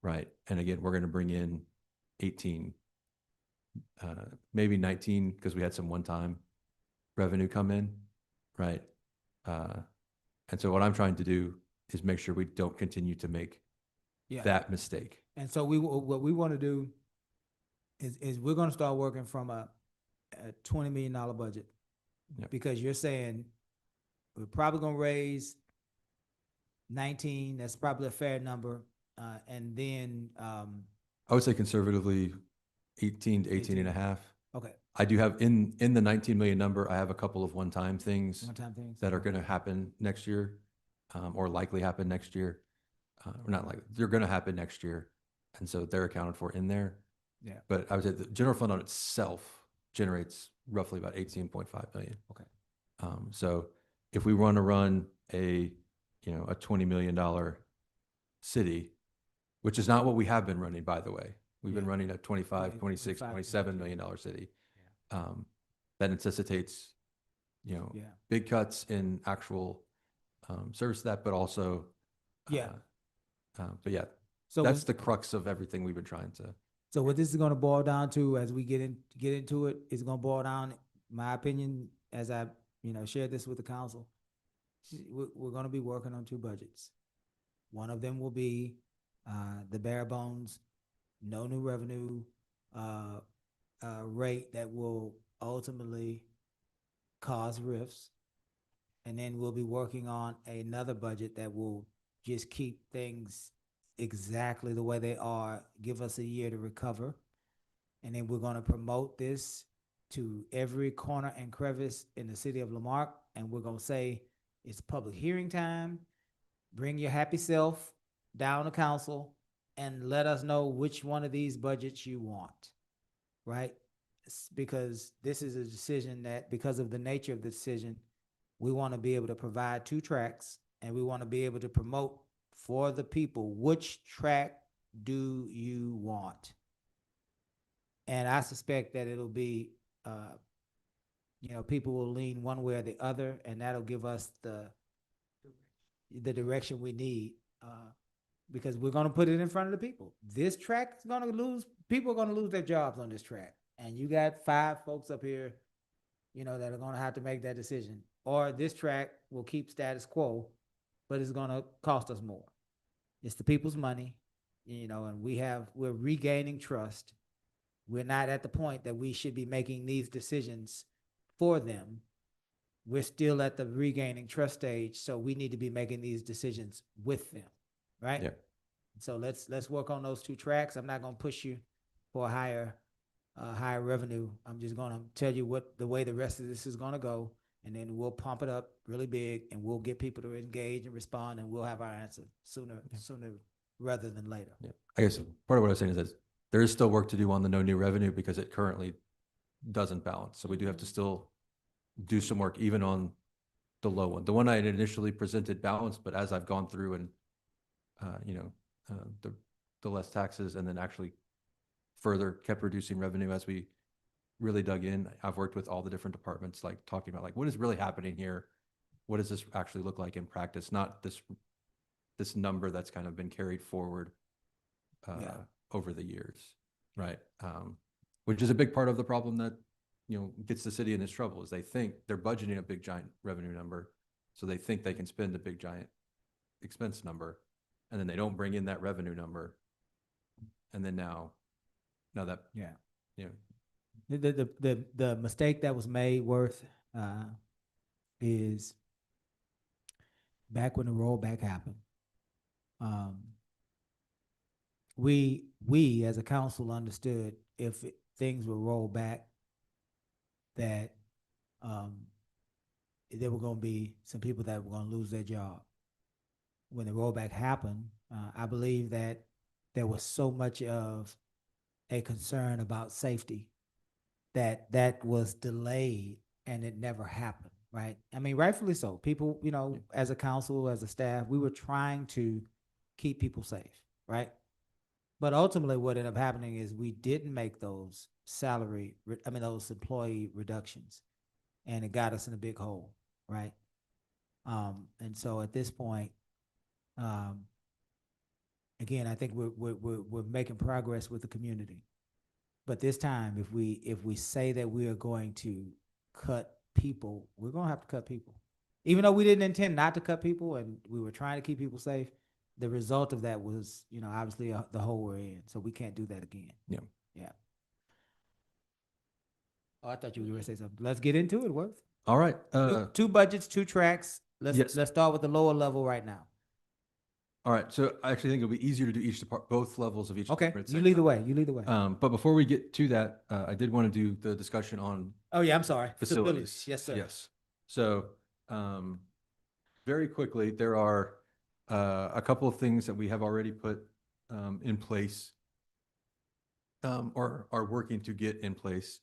Right. And again, we're going to bring in 18, maybe 19, because we had some one-time revenue come in. Right. And so what I'm trying to do is make sure we don't continue to make Yeah. that mistake. And so what we want to do is we're going to start working from a $20 million budget. Yep. Because you're saying we're probably going to raise 19. That's probably a fair number. And then, I would say conservatively 18 to 18 and a 18. half. okay, I do have in the 19 million number, I have a couple of one-time things one-time things. that are going to happen next year, or likely happen next year. Or not like, they're going to happen next year. And so they're accounted for in there. Yeah. But I would say the general fund on itself generates roughly about 18.5 million. Okay. So if we want to run a $20 million city, which is not what we have been running, by the way. We've been Yeah. running a 25, 26, 27 million dollar city. That necessitates, Yeah. big cuts in actual service to that, but also, Yeah. but yeah, So that's the crux of everything we've been trying to. So what this is going to boil down to, as we get into it, is going to boil down, my opinion, as I shared this with the council. We're going to be working on two budgets. One of them will be the bare bones, no new revenue rate that will ultimately cause rifts. And then we'll be working on another budget that will just keep things exactly the way they are, give us a year to recover. And then we're going to promote this to every corner and crevice in the city of Lamarck. And we're going to say, it's public hearing time. Bring your happy self down to council and let us know which one of these budgets you want, right? because this is a decision that, because of the nature of the decision, we want to be able to provide 2 tracks, and we want to be able to promote for the people, which track do you want? And I suspect that it'll be, people will lean one way or the other, and that'll give us the direction we need, because we're gonna put it in front of the people. This track is gonna lose, people are gonna lose their jobs on this track. And you got 5 folks up here, that are gonna have to make that decision. Or this track will keep status quo, but it's gonna cost us more. It's the people's money, and we're regaining trust. We're not at the point that we should be making these decisions for them. We're still at the regaining trust stage, so we need to be making these decisions with them, right? Yeah. So let's work on those 2 tracks. I'm not gonna push you for a higher revenue. I'm just gonna tell you what the way the rest of this is gonna go, and then we'll pump it up really big, and we'll get people to engage and respond, and we'll have our answer sooner rather than later. Yeah. I guess part of what I was saying is that there is still work to do on the no new revenue because it currently doesn't balance. So we do have to still do some work even on the low one. The one I had initially presented balanced, but as I've gone through and, the less taxes and then actually further kept reducing revenue as we really dug in. I've worked with all the different departments, like talking about like, what is really happening here? What does this actually look like in practice? Not this number that's kind of been carried forward over the years, right? Which is a big part of the problem that, gets the city in its trouble is they think they're budgeting a big giant revenue number. So they think they can spend a big giant expense number, and then they don't bring in that revenue number. And then now that, The mistake that was made, Worth, is back when the rollback happened. We as a council understood if things were rolled back, that there were going to be some people that were going to lose their job. When the rollback happened, I believe that there was so much of a concern about safety that was delayed, and it never happened, right? I mean, rightfully so. People, as a council, as a staff, we were trying to keep people safe, right? But ultimately what ended up happening is we didn't make those those employee reductions, and it got us in a big hole, right? And so at this point, again, I think we're making progress with the community. But this time, if we say that we are going to cut people, we're going to have to cut people. Even though we didn't intend not to cut people and we were trying to keep people safe, the result of that was, obviously the hole we're in. So we can't do that again. Yeah. Yeah. Oh, I thought you were going to say something. Let's get into it, Worth. all right. Two budgets, 2 tracks. Yes. Let's start with the lower level right now. All right. So I actually think it'll be easier to do both levels of each. Okay. department at the You same lead the time. way. You lead the way. But before we get to that, I did want to do the discussion on Oh yeah, I'm sorry. facilities. Yes, sir. Yes. So, very quickly, there are a couple of things that we have already put in place, or are working to get in place.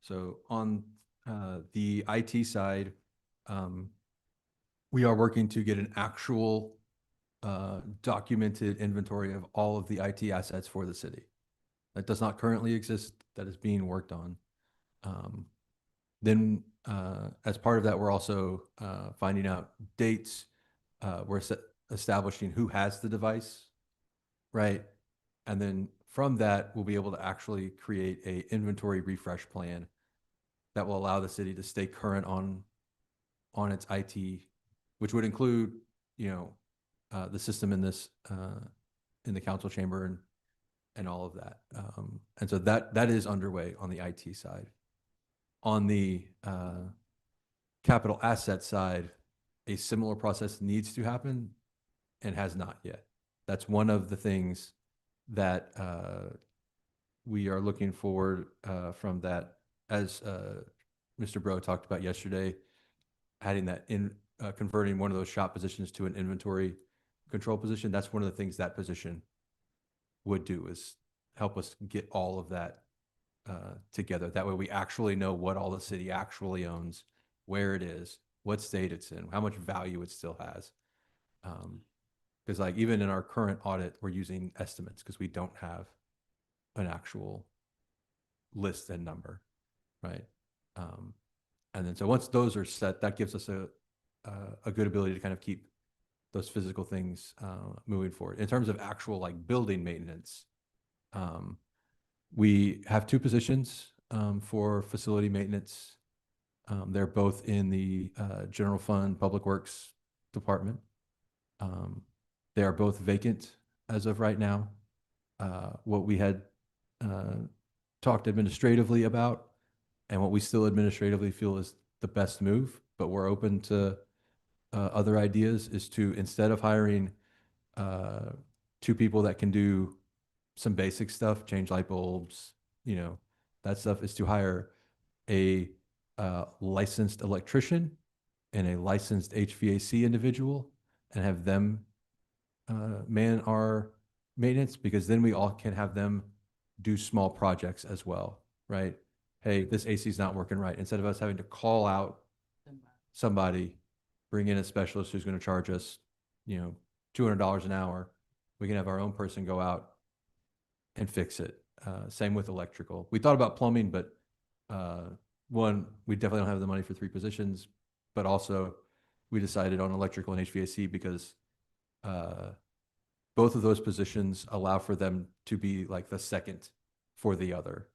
So on the IT side, we are working to get an actual documented inventory of all of the IT assets for the city. That does not currently exist. That is being worked on. Then as part of that, we're also finding out dates. We're establishing who has the device, right? And then from that, we'll be able to actually create a inventory refresh plan that will allow the city to stay current on its IT, which would include, the system in this in the council chamber and all of that. And so that is underway on the IT side. On the capital asset side, a similar process needs to happen and has not yet. That's one of the things that we are looking forward from that, as Mr. Bro talked about yesterday, adding that in, converting one of those shop positions to an inventory control position. That's one of the things that position would do, is help us get all of that together. That way we actually know what all the city actually owns, where it is, what state it's in, how much value it still has. Because like even in our current audit, we're using estimates because we don't have an actual list and number, right? And then so once those are set, that gives us a good ability to kind of keep those physical things moving forward. In terms of actual like building maintenance, we have two positions for facility maintenance. They're both in the general fund public works department. They are both vacant as of right now. What we had talked administratively about and what we still administratively feel is the best move, but we're open to other ideas, is to, instead of hiring two people that can do some basic stuff, change light bulbs, you know, that stuff, is to hire a licensed electrician and a licensed HVAC individual and have them man our maintenance, because then we all can have them do small projects as well, right? Hey, this AC is not working right. Instead of us having to call out somebody, bring in a specialist who's going to charge us, you know, $200 an hour, we can have our own person go out and fix it. Same with electrical. We thought about plumbing, but one, we definitely don't have the money for 3 positions, but also we decided on electrical and HVAC because both of those positions allow for them to be like the second for the other,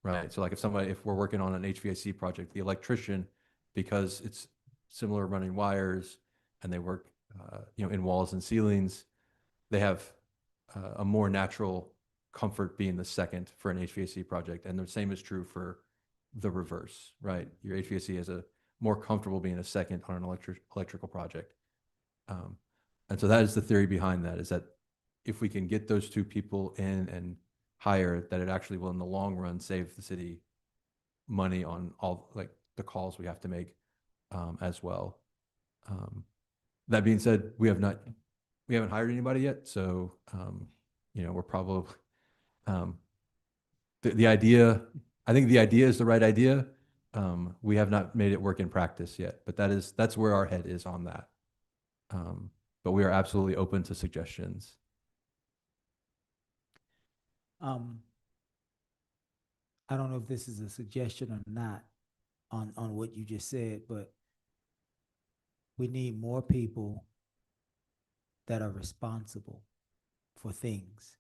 right? So like if we're working on an HVAC project, the electrician, because it's similar running wires and they work, you know, in walls and ceilings, they have a more natural comfort being the second for an HVAC project. And the same is true for the reverse, right? Your HVAC is a more comfortable being a second on an electrical project. And so that is the theory behind that, is that if we can get those 2 people in and hire, that it actually will in the long run save the city money on all like the calls we have to make as well. That being said, we haven't hired anybody yet. So, you know, we're probably, the idea, I think the idea is the right idea. We have not made it work in practice yet, but that's where our head is on that. But we are absolutely open to suggestions. I don't know if this is a suggestion or not on what you just said, but we need more people that are responsible for things.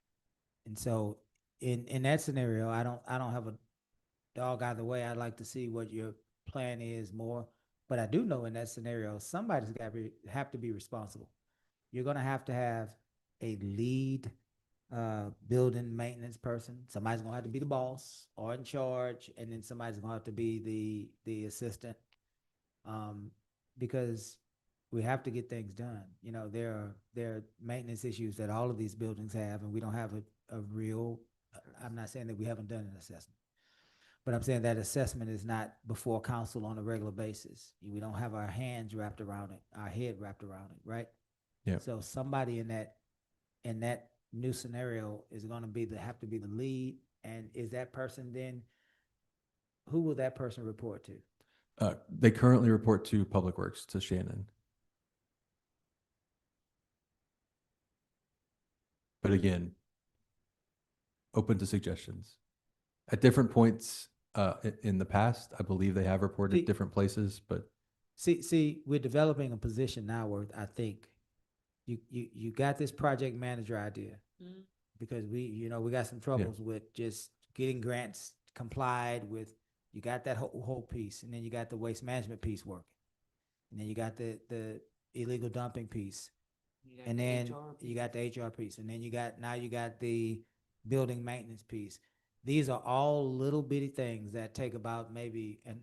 And so in that scenario, I don't have a dog either way. I'd like to see what your plan is more, but I do know in that scenario, somebody's got to have to be responsible. You're going to have a lead building maintenance person. Somebody's going to have to be the boss or in charge, and then somebody's going to have to be the assistant, because we have to get things done. You know, there are maintenance issues that all of these buildings have, and we don't have a real, I'm not saying that we haven't done an assessment, but I'm saying that assessment is not before council on a regular basis. We don't have our hands wrapped around it, our head wrapped around it, right? Yeah. So somebody in that new scenario is going to have to be the lead. And is that person then, who will that person report to? They currently report to Public Works, to Shannon. But again, open to suggestions. At different points in the past, I believe they have reported different places, but. See, we're developing a position now where I think you got this project manager idea, because we got some troubles with just getting grants complied with. You got that whole piece, and then you got the waste management piece working, and then you got the illegal dumping piece, and then you got the HR piece, and then you got the building maintenance piece. These are all little bitty things that take about maybe, and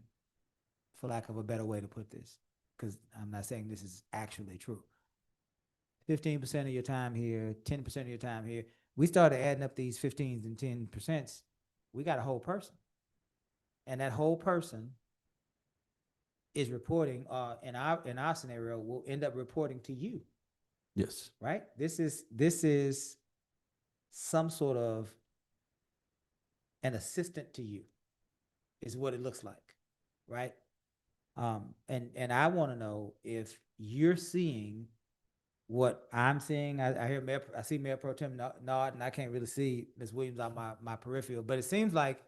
for lack of a better way to put this, because I'm not saying this is actually true, 15% of your time here, 10% of your time here. We started adding up these 15s and 10%. We got a whole person. And that whole person is reporting, in our scenario, will end up reporting to you. Yes. Right? This is some sort of an assistant to you is what it looks like, right? And I want to know if you're seeing what I'm seeing. I hear Mayor, I see Mayor Pro Tem nod, and I can't really see Ms. Williams on my peripheral, but it seems like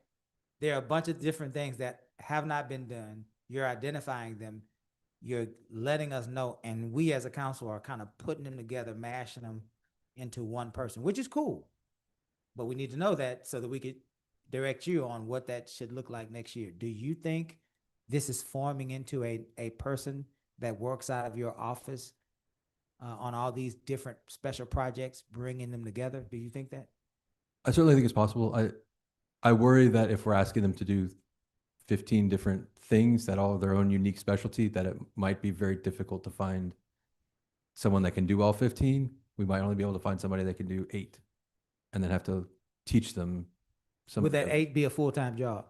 there are a bunch of different things that have not been done. You're identifying them. You're letting us know, and we as a council are kind of putting them together, mashing them into one person, which is cool. But we need to know that so that we could direct you on what that should look like next year. Do you think this is forming into a person that works out of your office on all these different special projects, bringing them together? Do you think that? I certainly think it's possible. I worry that if we're asking them to do 15 different things that all have their own unique specialty, that it might be very difficult to find someone that can do all 15. We might only be able to find somebody that can do 8 and then have to teach them some. Would that 8 be a full-time job?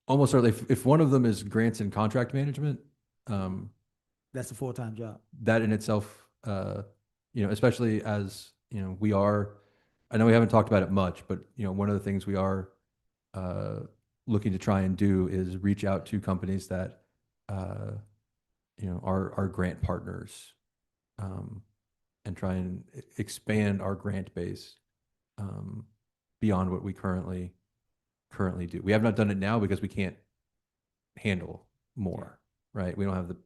Almost certainly, if one of them is grants and contract management, That's a full-time job. that in itself, especially as, I know we haven't talked about it much, but, one of the things we are looking to try and do is reach out to companies that, are grant partners, and try and expand our grant base beyond what we currently do. We have not done it now because we can't handle more, right? We don't have the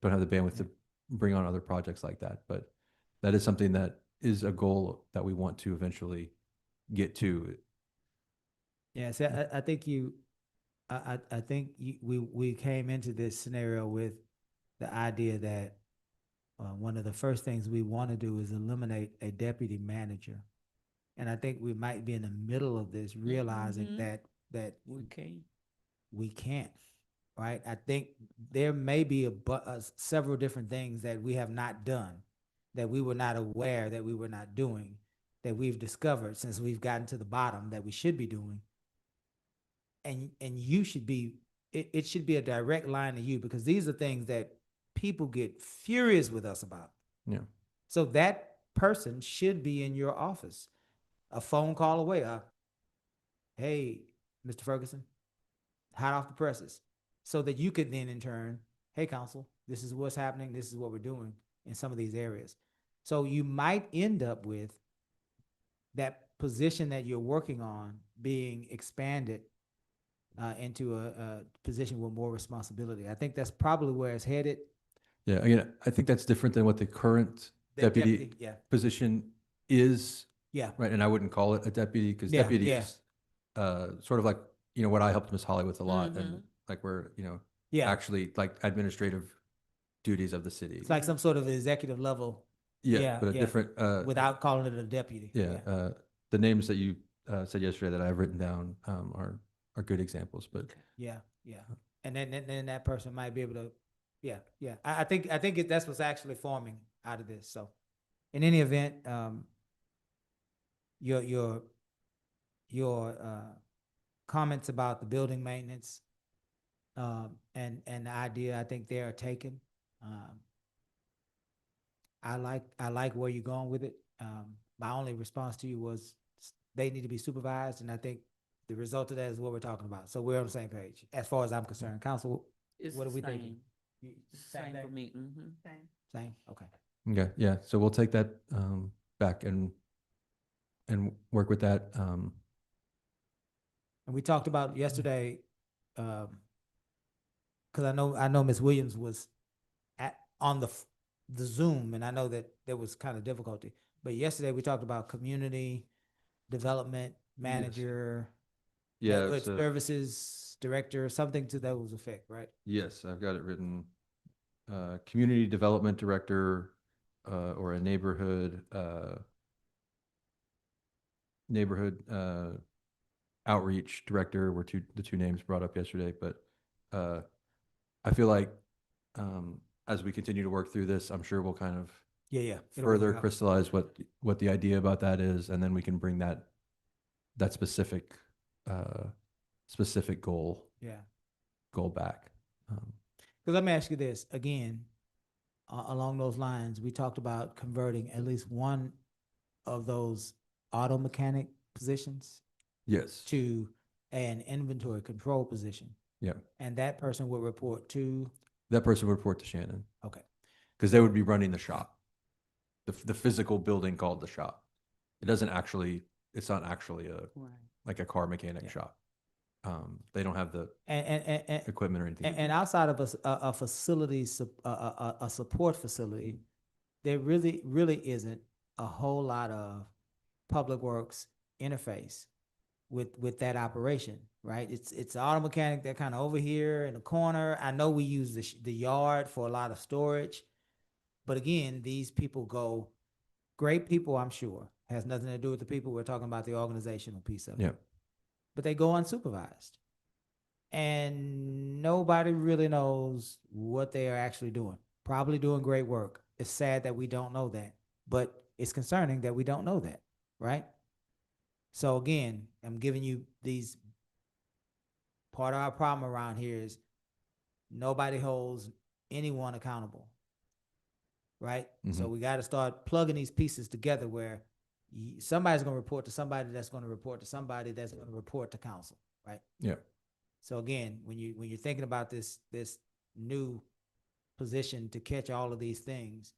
bandwidth to bring on other projects like that. But that is something that is a goal that we want to eventually get to. Yeah, see, I think we came into this scenario with the idea that one of the first things we want to do is eliminate a deputy manager. And I think we might be in the middle of this, realizing that Okay. we can't, right? I think there may be several different things that we have not done, that we were not aware that we were not doing, that we've discovered since we've gotten to the bottom that we should be doing. And you should be, it should be a direct line to you, because these are things that people get furious with us about. Yeah. So that person should be in your office, a phone call away. Hey, Mr. Ferguson, hot off the presses, so that you could then in turn, hey, council, this is what's happening. This is what we're doing in some of these areas. So you might end up with that position that you're working on being expanded into a position with more responsibility. I think that's probably where it's headed. Yeah, again, I think that's different than what the current The deputy yeah, position is, yeah, right? And I wouldn't call it a deputy, because Yeah, deputy yeah. is sort of like, what I helped Miss Holly with a lot, and Mhm. like we're, yeah. actually like administrative duties of the city. It's like some sort of executive level Yeah, but a different, without calling it a deputy. yeah, the names that you said yesterday that I've written down are good examples, but Yeah, yeah. And then that person might be able to, yeah, yeah. I think that's what's actually forming out of this. So in any event, your comments about the building maintenance and the idea, I think they are taken. I like where you're going with it. My only response to you was they need to be supervised, and I think the result of that is what we're talking about. So we're on the same page as far as I'm concerned. Council, It's what are the we same. thinking? It's the same for me. Same? Okay. okay, yeah. So we'll take that back and work with that. And we talked about yesterday, because I know Ms. Williams was on the Zoom, and I know that there was kind of difficulty. But yesterday we talked about community development manager, Yeah, neighborhood so- services director, something to those effect, right? Yes, I've got it written. Community development director, or a neighborhood outreach director were the two names brought up yesterday. But I feel like as we continue to work through this, I'm sure we'll kind of Yeah. It'll further work out. crystallize what the idea about that is, and then we can bring that specific goal Yeah. back. Because let me ask you this again, along those lines, we talked about converting at least one of those auto mechanic positions Yes. to an inventory control position. Yeah. And that person would report to, That person would report to Shannon okay, because they would be running the shop, the physical building called the shop. It's not actually Right. like a car mechanic Yeah. shop. They don't have the and equipment or anything. and outside of a facility, a support facility, there really isn't a whole lot of public works interface with that operation, right? It's the auto mechanic, they're kind of over here in the corner. I know we use the yard for a lot of storage, but again, these people go, great people, I'm sure, has nothing to do with the people. We're talking about the organizational piece of it. Yeah. But they go unsupervised. And nobody really knows what they are actually doing. Probably doing great work. It's sad that we don't know that, but it's concerning that we don't know that, right? So again, I'm giving you these, part of our problem around here is nobody holds anyone accountable, right? So Mhm. we got to start plugging these pieces together where somebody's going to report to somebody that's going to report to somebody that's going to report to council, right? Yeah. So again, when you're thinking about this new position to catch all of these things,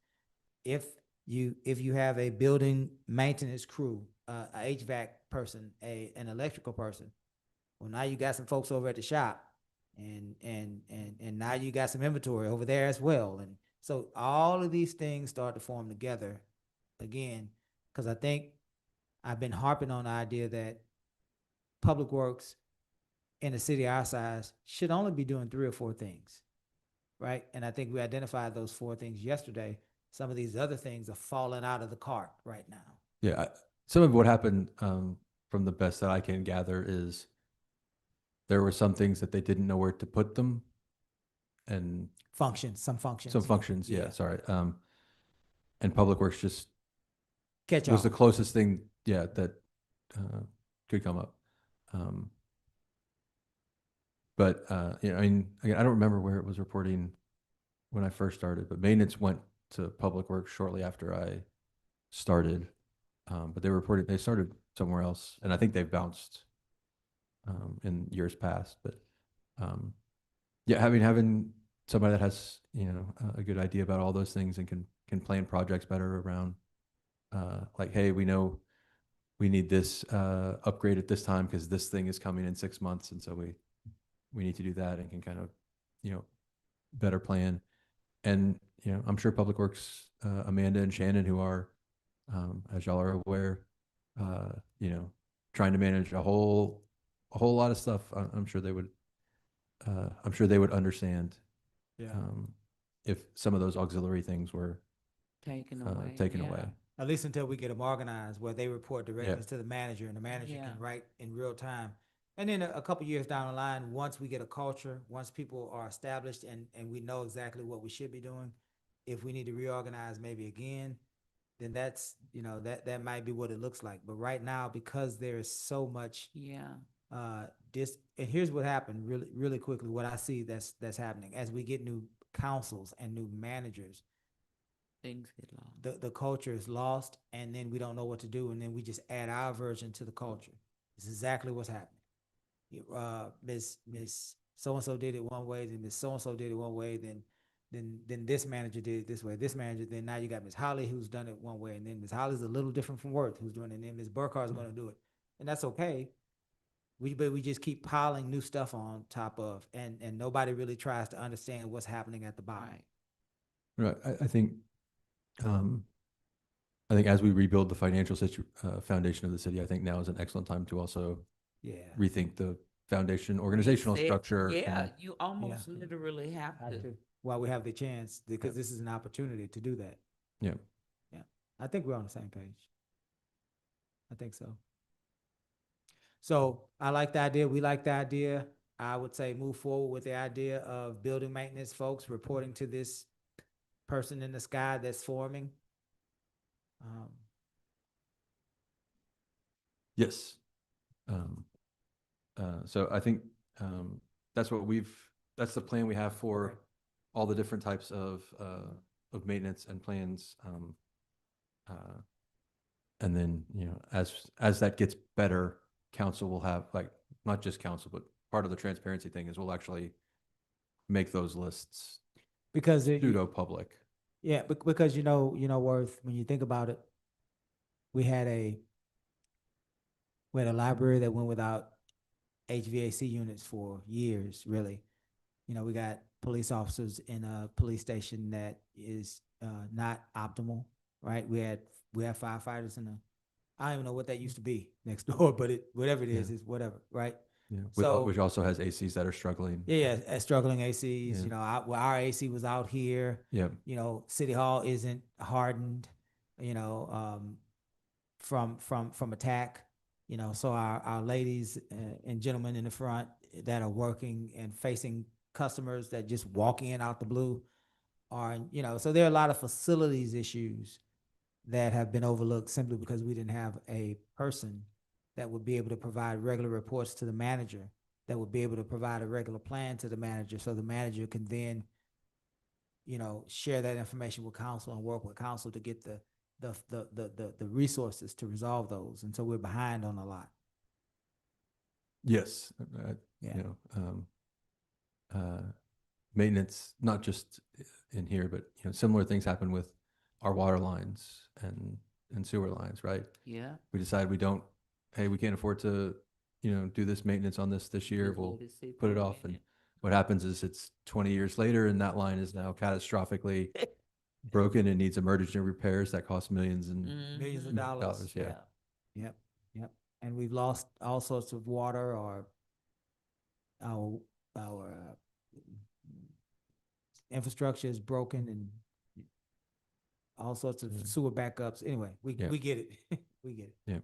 if you have a building maintenance crew, a HVAC person, an electrical person, well, now you got some folks over at the shop, and now you got some inventory over there as well, and so all of these things start to form together again, because I think I've been harping on the idea that public works in a city our size should only be doing 3 or 4 things, right? And I think we identified those 4 things yesterday. Some of these other things are falling out of the cart right now. Yeah. Some of what happened, from the best that I can gather, is there were some things that they didn't know where to put them, and Some functions. some functions. Yeah. Sorry. And Public Works just Catch was the all. closest thing, yeah, that could come up. But I mean, again, I don't remember where it was reporting when I first started, but maintenance went to Public Works shortly after I started. But they started somewhere else, and I think they've bounced in years past. But yeah, having somebody that has a good idea about all those things and can plan projects better around, like, hey, we know we need this upgrade at this time because this thing is coming in 6 months, and so we need to do that, and can kind of better plan. And I'm sure Public Works, Amanda and Shannon, who are, as y'all are aware, trying to manage a whole lot of stuff. I'm sure they would understand Yeah. if some of those auxiliary things were Taken away. taken yeah. away. At least until we get them organized where they report directly Yeah. to the manager, and the manager Yeah. can write in real time. And then a couple years down the line, once we get a culture, once people are established and we know exactly what we should be doing, if we need to reorganize maybe again, then that's, that might be what it looks like. But right now, because there is so much Yeah. and here's what happened really, really quickly, what I see that's happening as we get new councils and new managers, Things get lost. the culture is lost, and then we don't know what to do, and then we just add our version to the culture. It's exactly what's happening. Miss so and so did it one way, then Miss so and so did it one way, then this manager did it this way. This manager, then now you got Miss Holly who's done it one way, and then Miss Holly's a little different from Worth who's doing it, and then Miss Burkhart's going to do it, and that's okay. But we just keep piling new stuff on top of, and nobody really tries to understand what's happening at the bottom. Right. Right. I think as we rebuild the financial foundation of the city, I think now is an excellent time to also Yeah. rethink the foundation organizational Say it. structure. Yeah, and- you almost literally have to. While we have the chance, because this is an opportunity to do that. Yeah. Yeah. I think we're on the same page. I think so. So I like the idea. We like the idea. I would say move forward with the idea of building maintenance folks reporting to this person in the sky that's forming. Yes. So I think that's the plan we have for Okay. all the different types of maintenance and plans. And then, as that gets better, council will have, like, not just council, but part of the transparency thing is we'll actually make those lists Because pseudo public. yeah, because Worth, when you think about it, we had a library that went without HVAC units for years, really. We got police officers in a police station that is not optimal, right? We have firefighters in I don't even know what that used to be next door, but whatever it is whatever, right? Yeah. So- Which also has ACs that are struggling. Yeah, struggling ACs, Yeah. our AC was out here. Yeah. City Hall isn't hardened, from attack. So our ladies and gentlemen in the front that are working and facing customers that just walk in out the blue are, so there are a lot of facilities issues that have been overlooked simply because we didn't have a person that would be able to provide regular reports to the manager, that would be able to provide a regular plan to the manager, so the manager can then, share that information with council and work with council to get the resources to resolve those. And so we're behind on a lot. Yes. Yeah. Maintenance, not just in here, but, similar things happen with our water lines and sewer lines, right? Yeah. We decide we can't afford to, do this maintenance on this year. We'll put it off. And what happens is it's 20 years later and that line is now catastrophically broken and needs emergency repairs that cost millions and Millions of Mhm. dollars. Yeah. Yep. And we've lost all sorts of water, or our infrastructure is broken, and all sorts of Yeah. sewer backups. Anyway, we Yeah. get it. We get it. Yeah.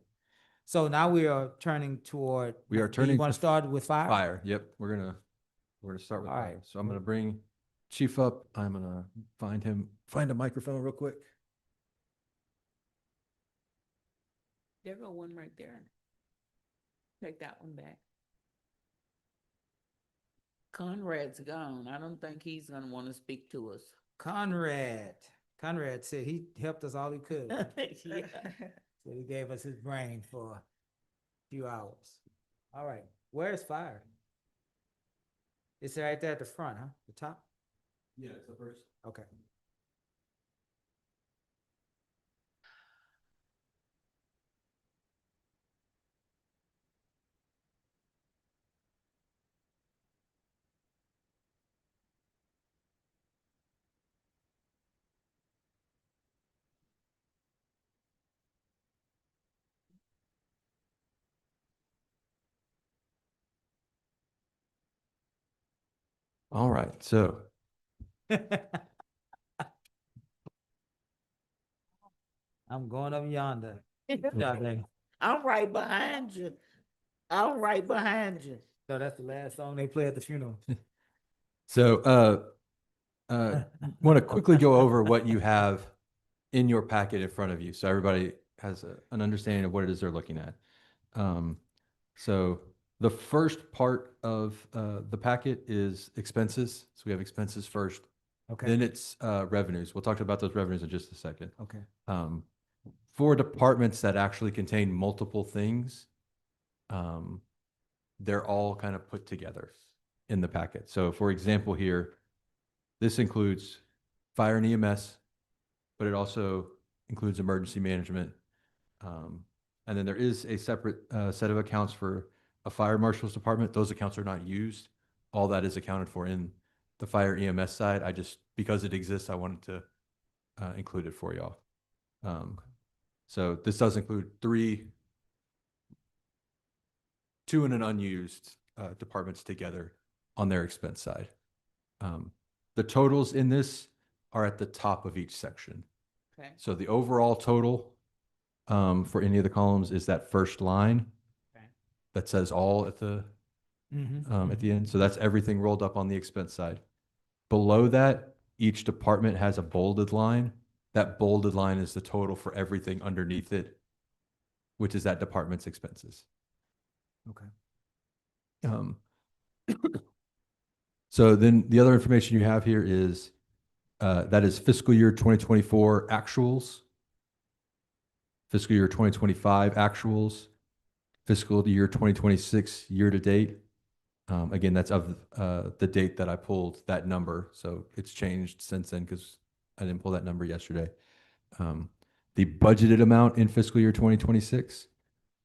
So now we are turning toward. We are Do turning you want to to start with fire? Fire. Yep. We're gonna start with All fire. right. So I'm gonna bring Chief up. I'm gonna find a microphone real quick. There go one right there. Take that one back. Conrad's gone. I don't think he's gonna want to speak to us. Conrad said he helped us all he could. Yeah. So he gave us his brain for a few hours. All right, where's fire? It's right there at the front, huh? The top? Yeah, it's the first. Okay. All right. So I'm going up yonder. Yonder. I'm right behind you. I'm right behind you. So that's the last song they play at the funeral. So, want to quickly go over what you have in your packet in front of you, so everybody has an understanding of what it is they're looking at. So the first part of the packet is expenses. So we have expenses first. Okay. Then it's revenues. We'll talk about those revenues in just a second. Okay. For departments that actually contain multiple things, they're all kind of put together in the packet. So for example here, this includes fire and EMS, but it also includes emergency management. And then there is a separate set of accounts for a fire marshal's department. Those accounts are not used. All that is accounted for in the fire EMS side. Because it exists, I wanted to include it for y'all. So this does include two and an unused departments together on their expense side. The totals in this are at the top of each section. Okay. So the overall total for any of the columns is that first line Okay. that says all at the end. So that's everything rolled up on the expense side. Below that, each department has a bolded line. That bolded line is the total for everything underneath it, which is that department's expenses. Okay. So then the other information you have here is that is fiscal year 2024 actuals, fiscal year 2025 actuals, fiscal year 2026 year to date. Again, that's of the date that I pulled that number. So it's changed since then because I didn't pull that number yesterday. The budgeted amount in fiscal year 2026,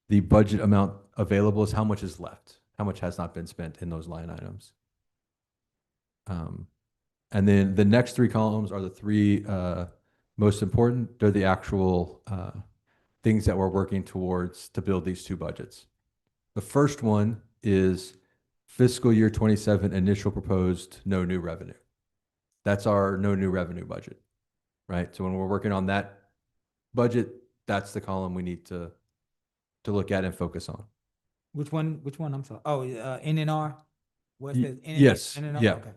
the budget amount available is how much is left, how much has not been spent in those line items. And then the next three columns are the three most important. They're the actual things that we're working towards to build these two budgets. The first one is fiscal year 27 initial proposed no new revenue. That's our no new revenue budget, right? So when we're working on that budget, that's the column we need to look at and focus on. Which one? I'm sorry. Oh, NNR? What's Y- the yes, NNR? yeah. Okay.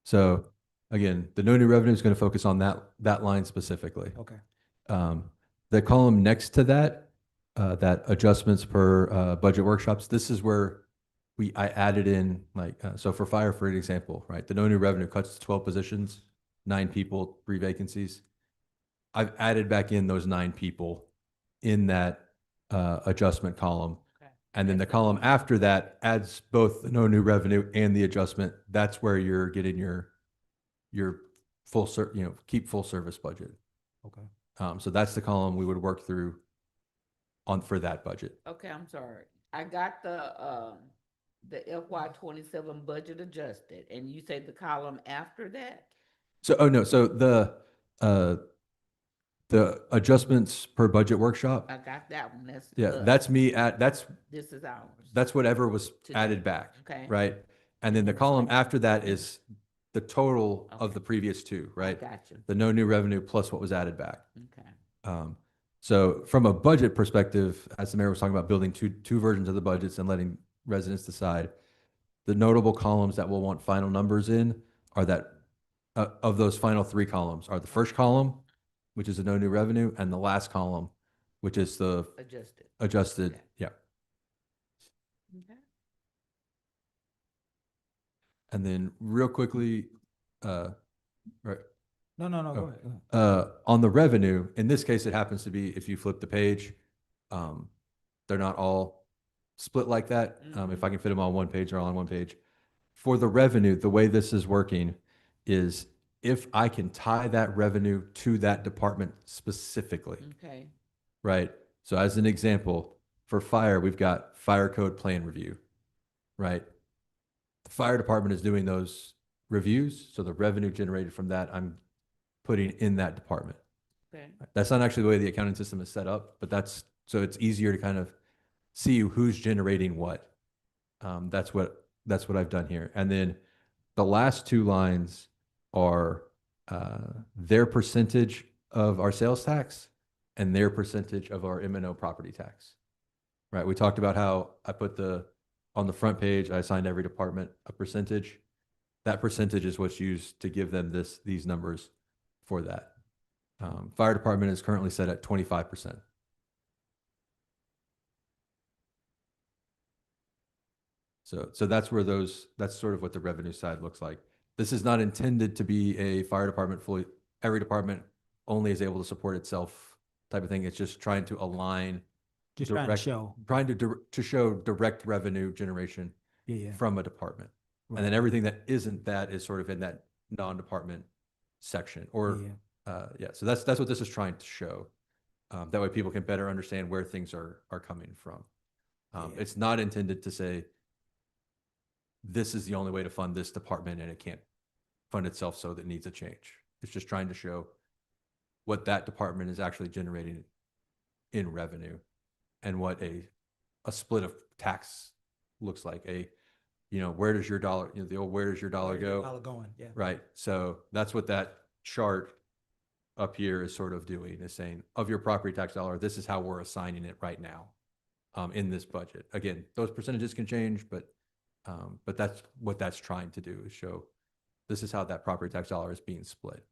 So again, the no new revenue is going to focus on that line specifically. Okay. The column next to that, that adjustments per budget workshops, this is where I added in so for fire, for example, right? The no new revenue cuts to 12 positions, 9 people, 3 vacancies. I've added back in those 9 people in that adjustment column. Okay. And then the column after that adds both the no new revenue and the adjustment. That's where you're getting your keep full service budget. Okay. So that's the column we would work through for that budget. Okay, I'm sorry. I got the FY 27 budget adjusted, and you say the column after that? So, oh no, so the adjustments per budget workshop, I got that one. That's yeah, us. that's me This is ours. that's whatever was Today. added back, Okay. right? And then the column after that is the total of Okay. the previous two, right? Got you. The no new revenue plus what was added back. Okay. So from a budget perspective, as the mayor was talking about building two versions of the budgets and letting residents decide, the notable columns that we'll want final numbers in are that of those final 3 columns are the first column, which is the no new revenue, and the last column, which is the adjusted. Okay. Yeah. Okay. And then real quickly, right. No, Oh. go ahead. On the revenue, in this case, it happens to be, if you flip the page, they're not all split like that. If I can fit them on one page, they're all on one page. For the revenue, the way this is working is if I can tie that revenue to that department specifically, Okay. right? So as an example, for fire, we've got fire code plan review, right? The fire department is doing those reviews, so the revenue generated from that, I'm putting in that department. Okay. That's not actually the way the accounting system is set up, but so it's easier to kind of see who's generating what. That's what I've done here. And then the last 2 lines are their percentage of our sales tax and their percentage of our M&O property tax. Right? We talked about how I put on the front page, I assigned every department a percentage. That percentage is what's used to give them these numbers for that. Fire department is currently set at 25%. So that's where that's sort of what the revenue side looks like. This is not intended to be a fire department every department only is able to support itself type of thing. It's just trying to align, Just trying to show. to show direct revenue generation Yeah. from a department. Right. And then everything that isn't that is sort of in that non-department section or, Yeah. So that's what this is trying to show. That way people can better understand where things are coming from. Yeah. It's not intended to say, this is the only way to fund this department and it can't fund itself, so that needs a change. It's just trying to show what that department is actually generating in revenue and what a split of tax looks like. Where does your dollar, the old where does your dollar Where's your go? dollar going? Yeah. Right. So that's what that chart up here is sort of doing, is saying of your property tax dollar, this is how we're assigning it right now in this budget. Again, those percentages can change, but that's what that's trying to do, is show this is how that property tax dollar is being split.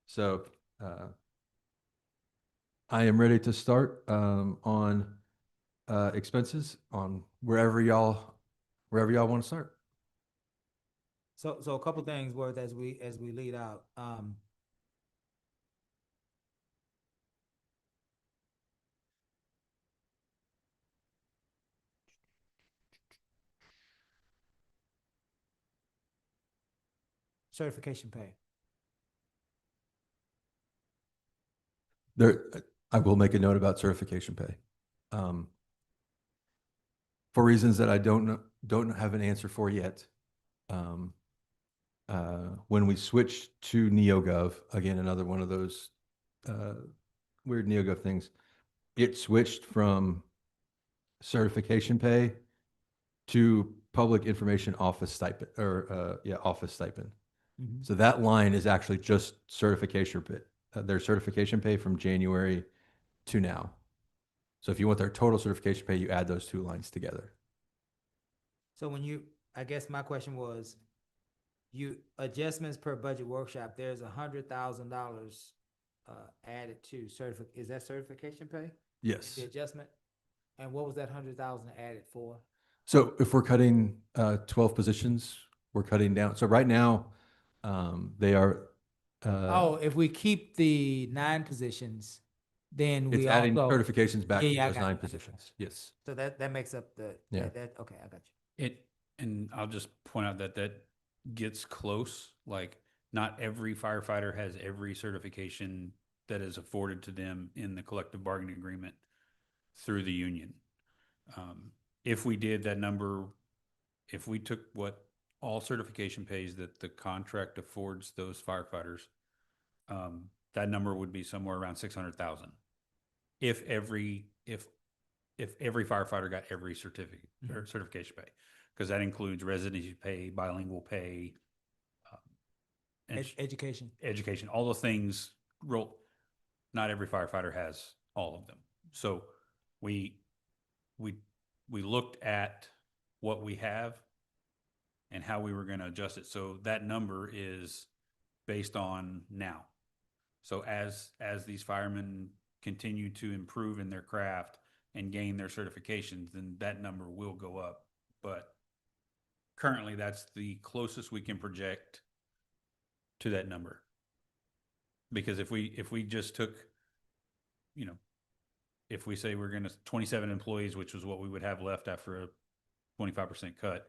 So I am ready to start on expenses on wherever y'all want to start. So a couple things worth as we lead out. certification pay? There, I will make a note about certification pay. For reasons that I don't have an answer for yet. When we switched to NeoGov, again, another one of those weird NeoGov things, it switched from certification pay to public information office stipend, or office stipend. Mhm. So that line is actually just certification pay, their certification pay from January to now. So if you want their total certification pay, you add those two lines together. So when you, I guess my question was, you, adjustments per budget workshop, there's $100,000 added to is that certification pay? Yes. The adjustment? And what was that 100,000 added for? So if we're cutting 12 positions, we're cutting down. So right now, they are. Oh, if we keep the 9 positions, then It's we adding also. certifications back Yeah, to yeah, I those got you, 9 I got you. positions. Yes. So that makes up the, Yeah. okay, I got you. And I'll just point out that that gets close. Like, not every firefighter has every certification that is afforded to them in the collective bargaining agreement through the union. If we did that number, if we took what all certification pays that the contract affords those firefighters, that number would be somewhere around 600,000. If every firefighter got every certificate or certification pay, because that includes residency pay, bilingual pay, and Education. education, all those things. Not every firefighter has all of them. So we looked at what we have and how we were going to adjust it. So that number is based on now. So as these firemen continue to improve in their craft and gain their certifications, then that number will go up. But currently, that's the closest we can project to that number. Because if we just took, if we say we're going to 27 employees, which was what we would have left after a 25% cut,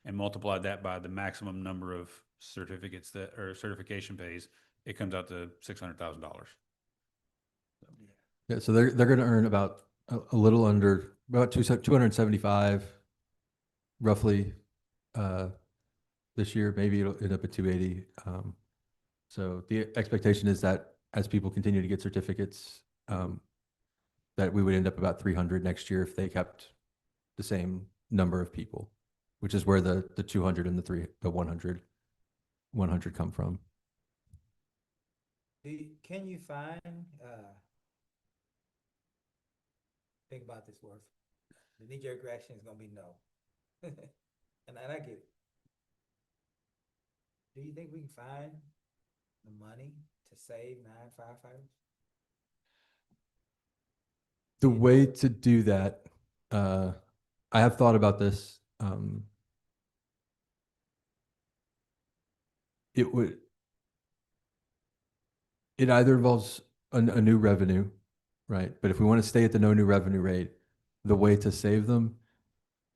and multiplied that by the maximum number of certificates or certification pays, it comes out to $600,000. Yeah. So they're going to earn about a little under about 275 roughly this year. Maybe it'll end up at 280. So the expectation is that as people continue to get certificates, that we would end up about 300 next year if they kept the same number of people, which is where the 200 and the 100 come from. Can you find, think about this, Worth. The knee-jerk reaction is gonna be no. And I get it. Do you think we can find the money to save 9 firefighters? The way to do that, I have thought about this. It either involves a new revenue, right? But if we want to stay at the no new revenue rate, the way to save them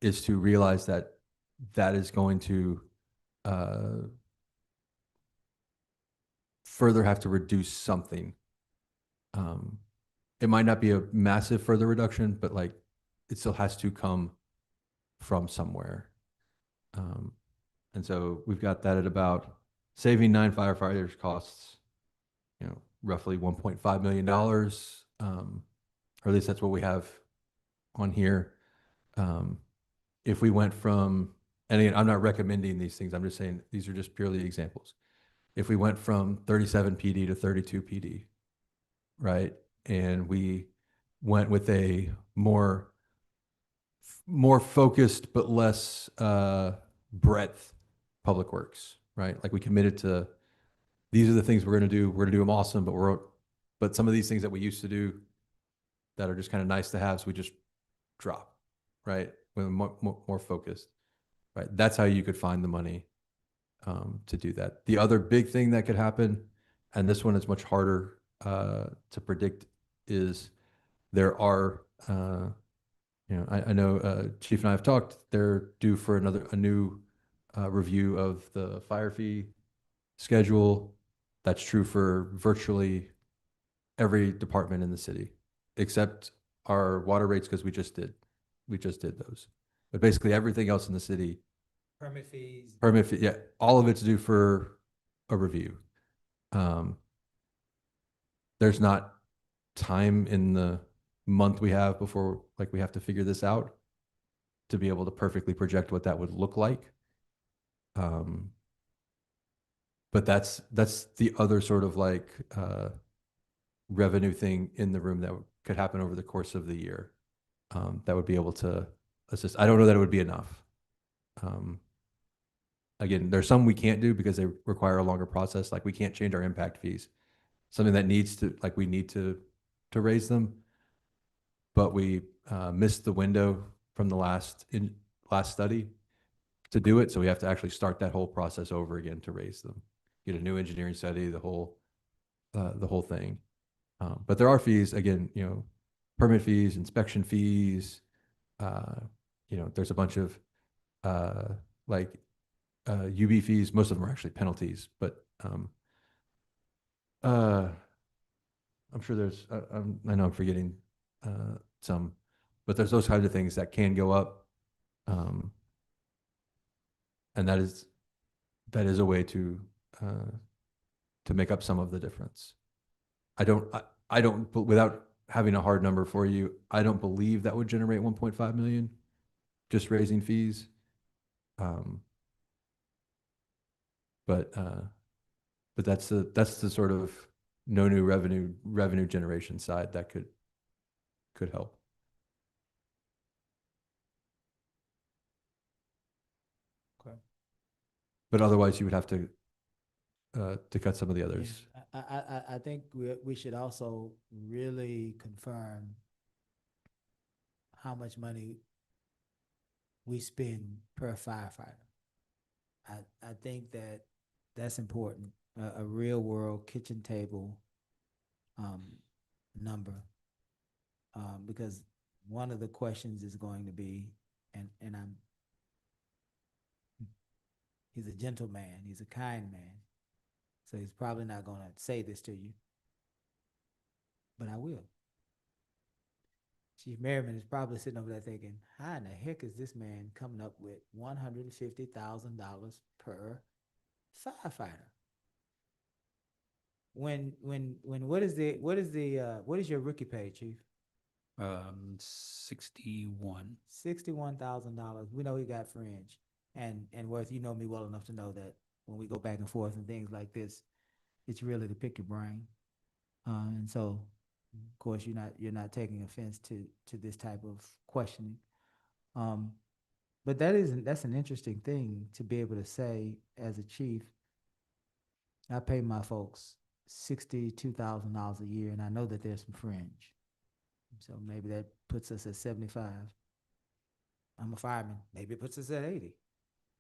is to realize that that is going to further have to reduce something. It might not be a massive further reduction, but like it still has to come from somewhere. And so we've got that at about saving 9 firefighters costs, roughly $1.5 million, or at least that's what we have on here. If we went from, and again, I'm not recommending these things, I'm just saying these are just purely examples. If we went from 37 PD to 32 PD, right? And we went with a more focused but less breadth public works, right? Like we committed to, these are the things we're going to do. We're going to do them awesome, but some of these things that we used to do that are just kind of nice to have, so we just drop, right? We're more focused, right? That's how you could find the money to do that. The other big thing that could happen, and this one is much harder to predict, is there are, I know Chief and I have talked, they're due for a new review of the fire fee schedule. That's true for virtually every department in the city, except our water rates, because we just did those. But basically everything else in the city, Permit fees. yeah, all of it's due for a review. There's not time in the month we have before, like, we have to figure this out to be able to perfectly project what that would look like. But that's the other sort of like revenue thing in the room that could happen over the course of the year. That would be able to assist. I don't know that it would be enough. Again, there's some we can't do because they require a longer process. Like, we can't change our impact fees. Something that needs to, like, we need to raise them, but we missed the window from the last study to do it. So we have to actually start that whole process over again to raise them, get a new engineering study, the whole thing. But there are fees, again, permit fees, inspection fees. There's a bunch of UB fees. Most of them are actually penalties, but I'm sure there's, I know I'm forgetting some, but there's those kinds of things that can go up. And that is a way to make up some of the difference. I don't, without having a hard number for you, I don't believe that would generate 1.5 million, just raising fees. But that's the sort of no new revenue generation side that could help. Okay. But otherwise, you would have to cut some of the others. I think we should also really confirm how much money we spend per firefighter. I think that's important. A real world kitchen table number, because one of the questions is going to be, and he's a gentleman, he's a kind man, so he's probably not going to say this to you, but I will. Chief Merriman is probably sitting over there thinking, how in the heck is this man coming up with $150,000 per firefighter? When what is your rookie pay, Chief? 61. $61,000. We know he got fringe, and Worth, you know me well enough to know that when we go back and forth and things like this, it's really to pick your brain, and so, of course, you're not taking offense to this type of questioning, but that's an interesting thing to be able to say as a chief. I pay my folks $62,000 a year, and I know that there's some fringe, so maybe that puts us at 75. I'm a fireman. Maybe it puts us at 80.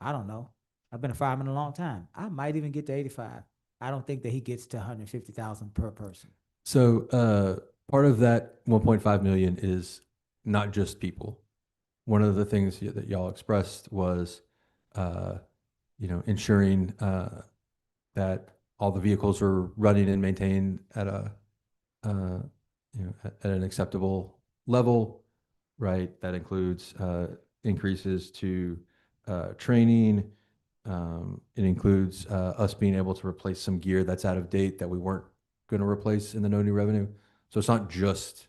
I don't know. I've been a fireman a long time. I might even get to 85. I don't think that he gets to 150,000 per person. So part of that 1.5 million is not just people. One of the things that y'all expressed was, ensuring that all the vehicles are running and maintained at at an acceptable level, right? That includes increases to training. It includes us being able to replace some gear that's out of date that we weren't going to replace in the no new revenue. So it's not just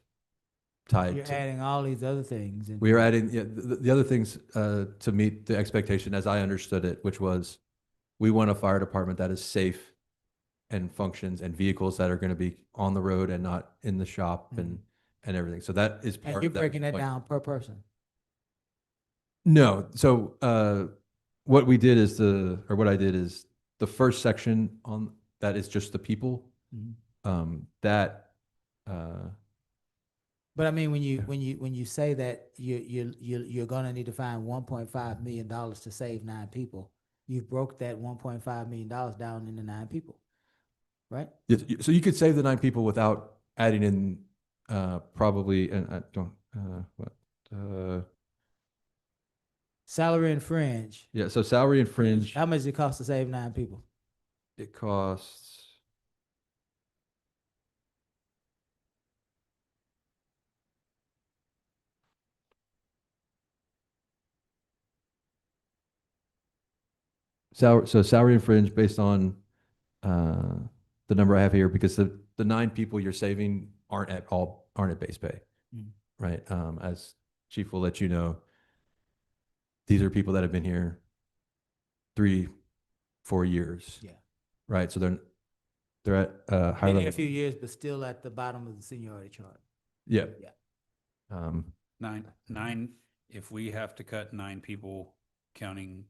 tied You're to. adding all these other things. We are adding the other things to meet the expectation as I understood it, which was we want a fire department that is safe and functions, and vehicles that are going to be on the road and not in the shop and everything. So that is part. And you're breaking that down per person. No. So what we did is what I did is the first section on that is just the people. But I mean, when you say that you're gonna need to find $1.5 million to save 9 people, you broke that $1.5 million down into 9 people, right? So you could save the 9 people without adding in probably, and I don't salary and fringe. Yeah, so salary and fringe. How much does it cost to save 9 people? it costs. Salary and fringe based on the number I have here, because the 9 people you're saving aren't at base pay, Mm. right? As Chief will let you know, these are people that have been here 3-4 years, Yeah. right? So they're at high Been here a level. few years, but still at the bottom of the seniority chart. Yeah. Yeah. Nine, if we have to cut 9 people, counting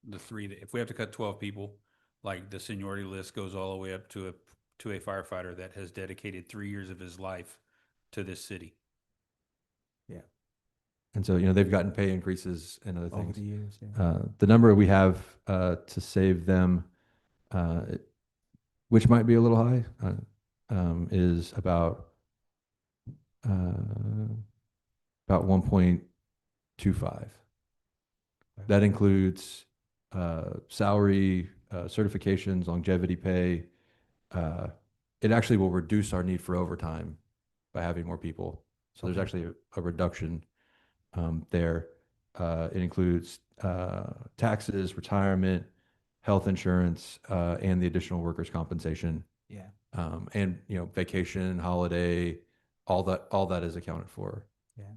the 3, if we have to cut 12 people, like the seniority list goes all the way up to a firefighter that has dedicated 3 years of his life to this city. Yeah. And so, they've gotten pay increases and other Over things. the years, yeah. The number we have to save them, which might be a little high, is about 1.25. That includes salary, certifications, longevity pay. It actually will reduce our need for overtime by having more people. So there's Okay. actually a reduction there. It includes taxes, retirement, health insurance, and the additional workers' compensation, Yeah. and vacation, holiday, all that is accounted for. Yeah.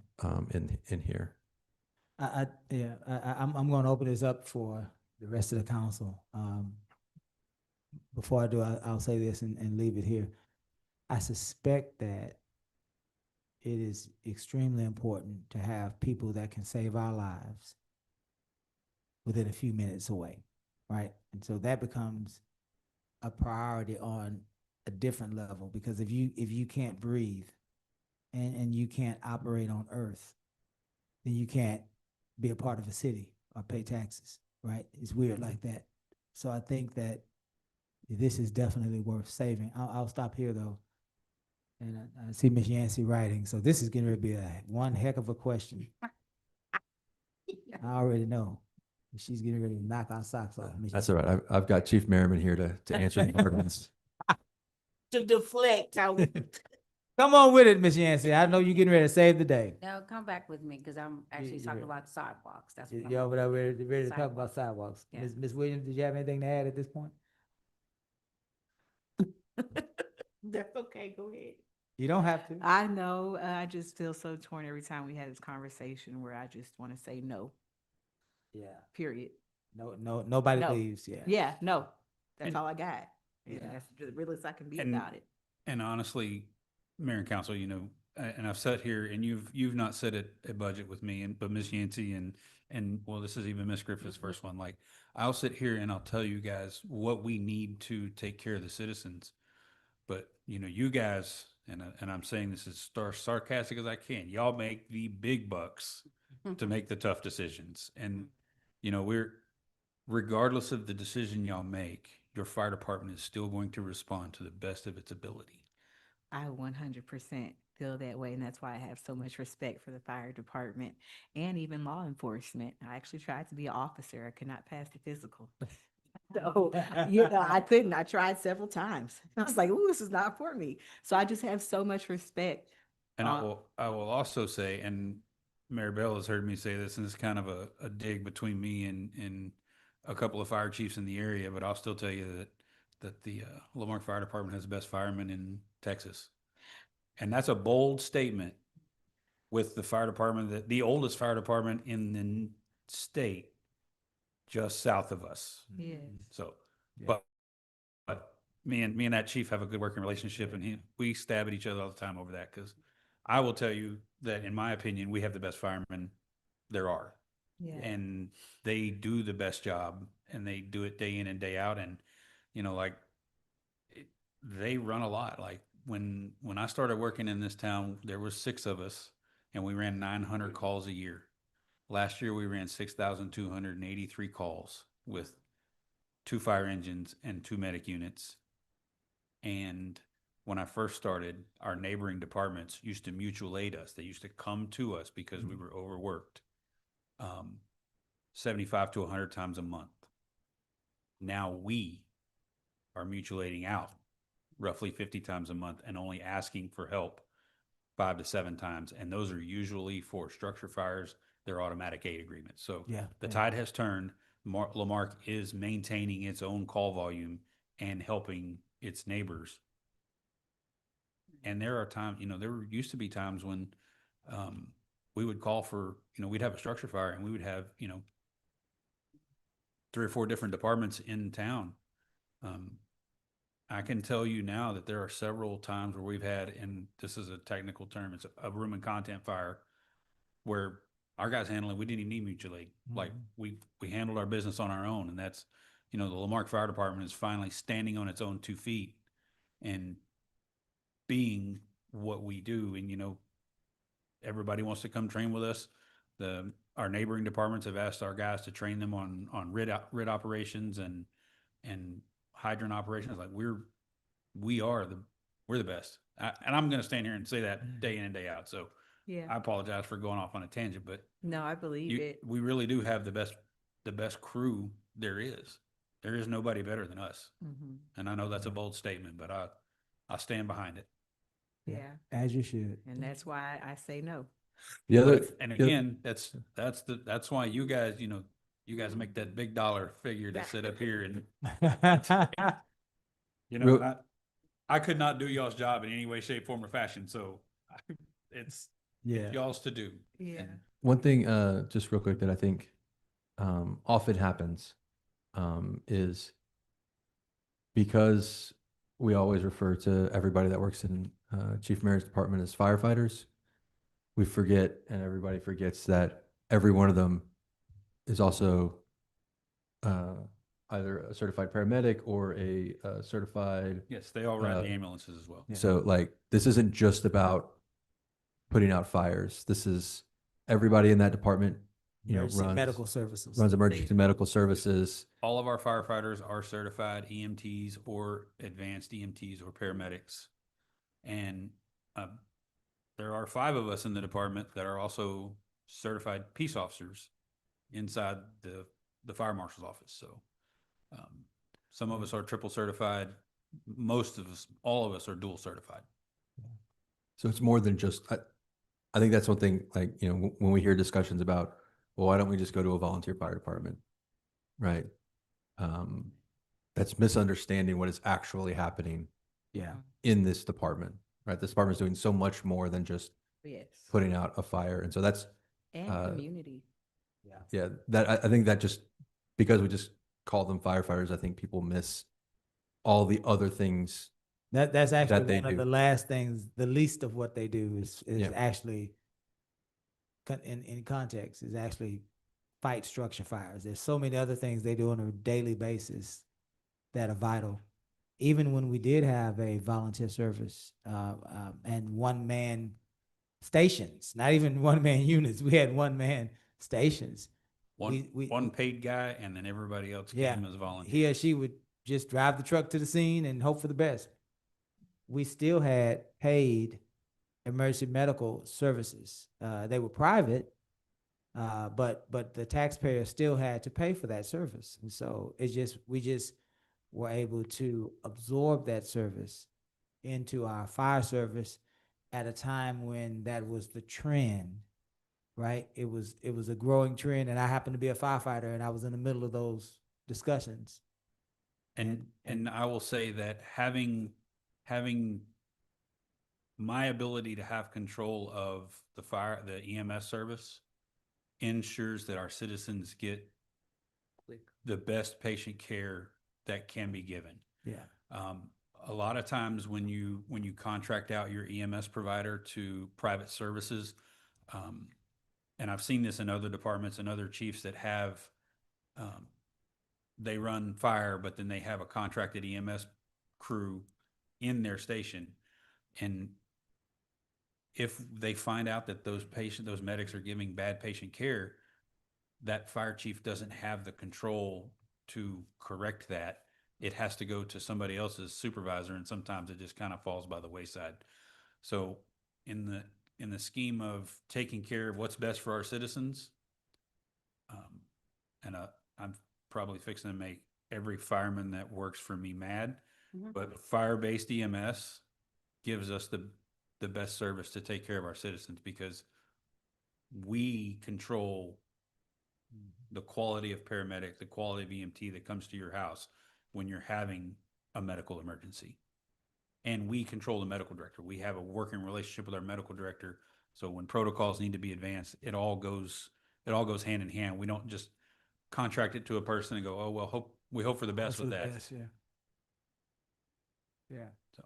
In here. I'm going to open this up for the rest of the council. Before I do, I'll say this and leave it here. I suspect that it is extremely important to have people that can save our lives within a few minutes away, right? And so that becomes a priority on a different level, because if you can't breathe and you can't operate on earth, then you can't be a part of a city or pay taxes, right? It's weird like that. So I think that this is definitely worth saving. I'll stop here though. And I see Miss Yancey writing. So this is going to be one heck of a question. I already know. She's getting ready to knock our socks off. Miss That's Yancey. all right. I've got Chief Merriman here to answer the arguments. To deflect, Come on with it, Miss Yancey. I know you're getting ready to save the day. Now, come back with me, because I'm actually you're talking right. about sidewalks. That's what I'm. You're over there ready to talk Sidewalks. about sidewalks. Yeah. Ms. Williams, did you have anything to add at this point? That's okay, go ahead. You don't have to. I know, I just feel so torn every time we had this conversation where I just want to say no, Yeah. period. Nobody No. leaves. Yeah. Yeah, no, that's And- all I got. Yeah. And that's the realest I can be And- about it. And honestly, Mayor and Council, and I've sat here and you've not said it a budget with me, but Ms. Yancey and well, this is even Ms. Griffith's first one. Like, I'll sit here and I'll tell you guys what we need to take care of the citizens. But you guys, and I'm saying this as sarcastic as I can, y'all make the big bucks to make the tough decisions. And regardless of the decision y'all make, your fire department is still going to respond to the best of its ability. I 100% feel that way, and that's why I have so much respect for the fire department and even law enforcement. I actually tried to be an officer. I could not pass the physical. So, I couldn't. I tried several times. I was like, "Ooh, this is not for me." So I just have so much respect. And I will also say, and Mayor Bell has heard me say this, and it's kind of a dig between me and a couple of fire chiefs in the area, but I'll still tell you that the Lamarck Fire Department has the best firemen in Texas. And that's a bold statement with the fire department, the oldest fire department in the state, just south of us. Yeah. So, Yeah. but me and that chief have a good working relationship, and we stab at each other all the time over that. Because I will tell you that, in my opinion, we have the best firemen there are, Yeah. and they do the best job, and they do it day in and day out. And they run a lot. Like when I started working in this town, there was 6 of us, and we ran 900 calls a year. Last year, we ran 6,283 calls with 2 fire engines and 2 medic units. And when I first started, our neighboring departments used to mutual aid us. They used to come to us because we were overworked, 75 to 100 times a month. Now we are mutuating out roughly 50 times a month and only asking for help 5 to 7 times. And those are usually for structure fires. They're automatic aid agreements. So Yeah. the yeah. tide has turned. Lamarck is maintaining its own call volume and helping its neighbors. And there are times, there used to be times when we would call for, we'd have a structure fire and we would have, 3 or 4 different departments in town. I can tell you now that there are several times where we've had, and this is a technical term, it's a room and content fire, where our guys handling, we didn't even need mutual aid. Like we handled our business on our own, and that's, the Lamarck Fire Department is finally standing on its own 2 feet and being what we do. And everybody wants to come train with us. Our neighboring departments have asked our guys to train them on RID operations and hydrant operations. Like we're the best. And I'm going to stand here and say that day in and day out. So Yeah. I apologize for going off on a tangent, but No, I believe it. we really do have the best crew there is. There is nobody better than us. Mhm. And I know that's a bold statement, but I stand behind it. Yeah. As you should. And that's why I say no. The other, And the- again, that's why you guys, you guys make that big dollar figure to sit up here and, Real- I could not do y'all's job in any way, shape, form, or fashion. So it's Yeah. y'all's to do. Yeah. And One thing, just real quick that I think often happens is because we always refer to everybody that works in Chief Mayor's department as firefighters, we forget, and everybody forgets that every one of them is also either a certified paramedic or a certified. yes, they all ride Uh, the ambulances as well. Yeah. So like, this isn't just about putting out fires. This is everybody in that department, Emergency runs medical services. emergency medical services. All of our firefighters are certified EMTs or advanced EMTs or paramedics. And there are 5 of us in the department that are also certified peace officers inside the fire marshal's office. So some of us are triple certified. Most of us, all of us are dual certified. So it's more than just, I think that's one thing, like, when we hear discussions about, well, why don't we just go to a volunteer fire department? Right? That's misunderstanding what is actually happening Yeah. in this department, right? This department is doing so much more than just Yes. putting out a fire. And so that's, And community. yeah, I think that just, because we just call them firefighters, I think people miss all the other things. That's actually they one of do. the last things, the least of what they do is Yeah. actually in context is actually fight structure fires. There's so many other things they do on a daily basis that are vital. Even when we did have a volunteer service and 1-man stations, not even 1-man units, we had 1-man stations. One paid guy, and then everybody else Yeah. came as volunteers. He or she would just drive the truck to the scene and hope for the best. We still had paid emergency medical services. They were private, but the taxpayer still had to pay for that service. And so we just were able to absorb that service into our fire service at a time when that was the trend, right? It was a growing trend, and I happened to be a firefighter, and I was in the middle of those discussions. And I will say that having my ability to have control of the EMS service ensures that our citizens get the best patient care that can be given. Yeah. A lot of times when you contract out your EMS provider to private services, and I've seen this in other departments and other chiefs that have, they run fire, but then they have a contracted EMS crew in their station. And if they find out that those medics are giving bad patient care, that fire chief doesn't have the control to correct that. It has to go to somebody else's supervisor, and sometimes it just kind of falls by the wayside. So in the scheme of taking care of what's best for our citizens, and I'm probably fixing to make every fireman that works for me mad, Mhm. but fire-based EMS gives us the best service to take care of our citizens because we control the quality of paramedic, the quality of EMT that comes to your house when you're having a medical emergency. And we control the medical director. We have a working relationship with our medical director. So when protocols need to be advanced, it all goes hand in hand. We don't just contract it to a person and go, oh, well, we hope for the best with that. Yeah. Yeah. So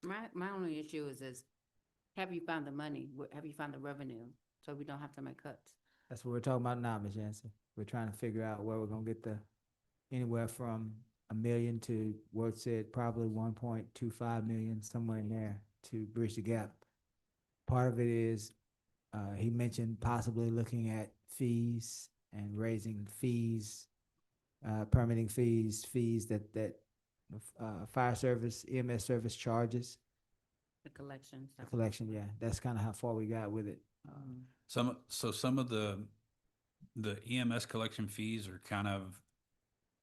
My only issue is have you found the money? Have you found the revenue? So we don't have to make cuts. That's what we're talking about now, Ms. Jansen. We're trying to figure out where we're gonna get anywhere from $1 million to Ward said probably 1.25 million, somewhere in there to bridge the gap. Part of it is, he mentioned possibly looking at fees and raising fees, permitting fees that fire service, EMS service charges. The collection The stuff. collection, yeah, that's kind of how far we got with it. some of the EMS collection fees are kind of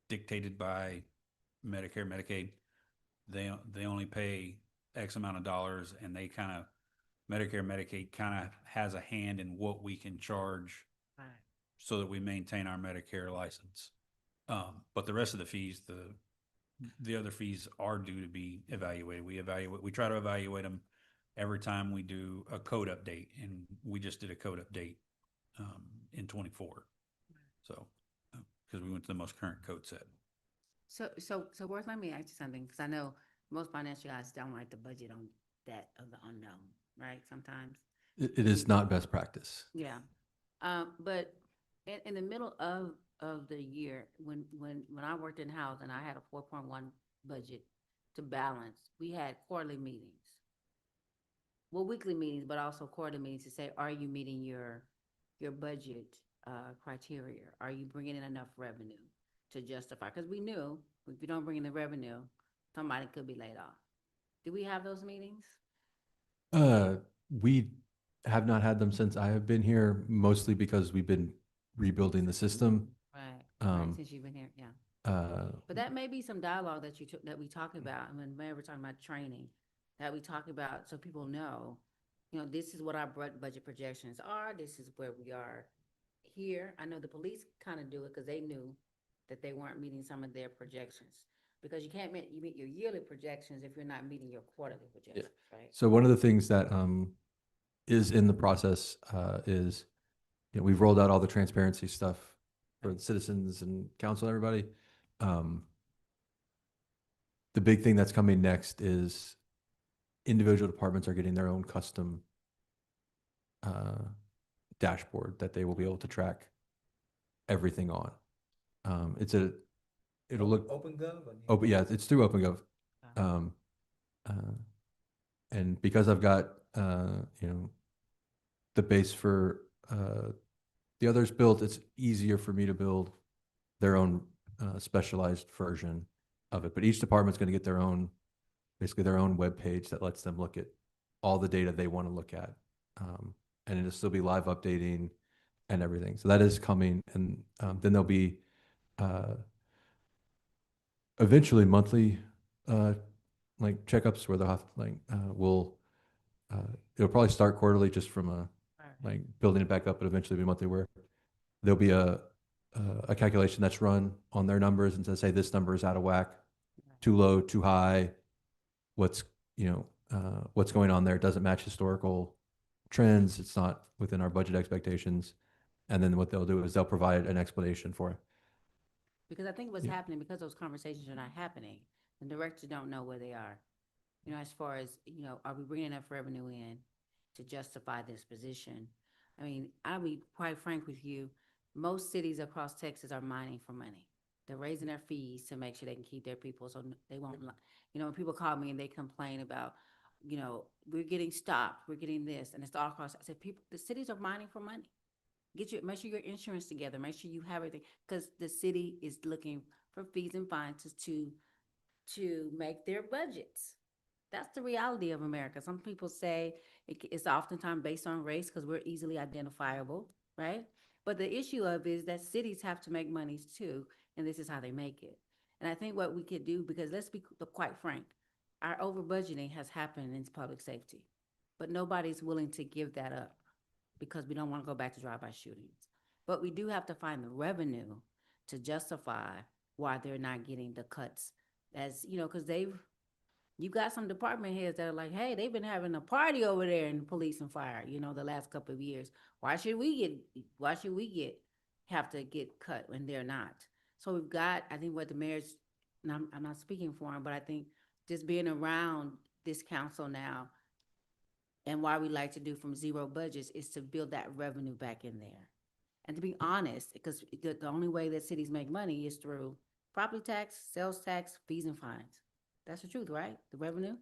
dictated by Medicare, Medicaid. They only pay X amount of dollars, and they kind of Medicare, Medicaid kind of has a hand in what we can charge Right. so that we maintain our Medicare license. But the rest of the fees, the other fees are due to be evaluated. We try to evaluate them every time we do a code update, and we just did a code update in 24. So, because we went to the most current code set. So Worth, let me ask you something, because I know most financial guys don't like to budget on that of the unknown, right? Sometimes. It is not best practice. Yeah. But in the middle of the year, when I worked in housing, I had a 4.1 budget to balance. We had quarterly meetings. Well, weekly meetings, but also quarterly meetings to say, are you meeting your budget criteria? Are you bringing in enough revenue to justify? Because we knew if you don't bring in the revenue, somebody could be laid off. Do we have those meetings? We have not had them since I have been here, mostly because we've been rebuilding the system. Right, since you've been here, yeah. Uh, But that may be some dialogue that that we talk about, and when Mayor, we're talking about training, that we talk about, so people know, this is what our budget projections are, this is where we are here. I know the police kind of do it because they knew that they weren't meeting some of their projections. Because you can't meet your yearly projections if you're not meeting your quarterly projections, right? So one of the things that is in the process is, we've rolled out all the transparency stuff for the citizens and council, everybody. The big thing that's coming next is individual departments are getting their own custom dashboard that they will be able to track everything on. It'll look OpenGov? open. Yeah, it's through OpenGov. And because I've got, the base for the others built, it's easier for me to build their own specialized version of it. But each department's going to get basically their own web page that lets them look at all the data they want to look at. And it'll still be live updating and everything. So that is coming. And then there'll be eventually monthly like checkups where they'll have it'll probably start quarterly just from like building it back up, but eventually be monthly where there'll be a calculation that's run on their numbers and says, hey, this number is out of whack, too low, too high. What's going on there? It doesn't match historical trends. It's not within our budget expectations. And then what they'll do is they'll provide an explanation for it. Because I think what's happening, because those conversations are not happening, the directors don't know where they are. As far as, are we bringing enough revenue in to justify this position? I mean, I'll be quite frank with you, most cities across Texas are mining for money. They're raising their fees to make sure they can keep their people, so they won't, when people call me and they complain about, we're getting stopped, we're getting this, and it's all across. I said, the cities are mining for money. Make sure your insurance together, make sure you have everything, because the city is looking for fees and fines to make their budgets. That's the reality of America. Some people say it's oftentimes based on race because we're easily identifiable, right? But the issue of is that cities have to make monies too. and this is how they make it. And I think what we could do, because let's be quite frank, our over budgeting has happened in public safety, but nobody's willing to give that up because we don't want to go back to drive-by shootings. But we do have to find the revenue to justify why they're not getting the cuts, as, you know, because you got some department heads that are like, hey, they've been having a party over there in police and fire, you know, the last couple of years. Why should we have to get cut when they're not? So we've got, I think what the mayor's, and I'm not speaking for him, but I think just being around this council now, and why we like to do from zero budgets is to build that revenue back in there. And to be honest, because the only way that cities make money is through property tax, sales tax, fees and fines. That's the truth, right? The revenue?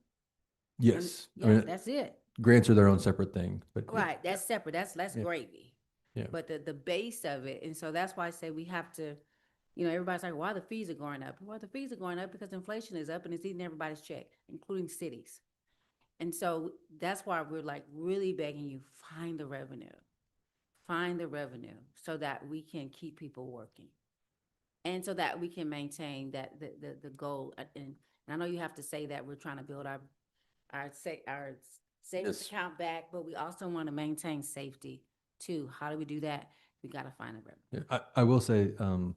Yes. I Yeah, mean, that's it. grants are their own separate thing, but. yeah. Right, that's separate. That's Yeah. gravy. Yeah. But the base of it, and so that's why I say we have to, you know, everybody's like, why the fees are going up? Well, the fees are going up because inflation is up and it's eating everybody's check, including cities. And so that's why we're like really begging you, find the revenue so that we can keep people working. And so that we can maintain that, the goal. And I know you have to say that we're trying to build our savings Yes. account back, but we also want to maintain safety too. How do we do that? We got to find the revenue. Yeah, I will say, and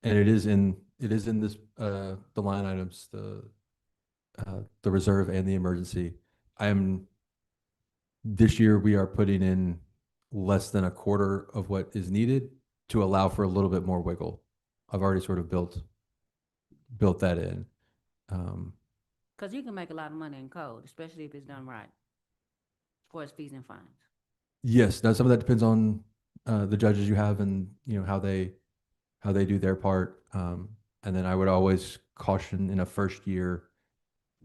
it is in this, the line items, the reserve and the emergency. This year we are putting in less than a quarter of what is needed to allow for a little bit more wiggle. I've already sort of built that in. Because you can make a lot of money in code, especially if it's done right, as far as fees and fines. Yes. Now some of that depends on the judges you have and, you know, how they do their part. And then I would always caution in a first year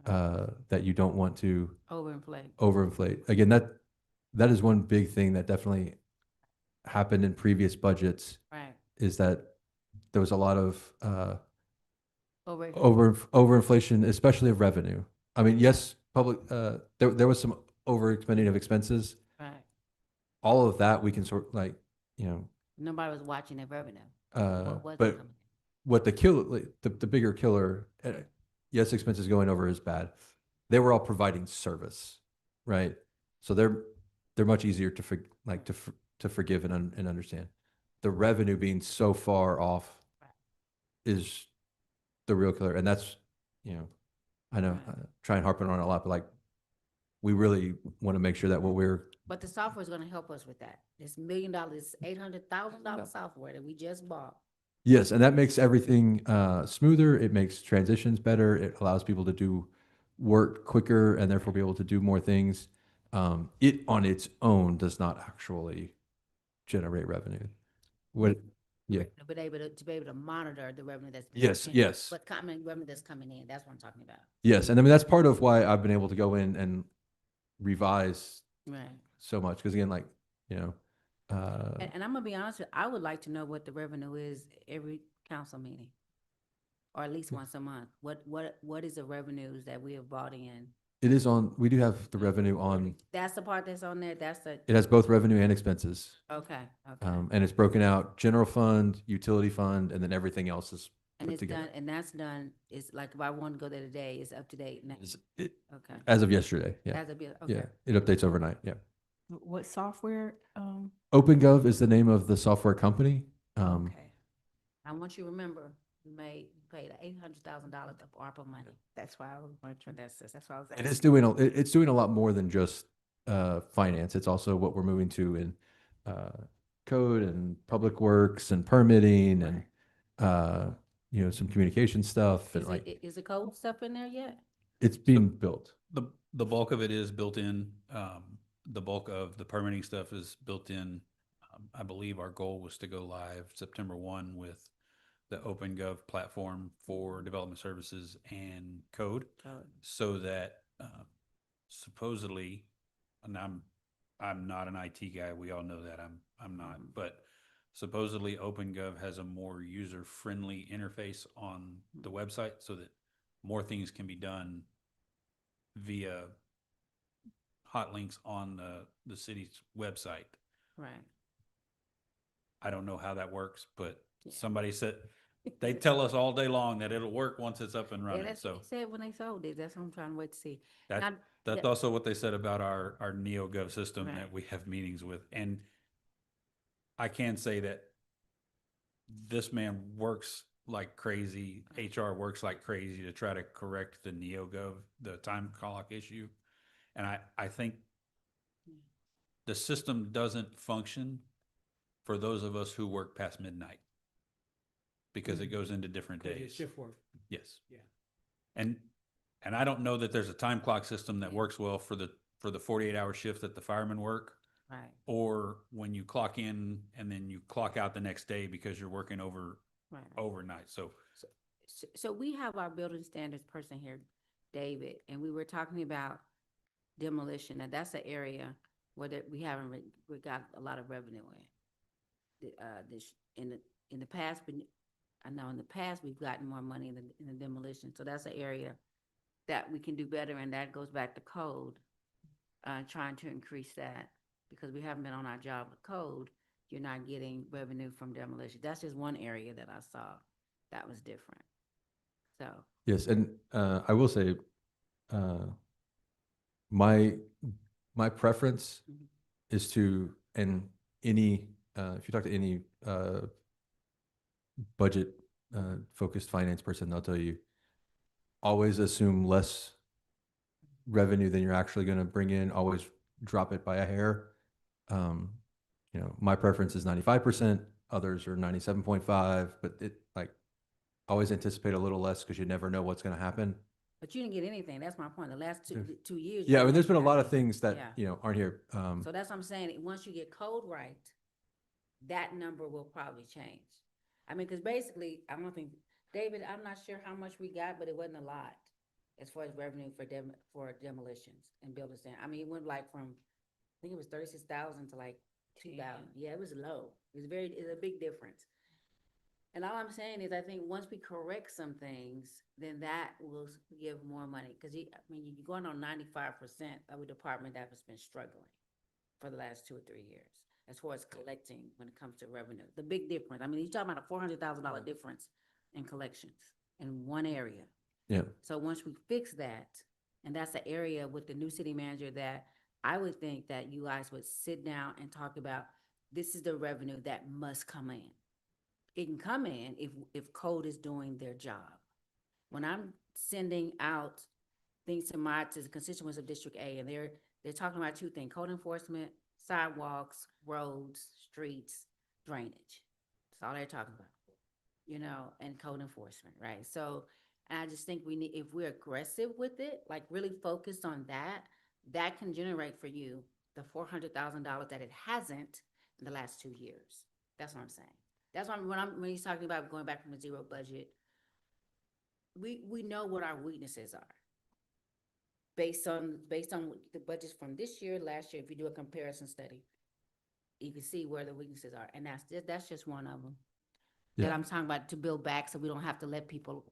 that you don't want to overinflate. Again, that is one big thing that definitely happened in previous budgets. Right. Is that there was a lot of Over. overinflation, especially of revenue. I mean, yes, there was some overexpending of expenses. Right. All of that we can sort like, you know. Nobody was watching their revenue. But what the bigger killer, yes, expenses going over is bad. They were all providing service, right? So they're much easier to forgive and understand. The revenue being so far off is the real killer, and that's, you know, I know I try and harp on it a lot, but like we really want to make sure that But the software is going to help us with that. This $1 million, $800,000 software that we just bought. Yes, and that makes everything smoother. It makes transitions better. It allows people to do work quicker and therefore be able to do more things. It on its own does not actually generate revenue. Yeah. But to be able to monitor the revenue that's Yes, in, yes. but revenue that's coming in. That's what I'm talking about. Yes, and I mean that's part of why I've been able to go in and revise Right. so much, because again, like, you know, And I'm gonna be honest with you, I would like to know what the revenue is every council meeting, or at least once a month. What is the revenues that we have brought in? it is on. We do have the revenue on. That's the part that's on there. That's the It has both revenue and expenses. okay. And it's broken out: general fund, utility fund, and then everything else is And put it's together. done, and that's done. It's like if I want to go there today, it's up to date now. Okay. As of yesterday, yeah, As a bit. yeah, Okay. it updates overnight. Yeah. What software? OpenGov is the name of the software company. Okay. I want you to remember, we paid $800,000 of ARPA money. That's why I was wondering. That's why I was And asking. it's doing a lot more than just finance. It's also what we're moving to in code and public works and permitting and you know, some communication stuff and Is the code stuff in there yet? it's being built. The bulk of it is built in. The bulk of the permitting stuff is built in. I believe our goal was to go live September 1 with the OpenGov platform for development services and code, so that supposedly, and I'm not an IT guy. We all know that I'm not, but supposedly OpenGov has a more user-friendly interface on the website, so that more things can be done via hot links on the city's website. Right. I don't know how that works, but Yeah. somebody said They tell us all day long that it'll work once it's up and Yeah, running, that's what so they said when they sold it. That's what I'm trying to wait to see. that, Now, that's the- also what they said about our NeoGov system Right. that we have meetings with. And I can say that this man works like crazy, HR works like crazy to try to correct the NeoGov, the time clock issue. And I think the system doesn't function for those of us who work past midnight because it goes into different days. Shift work. Yes. Yeah. And I don't know that there's a time clock system that works well for the 48-hour shift that the firemen work, right. or when you clock in and then you clock out the next day because you're working Right. overnight. So So we have our building standards person here, David, and we were talking about demolition, and that's an area where we haven't we got a lot of revenue in. In the past, but I know in the past we've gotten more money in the demolition, so that's an area that we can do better, and that goes back to code, trying to increase that because we haven't been on our job with code. You're not getting revenue from demolition. That's just one area that I saw that was different. So, Yes, and I will say, my preference Mhm. is to, and any, if you talk to any budget focused finance person, they'll tell you, always assume less revenue than you're actually going to bring in. Always drop it by a hair. My preference is 95%. Others are 97.5, but always anticipate a little less because you never know what's going to happen. but you didn't get anything. That's my point. The last Yeah. 2 years. Yeah, I you mean, there's been a didn't lot have of things that, Yeah. aren't here. So that's what I'm saying. Once you get code right, that number will probably change. I mean, because basically, I don't think, David, I'm not sure how much we got, but it wasn't a lot as far as revenue for demolitions and building stand. I mean, it went like from, I think it was 36,000 to like 2,000. Yeah, it was low. It's a big difference. And all I'm saying is, I think once we correct some things, then that will give more money. Because you're going on 95% of a department that has been struggling for the last 2 or 3 years as far as collecting when it comes to revenue. The big difference. I mean, you're talking about a $400,000 difference in collections in one area. Yeah. So once we fix that, and that's the area with the new city manager that I would think that you guys would sit down and talk about, this is the revenue that must come in. It can come in if code is doing their job. When I'm sending out things to the constituents of District A, and they're talking about 2 things: code enforcement, sidewalks, roads, streets, drainage. That's all they're talking about, and code enforcement, right? So, and I just think if we're aggressive with it, like really focused on that can generate for you the $400,000 that it hasn't in the last 2 years. That's what I'm saying. That's why when he's talking about going back from a zero budget, we know what our weaknesses are. Based on the budgets from this year, last year, if you do a comparison study, you can see where the weaknesses are, and that's just one of them. That Yeah. I'm talking about to build back, so we don't have to lay people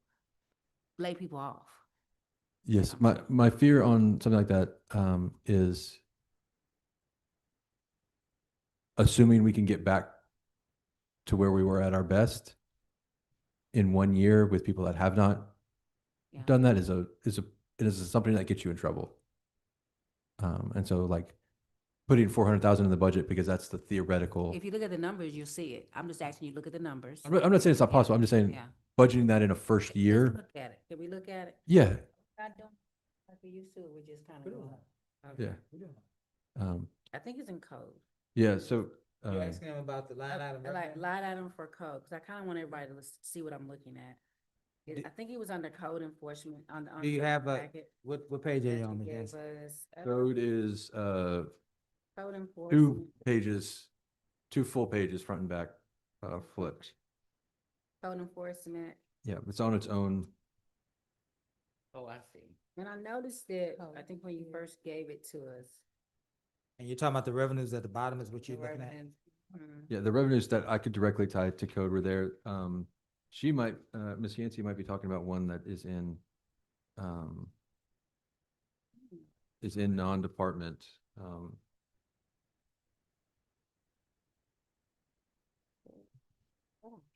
off. Yes, my fear on something like that is assuming we can get back to where we were at our best in 1 year with people that have not Yeah. done that is something that gets you in trouble. And so putting 400,000 in the budget because that's the theoretical. If you look at the numbers, you'll see it. I'm just asking you to look at the numbers. I'm not saying it's not possible. I'm just saying Yeah. budgeting that in a first Let's year. look at it. Can we look at it? Yeah, I don't, like we used to, we just kind of go. yeah. I think it's in code. Yeah, so You're asking him about the line item. Like revenue? line item for code, because I kind of want everybody to see what I'm looking at. I think it was under code enforcement on. Do you the have packet what page are that you on, you Ms. gave Yancey? us. code is Code 2 enforcement, pages, 2 full pages, front and back, flipped. code enforcement. Yeah, it's on its own. Oh, I see. And I noticed that, I think when you first gave it to us. And you're talking about the revenues at the bottom is what you're looking at? Yeah, the revenues that I could directly tie to code were there. She might, Ms. Yancey might be talking about one that is in non-department.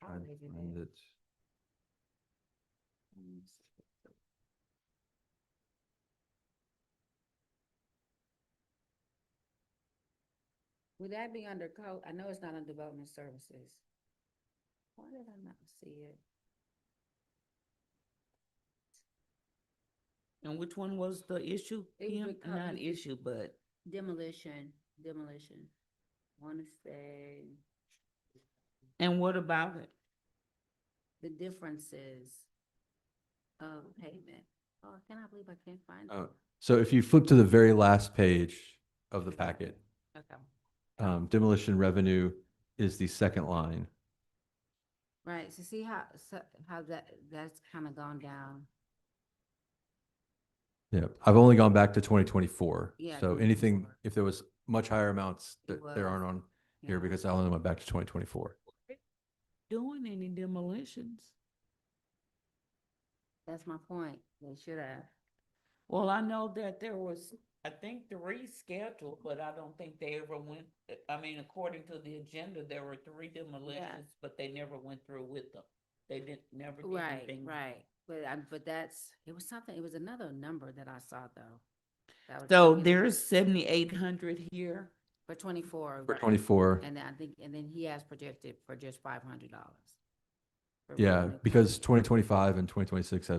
Trying to find it. Would that be under code? I know it's not on development services. Why did I not see it? And which one was the issue? It was Kim? with Not it was- issue, but Demolition. Wanna say and what about it? the differences of payment. Oh, I cannot believe I can't find it. So if you flip to the very last page of the packet, Okay. demolition revenue is the second line. Right, so see how that's kind of gone down. Yeah, I've only gone back to 2024. Yeah, So anything, 2024. if there was much higher amounts It that there aren't was, on here yeah. because I only went back to 2024. Doing any demolitions? That's my point. They should have. Well, I know that there was, I think 3 scheduled, but I don't think they ever went, I mean, according to the agenda, there were 3 demolitions, but they never went through with them. They never did Right, anything. right. But it was something, it was another number that I saw though. That was So in- there's 7,800 here. For 24. For right. 24, And then he has projected for just $500. yeah, because 2025 and 2026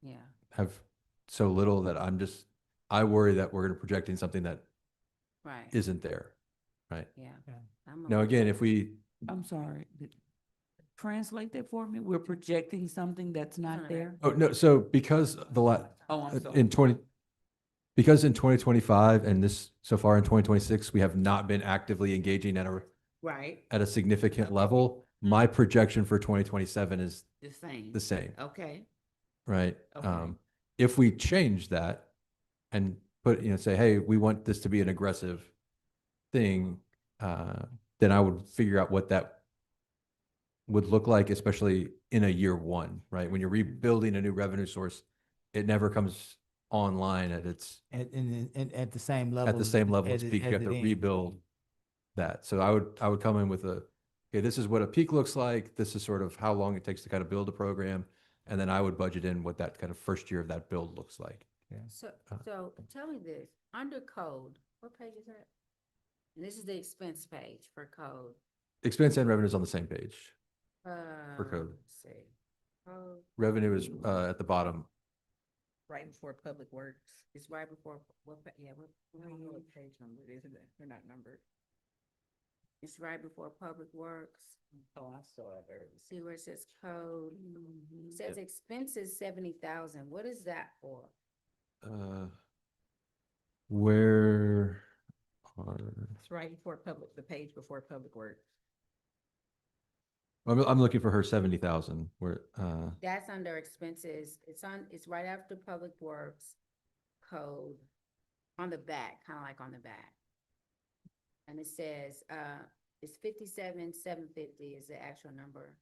Yeah, have so little that I worry that we're projecting something that right, isn't there, right? yeah. Yeah. I'm Now, okay. again, if we, I'm sorry. Translate that for me. We're projecting something that's not there. oh, no, so because Oh, I'm sorry. in 2025 and this, so far in 2026, we have not been actively engaging Right, at a significant level. My projection for 2027 is the same. the same, Okay, right? Okay. If we change that and say, hey, we want this to be an aggressive thing, then I would figure out what that would look like, especially in a year one, right? When you're rebuilding a new revenue source, it never comes online at At the same level. at the same level as as it- peak. You as have it to ends. rebuild that. So I would come in with okay, this is what a peak looks like. This is sort of how long it takes to kind of build a program. And then I would budget in what that kind of first year of that build looks like. So tell me this, under code, what page is that? And this is the expense page for code. Expense and revenue is on the same page. code. Let's see. Code, Revenue is at the bottom. Right before Public Works. it's right before, yeah, I don't know what page number it is, they're not numbered. it's right before Public Works. oh, I saw it earlier. See where it says code? It says expenses 70,000. What is that for? Where are, It's right before the page before Public Works. I'm looking for her 70,000 where, That's under expenses. It's right after Public Works code on the back, kind of like on the back. And it says, it's 57,750 is the actual number.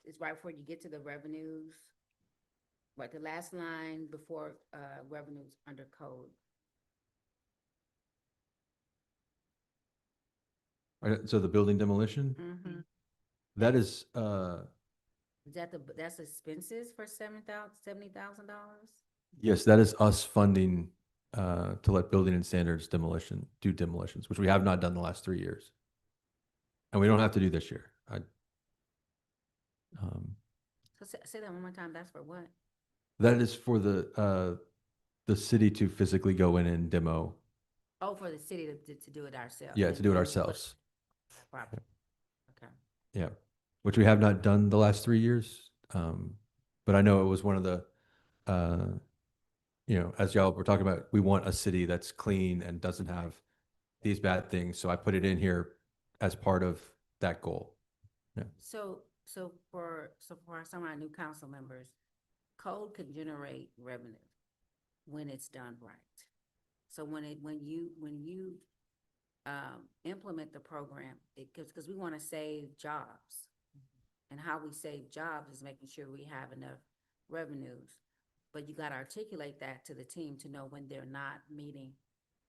It's right before you get to the revenues. Right, the last line before, revenues under code. so the building demolition, Mm-hmm. that is, Is that that's expenses for $70,000? yes, that is us funding to let building and standards do demolitions, which we have not done the last 3 years. And we don't have to do this year. So say that one more time, that's for what? That is for the city to physically go in and demo. Oh, for the city to do it ourselves. Yeah, to do it ourselves. Property. Okay. Yeah, which we have not done the last 3 years. But I know it was one of the, as y'all were talking about, we want a city that's clean and doesn't have these bad things. So I put it in here as part of that goal. So for some of our new council members, code can generate revenue when it's done right. So when you implement the program, because we want to save jobs. And how we save jobs is making sure we have enough revenues. But you got to articulate that to the team to know when they're not meeting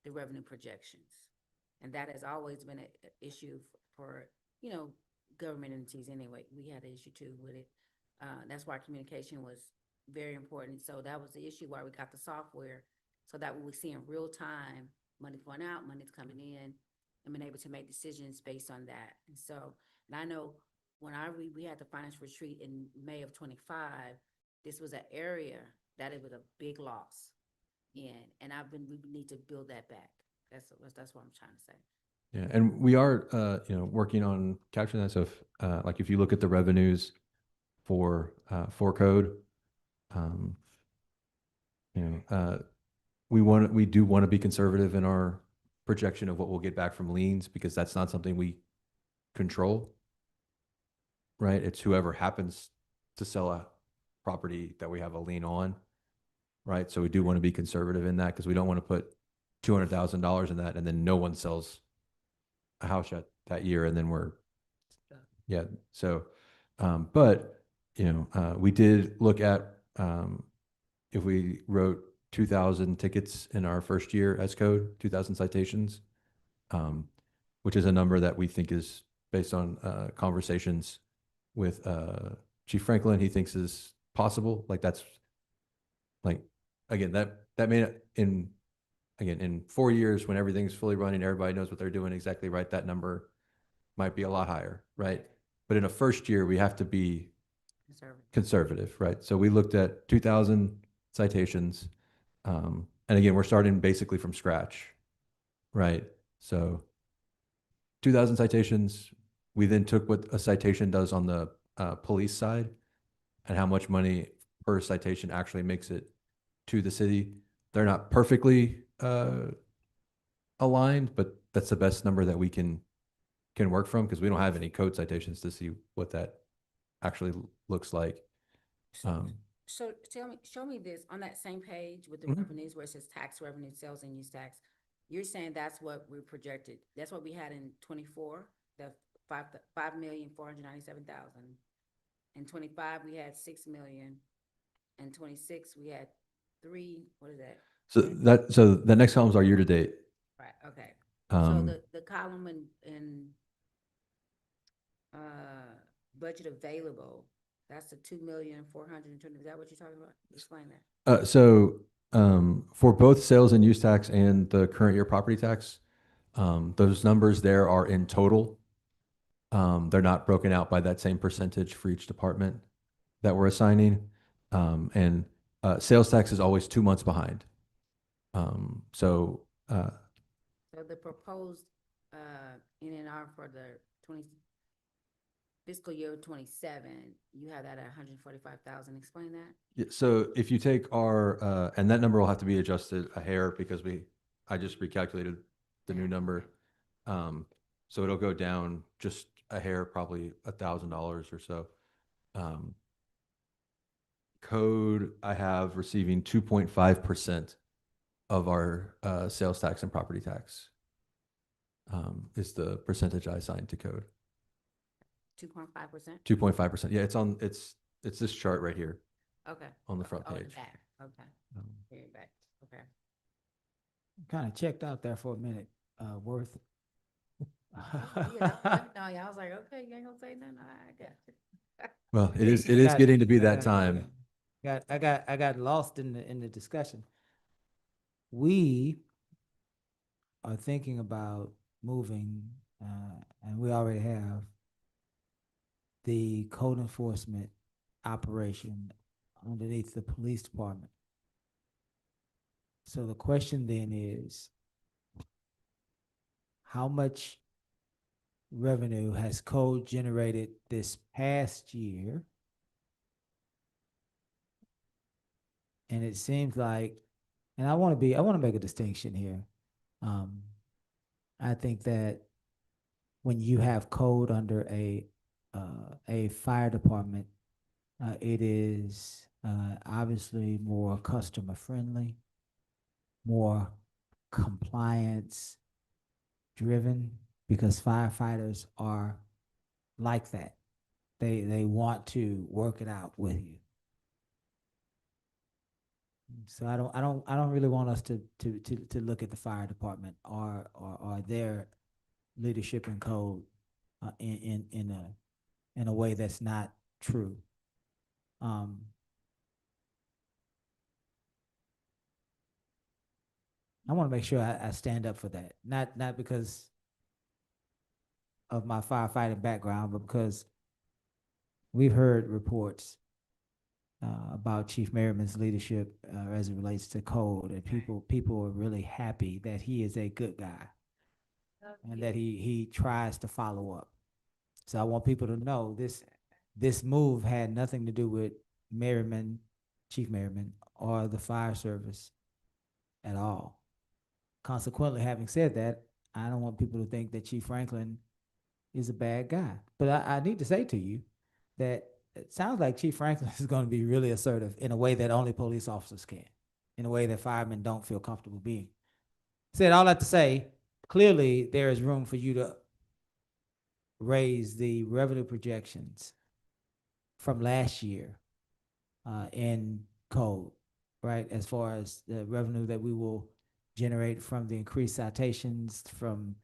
the revenue projections. And that has always been an issue for government entities anyway. We had an issue too with it. That's why communication was very important. So that was the issue why we got the software, so that we see in real time, money's going out, money's coming in. and been able to make decisions based on that. And so, and I know when we had the finance retreat in May of 25, this was an area that it was a big loss in, and we need to build that back. That's what I'm trying to say. Yeah, and we are, working on capturing that. So like if you look at the revenues for code, um, we do want to be conservative in our projection of what we'll get back from liens, because that's not something we control, right? It's whoever happens to sell a property that we have a lien on, right? So we do want to be conservative in that, because we don't want to put $200,000 in that and then no one sells a house that year, and then yeah. So, but we did look at if we wrote 2,000 tickets in our first year as code, 2,000 citations, which is a number that we think is based on conversations with Chief Franklin. He thinks is possible. Like that's like, again, that may not, in 4 years when everything's fully running, everybody knows what they're doing exactly right, that number might be a lot higher, right? But in a first year, we have to be conservative, right? So we looked at 2,000 citations. And again, we're starting basically from scratch, right? So 2,000 citations. We then took what a citation does on the police side and how much money per citation actually makes it to the city. They're not perfectly aligned, but that's the best number that we can work from, because we don't have any code citations to see what that actually looks like. So show me this on that same page with the Mhm. revenues where it says tax revenue, sales and use tax. You're saying that's what we projected. That's what we had in 24, the 5,497,000. In 25, we had 6 million. In 26, we had 3, what is that? So the next columns are year to date. Right, okay. So the column in budget available, that's the 2,420,000. Is that what you're talking about? Explain that. For both sales and use tax and the current year property tax, those numbers there are in total. They're not broken out by that same percentage for each department that we're assigning. And sales tax is always 2 months behind. So So the proposed NNR for the fiscal year 27, you have that at 145,000. Explain that. yeah, so if you take our, and that number will have to be adjusted a hair because I just recalculated the new number. So it'll go down just a hair, probably $1,000 or so. Code, I have receiving 2.5% of our sales tax and property tax is the percentage I assigned to code. 2.5%? 2.5%. Yeah, it's this chart right here Okay. on the front Oh, page. back. Okay. Here, back. Okay. Kind of checked out there for a minute, Worth. Yeah, I was like, okay, you ain't gonna say nothing. I got you. Well, it is getting to be that time. I got lost in the discussion. We are thinking about moving, and we already have the code enforcement operation underneath the police department. So the question then is, how much revenue has code generated this past year? And it seems like, and I want to make a distinction here. I think that when you have code under a fire department, it is obviously more customer friendly, more compliance driven, because firefighters are like that. They want to work it out with you. So I don't really want us to look at the fire department or their leadership and code in a way that's not true. I want to make sure I stand up for that. Not because of my firefighting background, but because we've heard reports about Chief Merriman's leadership as it relates to code, and people are really happy that he is a good guy and that he tries to follow up. So I want people to know this move had nothing to do with Merriman, Chief Merriman, or the fire service at all. Consequently, having said that, I don't want people to think that Chief Franklin is a bad guy. But I need to say to you that it sounds like Chief Franklin is going to be really assertive in a way that only police officers can, in a way that firemen don't feel comfortable being. Said all that to say, clearly there is room for you to raise the revenue projections from last year in code, right? As far as the revenue that we will generate from the increased citations, from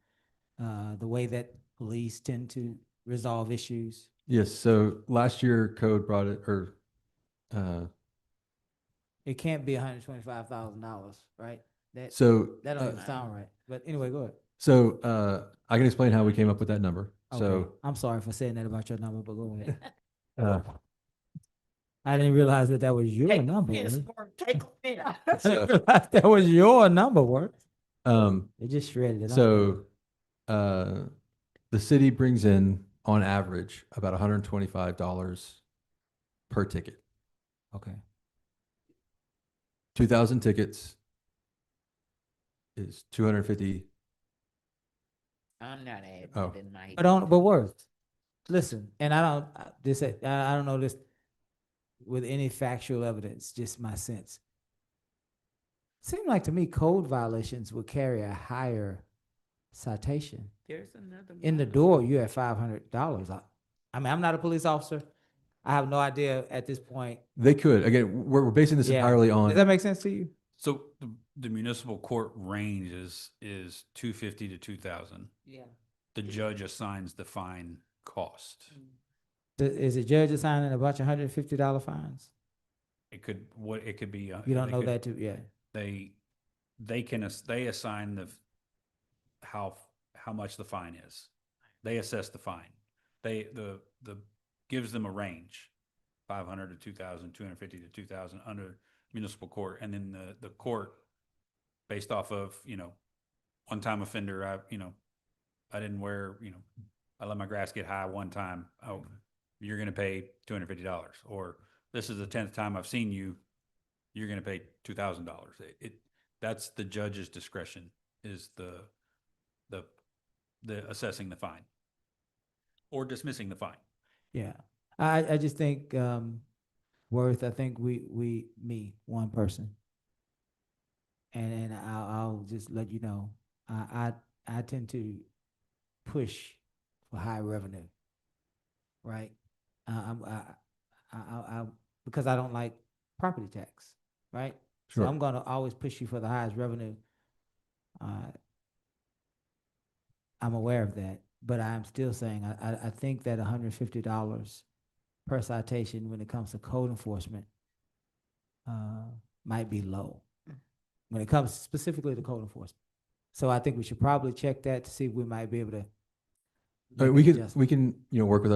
the way that police tend to resolve issues. Yes, so last year code brought it, or, It can't be $125,000, right? That so. that don't even sound right. But anyway, go ahead. So, I can explain how we came up with that number. Okay. So, I'm sorry for saying that about your number, but go ahead. uh, I didn't realize that was your number. Yes, Worth. or take a minute. I didn't realize that was your number, Worth. um, They just shredded it. so, the city brings in on average about $125 per ticket. Okay. 2,000 tickets is 250. I'm not adding Oh. it in my. But Worth, listen, and I don't know this with any factual evidence, just my sense. Seemed like to me code violations would carry a higher citation. There's another. In the model. door, you're at $500. I mean, I'm not a police officer. I have no idea at this point. They could, again, we're basing this Yeah. entirely Does on, that make sense to you? So the municipal court range is 250 to 2,000. Yeah. The judge assigns the fine cost. Is the judge assigning a bunch of $150 fines? It could be. You don't they know could- that too, yeah. They assign how much the fine is. They assess the fine. The gives them a range, 500 to 2,000, 250 to 2,000 under municipal court, and then the court, based off of one-time offender. I didn't wear I let my grass get high one time. Oh, you're going to pay $250, or this is the 10th time I've seen you. You're going to pay $2,000. That's the judge's discretion, is the assessing the fine or dismissing the fine. Yeah. I just think, Worth, I think me, one person. And I'll just let you know, I tend to push for high revenue, right? Because I don't like property tax, right? So Sure. I'm gonna always push you for the highest revenue. I'm aware of that, but I'm still saying, I think that $150 per citation when it comes to code enforcement might be low when it comes specifically to code enforcement. So I think we should probably check that to see if we might be able to. we make can, adjustments. we can, work with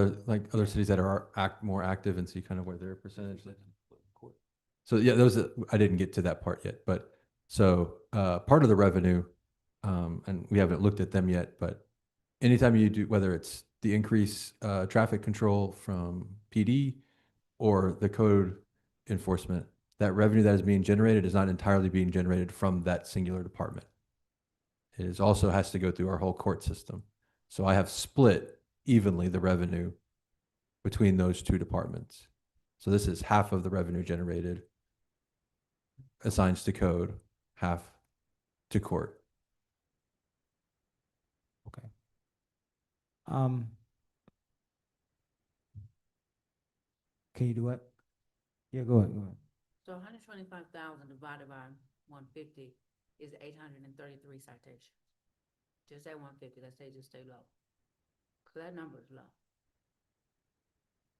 other cities that are more active and see kind of where their percentage. So yeah, I didn't get to that part yet, but so, part of the revenue, and we haven't looked at them yet, but anytime you do, whether it's the increase, traffic control from PD or the code enforcement, that revenue that is being generated is not entirely being generated from that singular department. It is also has to go through our whole court system. So I have split evenly the revenue between those two departments. So this is half of the revenue generated assigns to code, half to court. Okay. Can you do it? Yeah, go ahead. So 125,000 divided by 150 is 833 citations. Just at 150, let's say just stay low. Cause that number is low.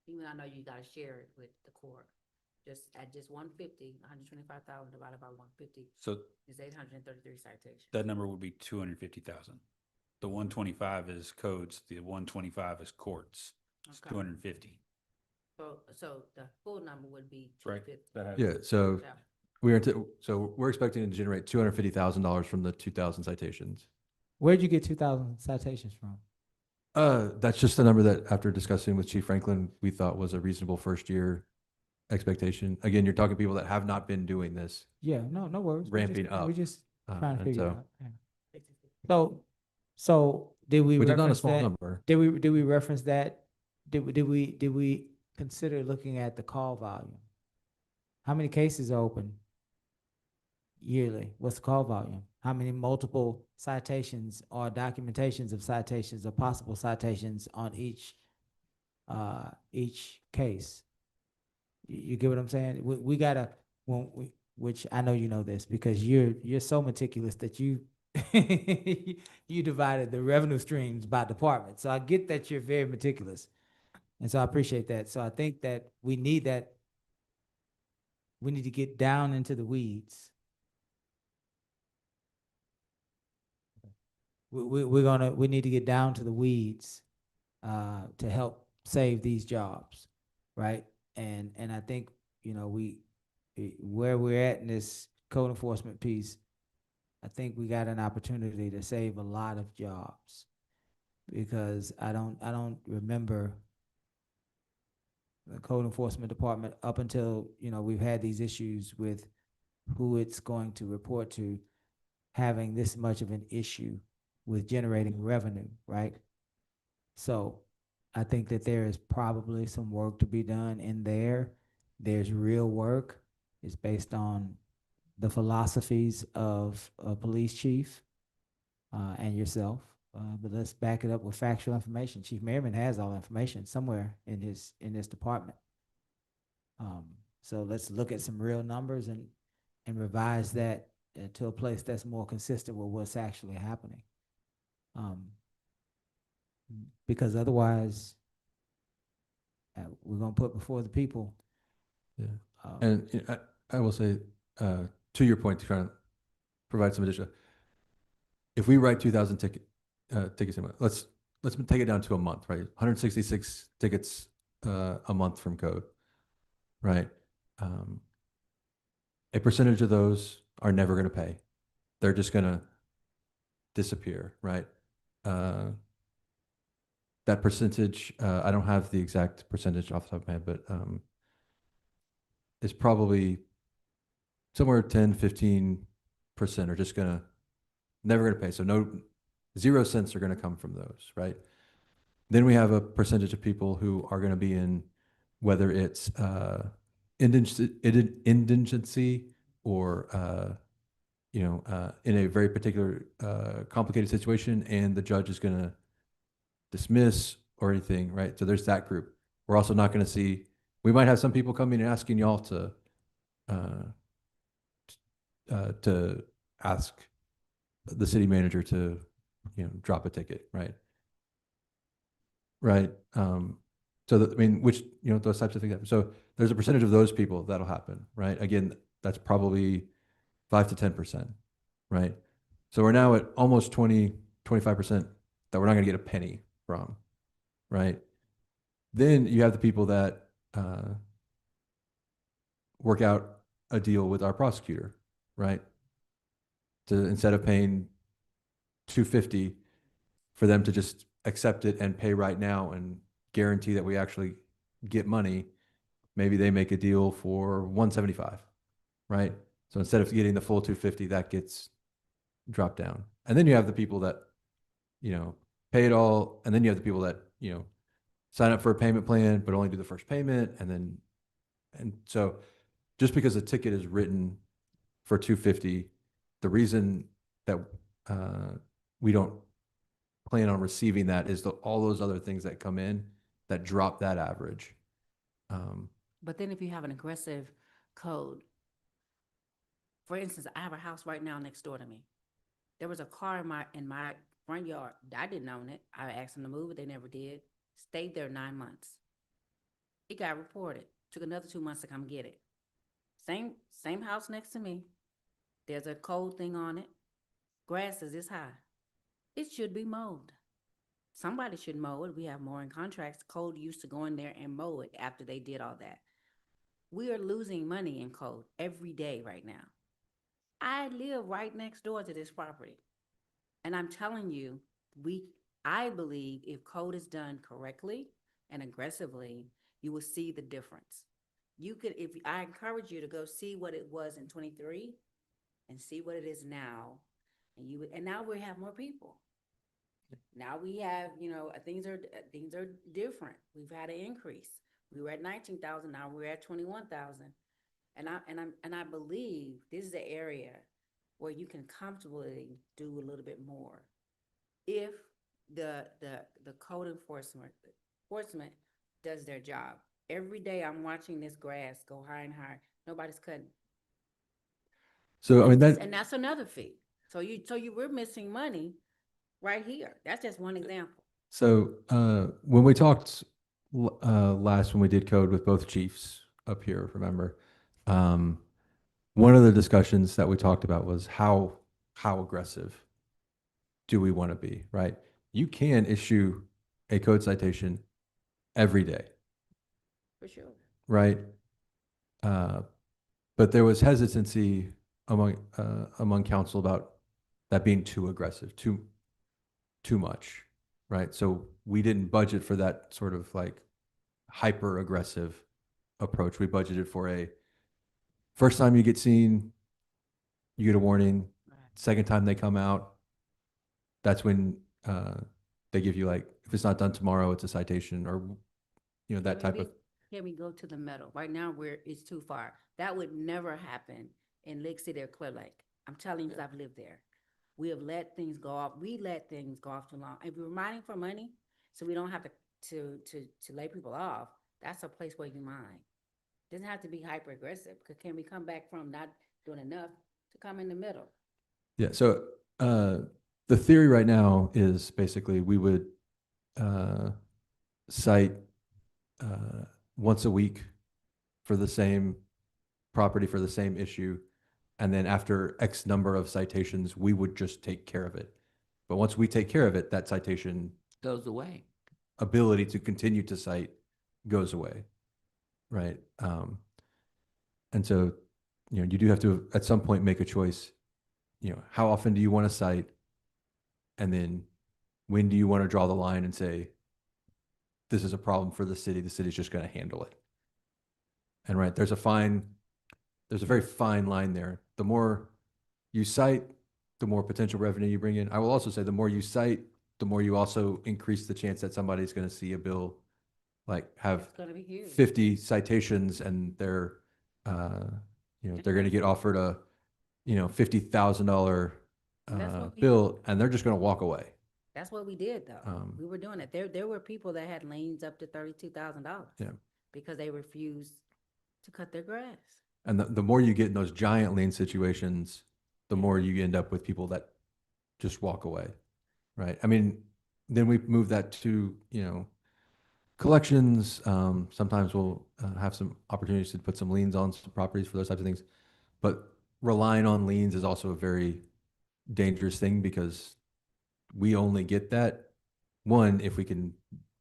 Even though I know you gotta share it with the court. Just at 150, 125,000 divided by 150 So is 833 citations. that number would be 250,000. The 125 is codes, the 125 is courts. It's Okay. 250. So the full number would be Right. 250. Yeah, so we're expecting to generate $250,000 from the 2,000 citations. Where'd you get 2,000 citations from? That's just the number that, after discussing with Chief Franklin, we thought was a reasonable first year expectation. Again, you're talking people that have not been doing this. Yeah, no worries. Ramping We're up. just trying to And figure it so, out. Yeah. So did we which is not a reference small that? number. Did we reference that? Did we consider looking at the call volume? How many cases are open yearly? What's the call volume? How many multiple citations or documentations of citations or possible citations on each case? You get what I'm saying? We gotta, which I know you know this because you're so meticulous that you you divided the revenue streams by department. So I get that you're very meticulous. And so I appreciate that. So I think that we need to get down into the weeds. We need to get down to the weeds to help save these jobs, right? And I think, where we're at in this code enforcement piece, I think we got an opportunity to save a lot of jobs because I don't remember the code enforcement department up until, we've had these issues with who it's going to report to having this much of an issue with generating revenue, right? So I think that there is probably some work to be done in there. There's real work. It's based on the philosophies of a police chief and yourself. But let's back it up with factual information. Chief Merriman has all information somewhere in his department. So let's look at some real numbers and revise that to a place that's more consistent with what's actually happening. Because otherwise, we're gonna put before the people. Yeah. uh, And I will say, to your point, to kind of provide some additional, if we write 2,000 tickets a month, let's take it down to a month, right? 166 tickets a month from code, right? A percentage of those are never going to pay. They're just going to disappear, right? That percentage, I don't have the exact percentage off the top of my head, but it's probably somewhere 10-15% are just going to never going to pay. So 0 cents are going to come from those, right? Then we have a percentage of people who are going to be in, whether it's indigency or in a very particular complicated situation, and the judge is going to dismiss or anything, right? So there's that group. We're also not going to see. We might have some people coming and asking y'all to ask the city manager to, drop a ticket, right? Right. So that, I mean, which, those types of things happen. So there's a percentage of those people that'll happen, right? Again, that's probably 5 to 10%, right? So we're now at almost 25% that we're not going to get a penny from, right? Then you have the people that work out a deal with our prosecutor, right? To, instead of paying $250, for them to just accept it and pay right now and guarantee that we actually get money, maybe they make a deal for $175, right? So instead of getting the full $250, that gets dropped down. And then you have the people that, pay it all. And then you have the people that, sign up for a payment plan, but only do the first payment. And so just because a ticket is written for $250, the reason that we don't plan on receiving that is all those other things that come in that drop that average. But then if you have an aggressive code, for instance, I have a house right now next door to me. There was a car in my front yard. I didn't own it. I asked them to move it. They never did. Stayed there 9 months. It got reported. Took another 2 months to come get it. Same house next to me. There's a code thing on it. Grass is this high. it should be mowed. Somebody should mow it. We have mowing contracts. Code used to go in there and mow it after they did all that. We are losing money in code every day right now. I live right next door to this property. And I'm telling you, I believe if code is done correctly and aggressively, you will see the difference. I encourage you to go see what it was in 23 and see what it is now. And now we have more people. Now we have, things are different. We've had an increase. We were at 19,000, now we're at 21,000. And I believe this is the area where you can comfortably do a little bit more. If the code enforcement does their job. Every day I'm watching this grass go higher and higher. Nobody's cutting. So, I mean, And that's another fee. So we're missing money right here. That's just one example. So when we talked last, when we did code with both chiefs up here, remember, one of the discussions that we talked about was how aggressive do we want to be, right? You can issue a code citation every day, For sure. right? But there was hesitancy among council about that being too aggressive, too much, right? So we didn't budget for that sort of like hyper aggressive approach. We budgeted for a first time you get seen, you get a warning. Right. Second time they come out, that's when they give you like, if it's not done tomorrow, it's a citation, or that type of. Can we go to the middle? Right now, it's too far. That would never happen in Lake City or Clear Lake. I'm telling you, because I've lived there. We have let things go off. We let things go off too long. If we're mining for money, so we don't have to lay people off, that's a place where you mine. Doesn't have to be hyper aggressive. Because can we come back from not doing enough to come in the middle? Yeah. So the theory right now is basically we would cite once a week for the same property for the same issue. And then after X number of citations, we would just take care of it. But once we take care of it, that citation Goes away. ability to continue to cite goes away, right? And so, you do have to at some point make a choice. How often do you want to cite? And then when do you want to draw the line and say, this is a problem for the city. The city's just going to handle it. And right, there's a very fine line there. The more you cite, the more potential revenue you bring in. I will also say the more you cite, the more you also increase the chance that somebody's going to see a bill, like have It's gonna be huge. 50 citations and they're going to get offered a, $50,000 That's what we bill, and they're just going to walk away. That's what we did, though. We were doing it. There were people that had liens up to $32,000. Yeah. Because they refused to cut their grass. And the more you get in those giant lien situations, the more you end up with people that just walk away, right? I mean, then we move that to, collections. Sometimes we'll have some opportunities to put some liens on some properties for those types of things. But relying on liens is also a very dangerous thing, because we only get that, one, if we can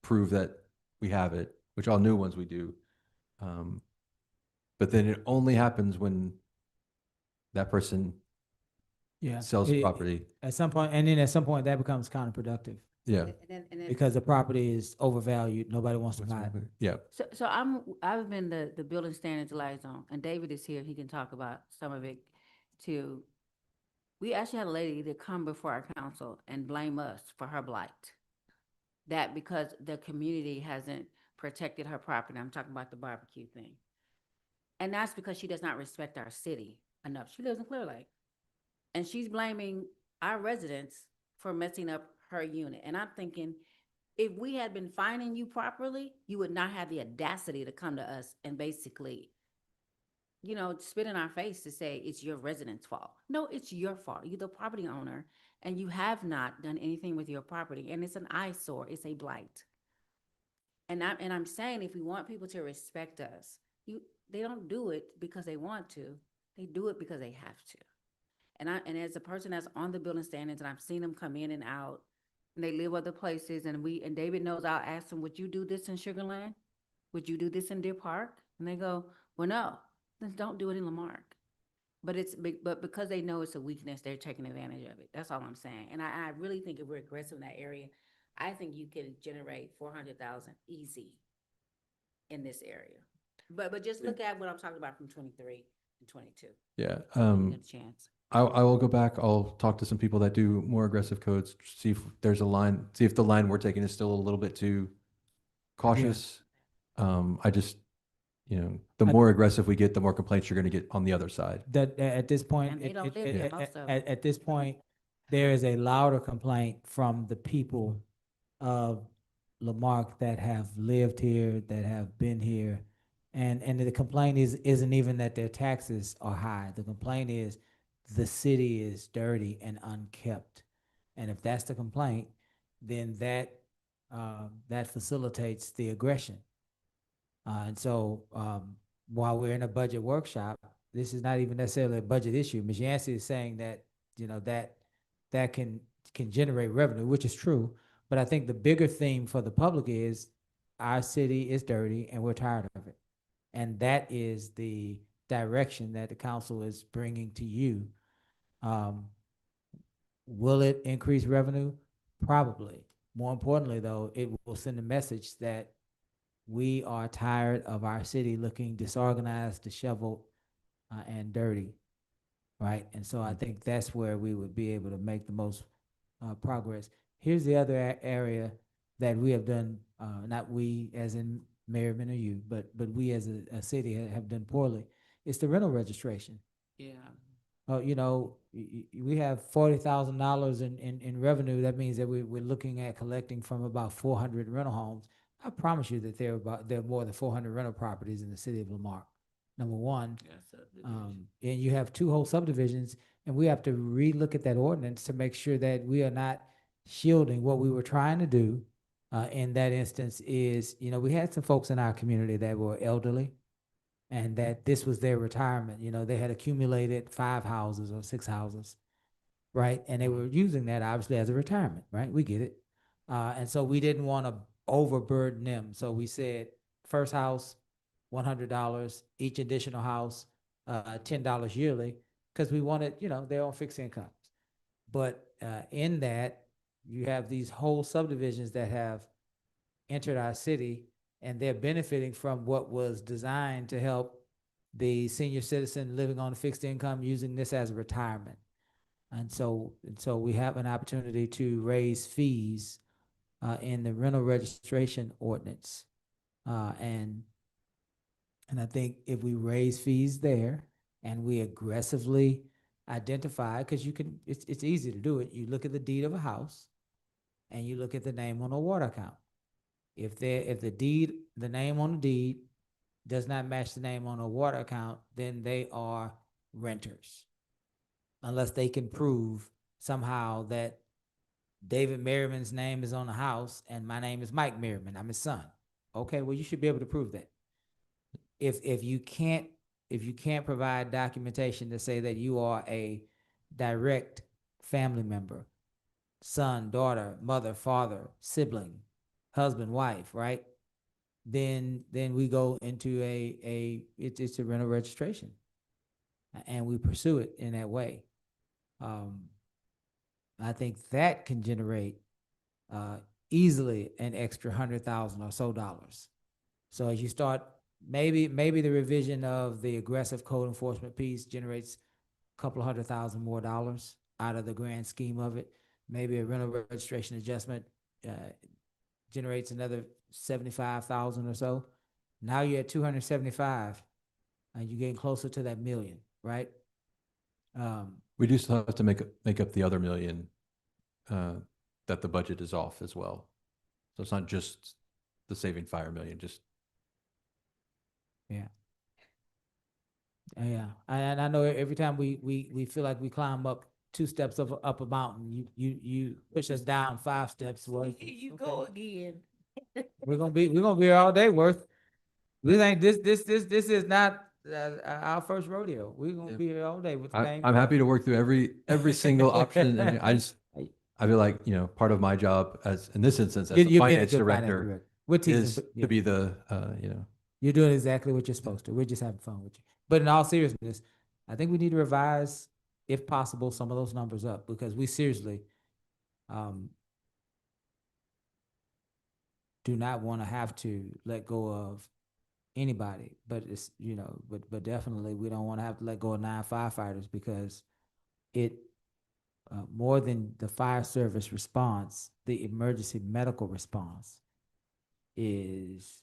prove that we have it, which all new ones we do. But then it only happens when that person Yeah. sells property. At some point, and then at some point that becomes counterproductive Yeah. And then because the property is overvalued. Nobody wants to buy it. Yeah. So I've been the building standards liaison, and David is here. He can talk about some of it too. We actually had a lady that come before our council and blame us for her blight. That because the community hasn't protected her property. I'm talking about the barbecue thing. And that's because she does not respect our city enough. She lives in Clear Lake. And she's blaming our residents for messing up her unit. And I'm thinking, if we had been fining you properly, you would not have the audacity to come to us and basically, spit in our face to say it's your residents' fault. No, it's your fault. You're the property owner, and you have not done anything with your property. And it's an eyesore. It's a blight. And I'm saying, if we want people to respect us, they don't do it because they want to. They do it because they have to. And as a person that's on the building standards, and I've seen them come in and out, and they live other places, and David knows, I'll ask them, would you do this in Sugar Land? Would you do this in Deer Park? And they go, well, no, then don't do it in Lamarck. But because they know it's a weakness, they're taking advantage of it. That's all I'm saying. And I really think if we're aggressive in that area, I think you can generate 400,000 easy in this area. But just look at what I'm talking about from 23 and 22. Yeah. You get a chance. I will go back. I'll talk to some people that do more aggressive codes, see if there's a line, see if the line we're taking is still a little bit too cautious. I just, the more aggressive we get, the more complaints you're going to get on the other side. That, at this point, And they don't live here, most of them. at this point, there is a louder complaint from the people of Lamarck that have lived here, that have been here. And the complaint isn't even that their taxes are high. The complaint is the city is dirty and unkept. And if that's the complaint, then that facilitates the aggression. And so while we're in a budget workshop, this is not even necessarily a budget issue. Ms. Yancey is saying that, that can generate revenue, which is true. But I think the bigger theme for the public is our city is dirty and we're tired of it. And that is the direction that the council is bringing to you. Will it increase revenue? Probably. More importantly, though, it will send a message that we are tired of our city looking disorganized, disheveled, and dirty, right? And so I think that's where we would be able to make the most progress. Here's the other area that we have done, not we as in Merriman or you, but we as a city have done poorly. It's the rental registration. Yeah. We have $40,000 in revenue. That means that we're looking at collecting from about 400 rental homes. I promise you that there are more than 400 rental properties in the city of Lamarck. Number one, and you have 2 whole subdivisions, and we have to relook at that ordinance to make sure that we are not shielding what we were trying to do. In that instance is, we had some folks in our community that were elderly, and that this was their retirement. They had accumulated 5 houses or 6 houses, right? And they were using that obviously as a retirement, right? We get it. And so we didn't want to overburden them. So we said, first house, $100, each additional house, $10 yearly, because we wanted, their own fixed incomes. But in that, you have these whole subdivisions that have entered our city, and they're benefiting from what was designed to help the senior citizen living on a fixed income using this as a retirement. And so we have an opportunity to raise fees in the rental registration ordinance. And I think if we raise fees there and we aggressively identify, because it's easy to do it. You look at the deed of a house and you look at the name on a water account. If the name on the deed does not match the name on a water account, then they are renters. Unless they can prove somehow that David Merriman's name is on the house and my name is Mike Merriman, I'm his son. Okay, well, you should be able to prove that. If you can't provide documentation to say that you are a direct family member, son, daughter, mother, father, sibling, husband, wife, right? Then we go into it's a rental registration, and we pursue it in that way. I think that can generate easily an extra $100,000 or so dollars. So as you start, maybe the revision of the aggressive code enforcement piece generates a couple of $100,000 more dollars out of the grand scheme of it. Maybe a rental registration adjustment generates another 75,000 or so. Now you're at 275, and you're getting closer to that million, right? We do still have to make up the other million that the budget is off as well. So it's not just the saving fire million, just. Yeah. And I know every time we feel like we climb up 2 steps up a mountain, you push us down 5 steps. Well, Here you go again. we're gonna be here all day, Worth. We think this is not Our first rodeo. We're gonna Yeah. be here all day with the game. I'm happy to work through every single option. I mean, I feel like, part of my job as, in this instance, as the You're being a finance good finance director director. We're teasing, is but yeah. to be the, You're doing exactly what you're supposed to. We're just having fun with you. But in all seriousness, I think we need to revise, if possible, some of those numbers up because we seriously do not want to have to let go of anybody. But it's, but definitely we don't want to have to let go of 9 firefighters because it more than the fire service response, the emergency medical response is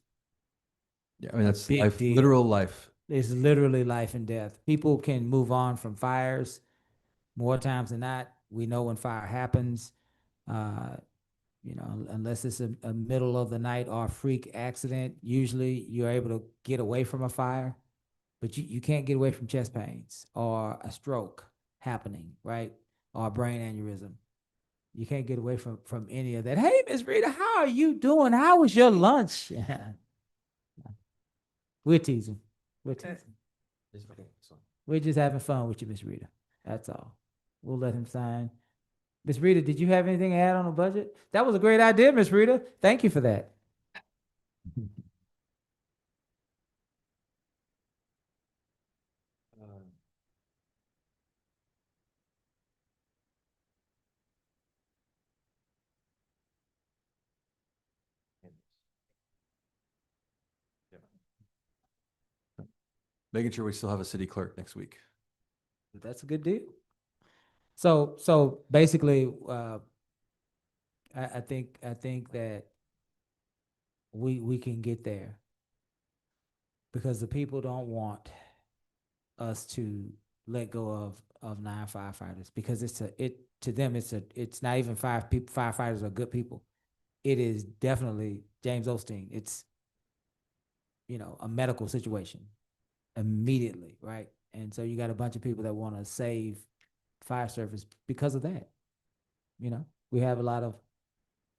yeah, I mean, that's big life, deal. literal life. It's literally life and death. People can move on from fires more times than not. We know when fire happens, unless it's a middle of the night or a freak accident, usually you're able to get away from a fire, but you can't get away from chest pains or a stroke happening, right? Or a brain aneurysm. You can't get away from any of that. Hey, Miss Rita, how are you doing? How was your lunch? We're teasing. We're teasing. We're just having fun with you, Miss Rita. That's all. We'll let him sign. Miss Rita, did you have anything to add on the budget? That was a great idea, Miss Rita. Thank you for that. Making sure we still have a city clerk next week. That's a good deal. So basically, I think that we can get there because the people don't want us to let go of 9 firefighters because to them it's not even 5 people. Firefighters are good people. It is definitely James Osteen. It's a medical situation immediately, right? And so you got a bunch of people that want to save fire service because of that. We have a lot of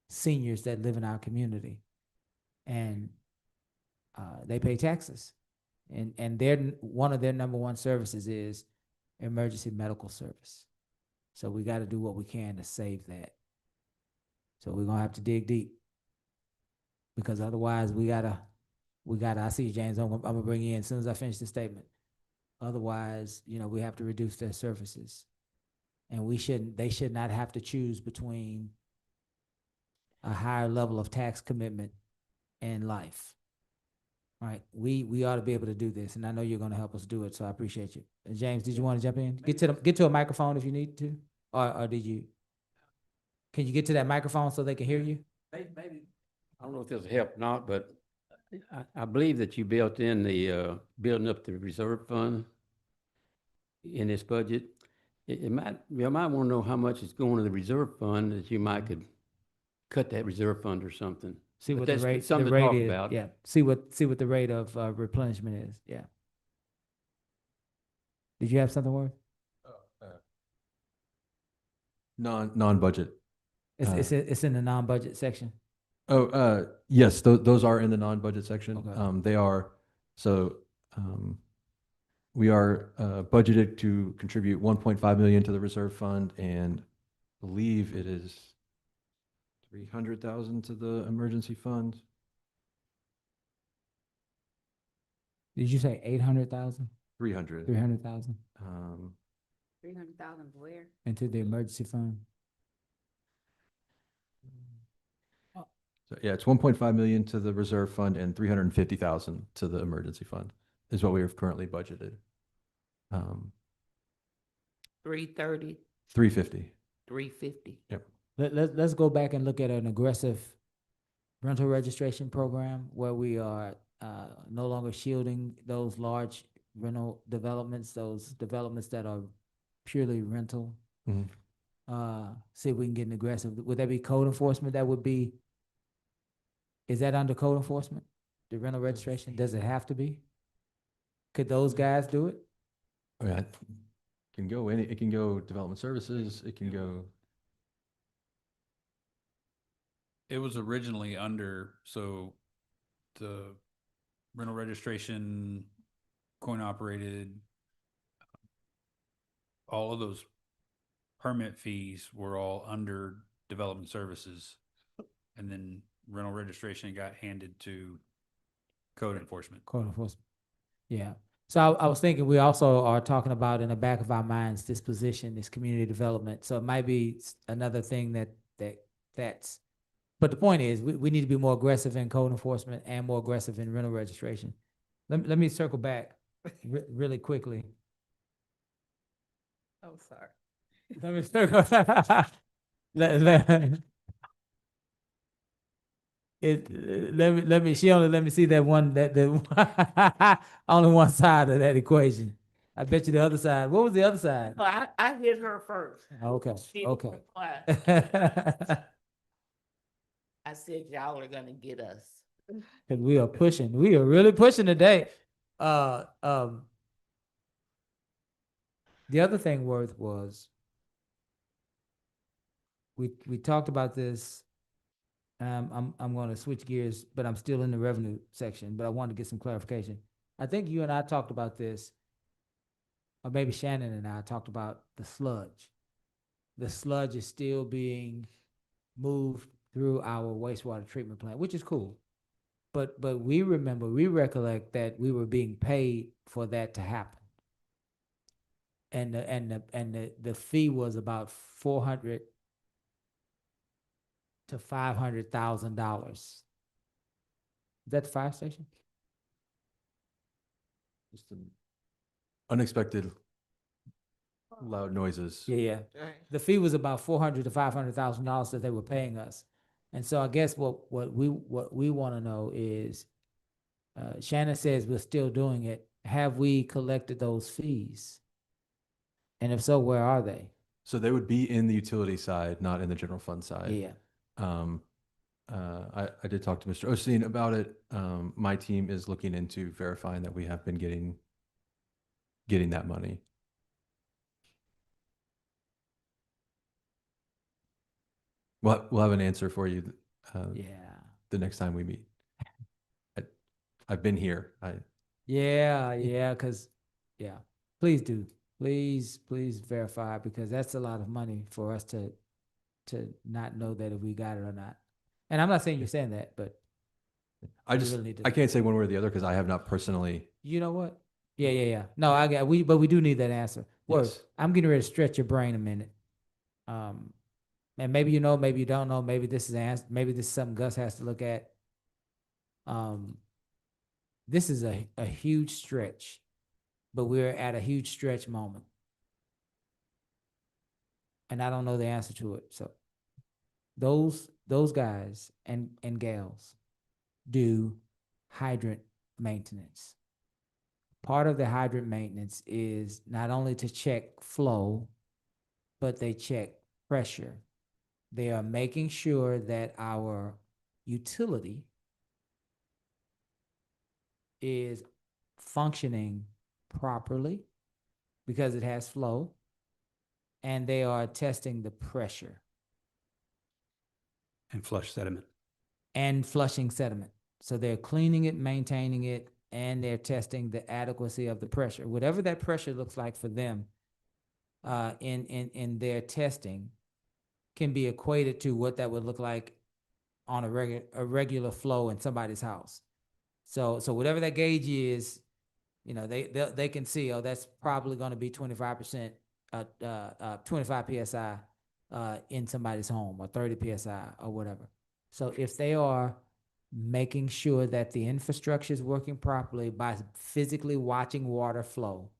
seniors that live in our community, and they pay taxes, and one of their number one services is emergency medical service. So we got to do what we can to save that. So we're gonna have to dig deep because otherwise we gotta. I see you, James. I'm gonna bring you in as soon as I finish the statement. Otherwise, we have to reduce their services, and they should not have to choose between a higher level of tax commitment and life. Right? We ought to be able to do this, and I know you're going to help us do it. So I appreciate you. James, did you want to jump in? Get to a microphone if you need to, or did you? Can you get to that microphone so they can hear you? Maybe. I don't know if this will help or not, but I believe that you built in the, building up the reserve fund in this budget. You might want to know how much is going to the reserve fund that you might could cut that reserve fund or something. See But what the that's rate something to talk is. about. Yeah. See what the rate of replenishment is. Yeah. Did you have something, Warren? Non-budget. It's in the non-budget section. Oh, yes, those are in the non-budget section. Okay. They are, so, we are, budgeted to contribute 1.5 million to the reserve fund and believe it is 300,000 to the emergency fund. Did you say 800,000? 300. 300,000 300,000 where? into the emergency fund? So yeah, it's 1.5 million to the reserve fund and 350,000 to the emergency fund is what we have currently budgeted. 330, 350. 350. Yep. Let's go back and look at an aggressive rental registration program where we are no longer shielding those large rental developments, those developments that are purely rental. Mhm. See if we can get an aggressive. Would that be code enforcement? That would be. Is that under code enforcement? The rental registration? Does it have to be? Could those guys do it? I mean, it can go development services, it can go. It was originally under, so the rental registration coin operated, all of those permit fees were all under development services. And then rental registration got handed to code enforcement. Code enforcement. Yeah. So I was thinking we also are talking about in the back of our minds, this position, this community development. So it might be another thing that's, but the point is, we need to be more aggressive in code enforcement and more aggressive in rental registration. Let me circle back really quickly. Oh, sorry. Let me circle. Let me, she only let me see that one, only one side of that equation. I bet you the other side, what was the other side? I hit her first. Okay, She okay. replied. I said, y'all are gonna get us. Cause we are really pushing today. The other thing Worth was, we talked about this. I'm gonna switch gears, but I'm still in the revenue section, but I wanted to get some clarification. I think you and I talked about this, or maybe Shannon and I talked about the sludge. The sludge is still being moved through our wastewater treatment plant, which is cool. But we recollect that we were being paid for that to happen. And the fee was about $400,000 to $500,000. Is that the fire station? Just an unexpected loud noises. Yeah. The fee was about $400,000 to $500,000 that they were paying us. And so I guess what we want to know is, Shannon says we're still doing it. Have we collected those fees? And if so, where are they? So they would be in the utility side, not in the general fund side. Yeah. I did talk to Mr. Osteen about it. My team is looking into verifying that we have been getting that money. We'll have an answer for you Yeah. the next time we meet. I've been here. Yeah, cause yeah, please do. Please verify, because that's a lot of money for us to not know that if we got it or not. And I'm not saying you're saying that, but I we just, really need to- I can't say one way or the other because I have not personally. you know what? Yeah. No, but we do need that answer. Worth, Yes. I'm getting ready to stretch your brain a minute. And maybe you know, maybe you don't know, maybe this is something Gus has to look at. This is a huge stretch, but we're at a huge stretch moment. And I don't know the answer to it. So those guys and gals do hydrant maintenance. Part of the hydrant maintenance is not only to check flow, but they check pressure. They are making sure that our utility is functioning properly because it has flow, and they are testing the pressure And flush sediment. and flushing sediment. So they're cleaning it, maintaining it, and they're testing the adequacy of the pressure. Whatever that pressure looks like for them in their testing can be equated to what that would look like on a regular flow in somebody's house. So whatever that gauge is, you know, they can see, oh, that's probably going to be 25%, 25 psi in somebody's home, or 30 psi or whatever. So if they are making sure that the infrastructure is working properly by physically watching water flow,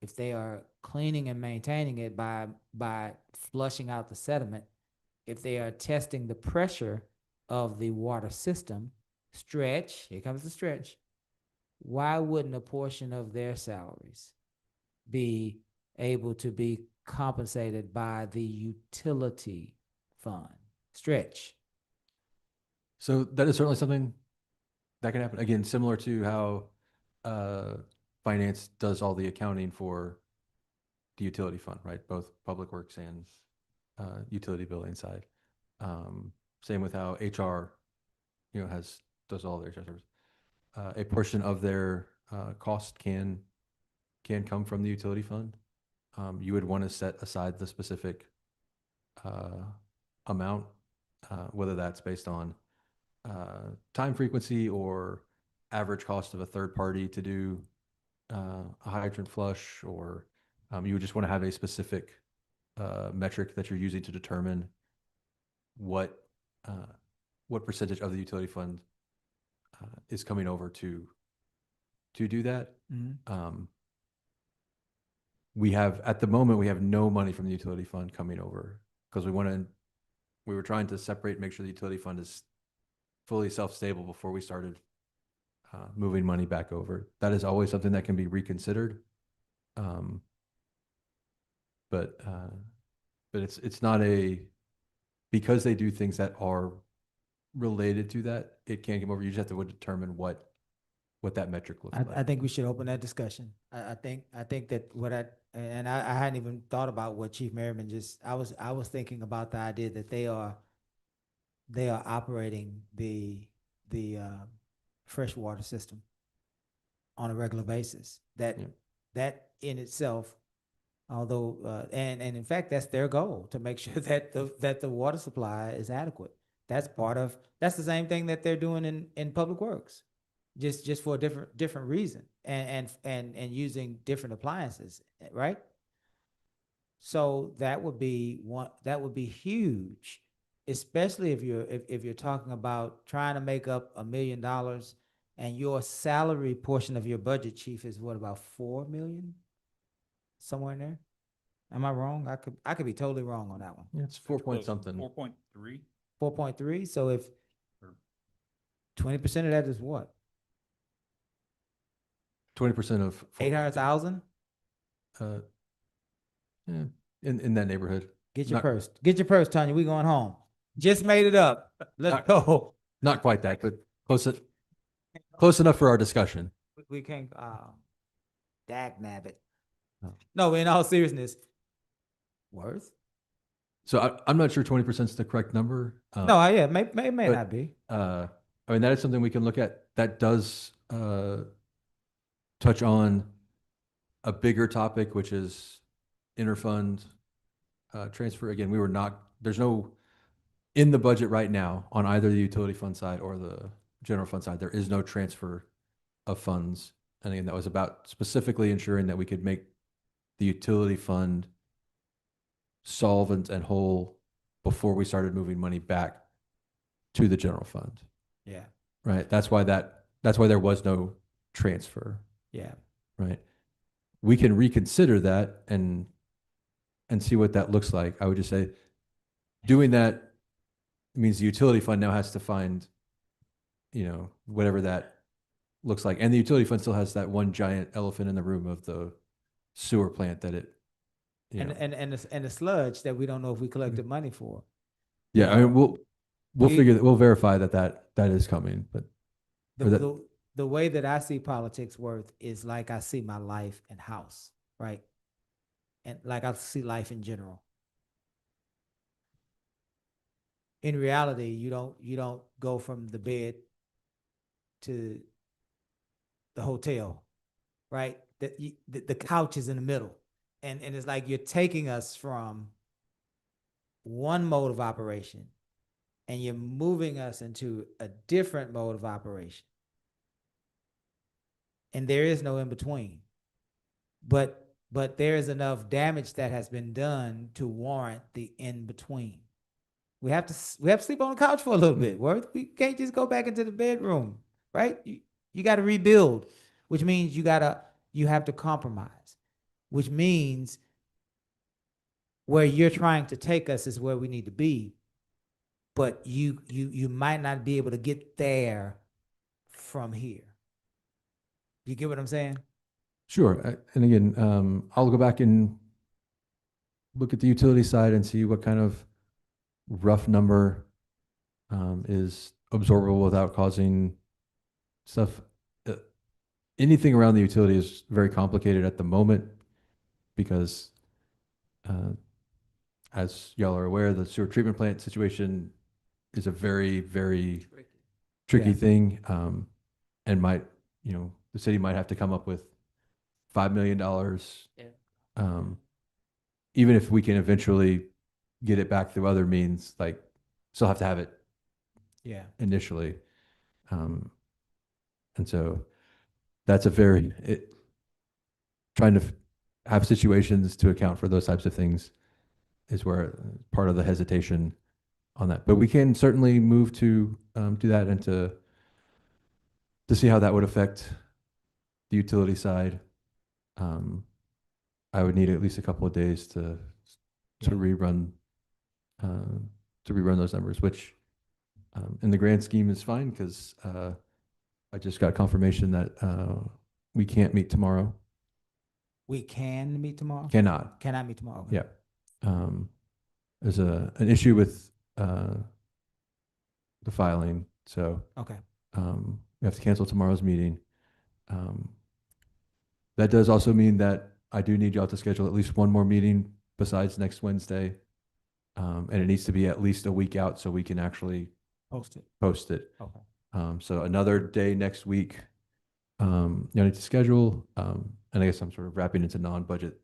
if they are cleaning and maintaining it by flushing out the sediment, if they are testing the pressure of the water system, here comes the stretch, why wouldn't a portion of their salaries be able to be compensated by the utility fund? Stretch. So that is certainly something that can happen. Again, similar to how finance does all the accounting for the utility fund, right? Both public works and utility billing side. Same with how HR, does all their HR services. A portion of their cost can can come from the utility fund. You would want to set aside the specific amount, whether that's based on time frequency or average cost of a third party to do a hydrant flush, or you would just want to have a specific metric that you're using to determine what percentage of the utility fund is coming over to do that. We have, at the moment, we have no money from the utility fund coming over because we were trying to separate, make sure the utility fund is fully self-stable before we started moving money back over. That is always something that can be reconsidered. But it's not because they do things that are related to that, it can't come over. You just have to determine what that metric looks like. I think we should open that discussion. I think that I hadn't even thought about what Chief Merriman I was thinking about the idea that they are operating the freshwater system on a regular basis. That in itself, although and in fact that's their goal, to make sure that the water supply is adequate. That's the same thing that they're doing in Public Works, just for a different reason, and using different appliances, right? So that would be huge, especially if you're talking about trying to make up $1 million, and your salary portion of your budget, Chief, is what, about 4 million, somewhere in there? Am I wrong? I could be totally wrong on that one. Yeah, it's 4 point something. 4.3. 4.3. So if 20% of that is what? 20% of 800,000. Yeah, in that neighborhood. Get your Not- purse. Get your purse, Tanya. We going home. Just made it up. Let's go. Not quite that, but close enough for our discussion. We can't. Dag nabbit. No. No, in all seriousness, worth? So I'm not sure 20% is the correct number. No, yeah, may but- not be. I mean, that is something we can look at. That does touch on a bigger topic, which is interfund transfer. Again, there's no, in the budget right now, on either the utility fund side or the general fund side, there is no transfer of funds. And again, that was about specifically ensuring that we could make the utility fund solvent and whole before we started moving money back to the general fund. Yeah, Right. That's why there was no transfer. yeah. Right. We can reconsider that and see what that looks like. I would just say doing that means the utility fund now has to find, whatever that looks like. And the utility fund still has that one giant elephant in the room of the sewer plant that it, And the sludge that we don't know if we collected money for. yeah, I mean, we'll We- we'll verify that is coming, but for that- The way that I see politics, Worth, is like I see my life and house, right? And like I see life in general. In reality, you don't go from the bed to the hotel, right? The couch is in the middle. And it's like you're taking us from one mode of operation and you're moving us into a different mode of operation. And there is no in between. But there is enough damage that has been done to warrant the in between. We have to sleep on the couch for a little bit, Worth. We can't just go back into the bedroom, right? You got to rebuild, which means you have to compromise, which means where you're trying to take us is where we need to be, but you might not be able to get there from here. You get what I'm saying? Sure. And again, I'll go back and look at the utility side and see what kind of rough number is absorbable without causing stuff. Anything around the utility is very complicated at the moment because, as y'all are aware, the sewer treatment plant situation is a very, very tricky Yeah. thing, and the city might have to come up with $5 million. Yeah. Even if we can eventually get it back through other means, like still have to have it Yeah. initially. And so that's a very, trying to have situations to account for those types of things is where part of the hesitation on that. But we can certainly move to do that and to see how that would affect the utility side. I would need at least a couple of days to Yeah. rerun those numbers, which in the grand scheme is fine because I just got confirmation that we can't meet tomorrow. We can meet tomorrow? Cannot. Cannot meet tomorrow. Okay. Yeah. There's an issue with the filing, so Okay. we have to cancel tomorrow's meeting. That does also mean that I do need y'all to schedule at least one more meeting besides next Wednesday. And it needs to be at least a week out so we can actually Post it. post it. Okay. So another day next week, you need to schedule. And I guess I'm sort of wrapping into non-budget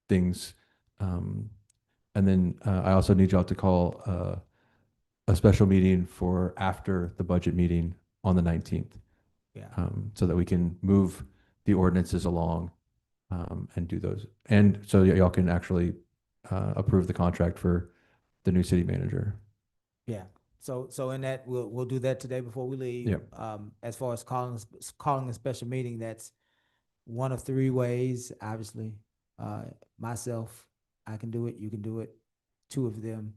things. And then I also need y'all to call a special meeting for after the budget meeting on the 19th. Yeah. So that we can move the ordinances along and do those. And so y'all can actually approve the contract for the new city manager. Yeah. So in that, we'll do that today before we leave. Yep. As far as calling a special meeting, that's one of three ways, obviously. Myself, I can do it, you can do it. Two of them,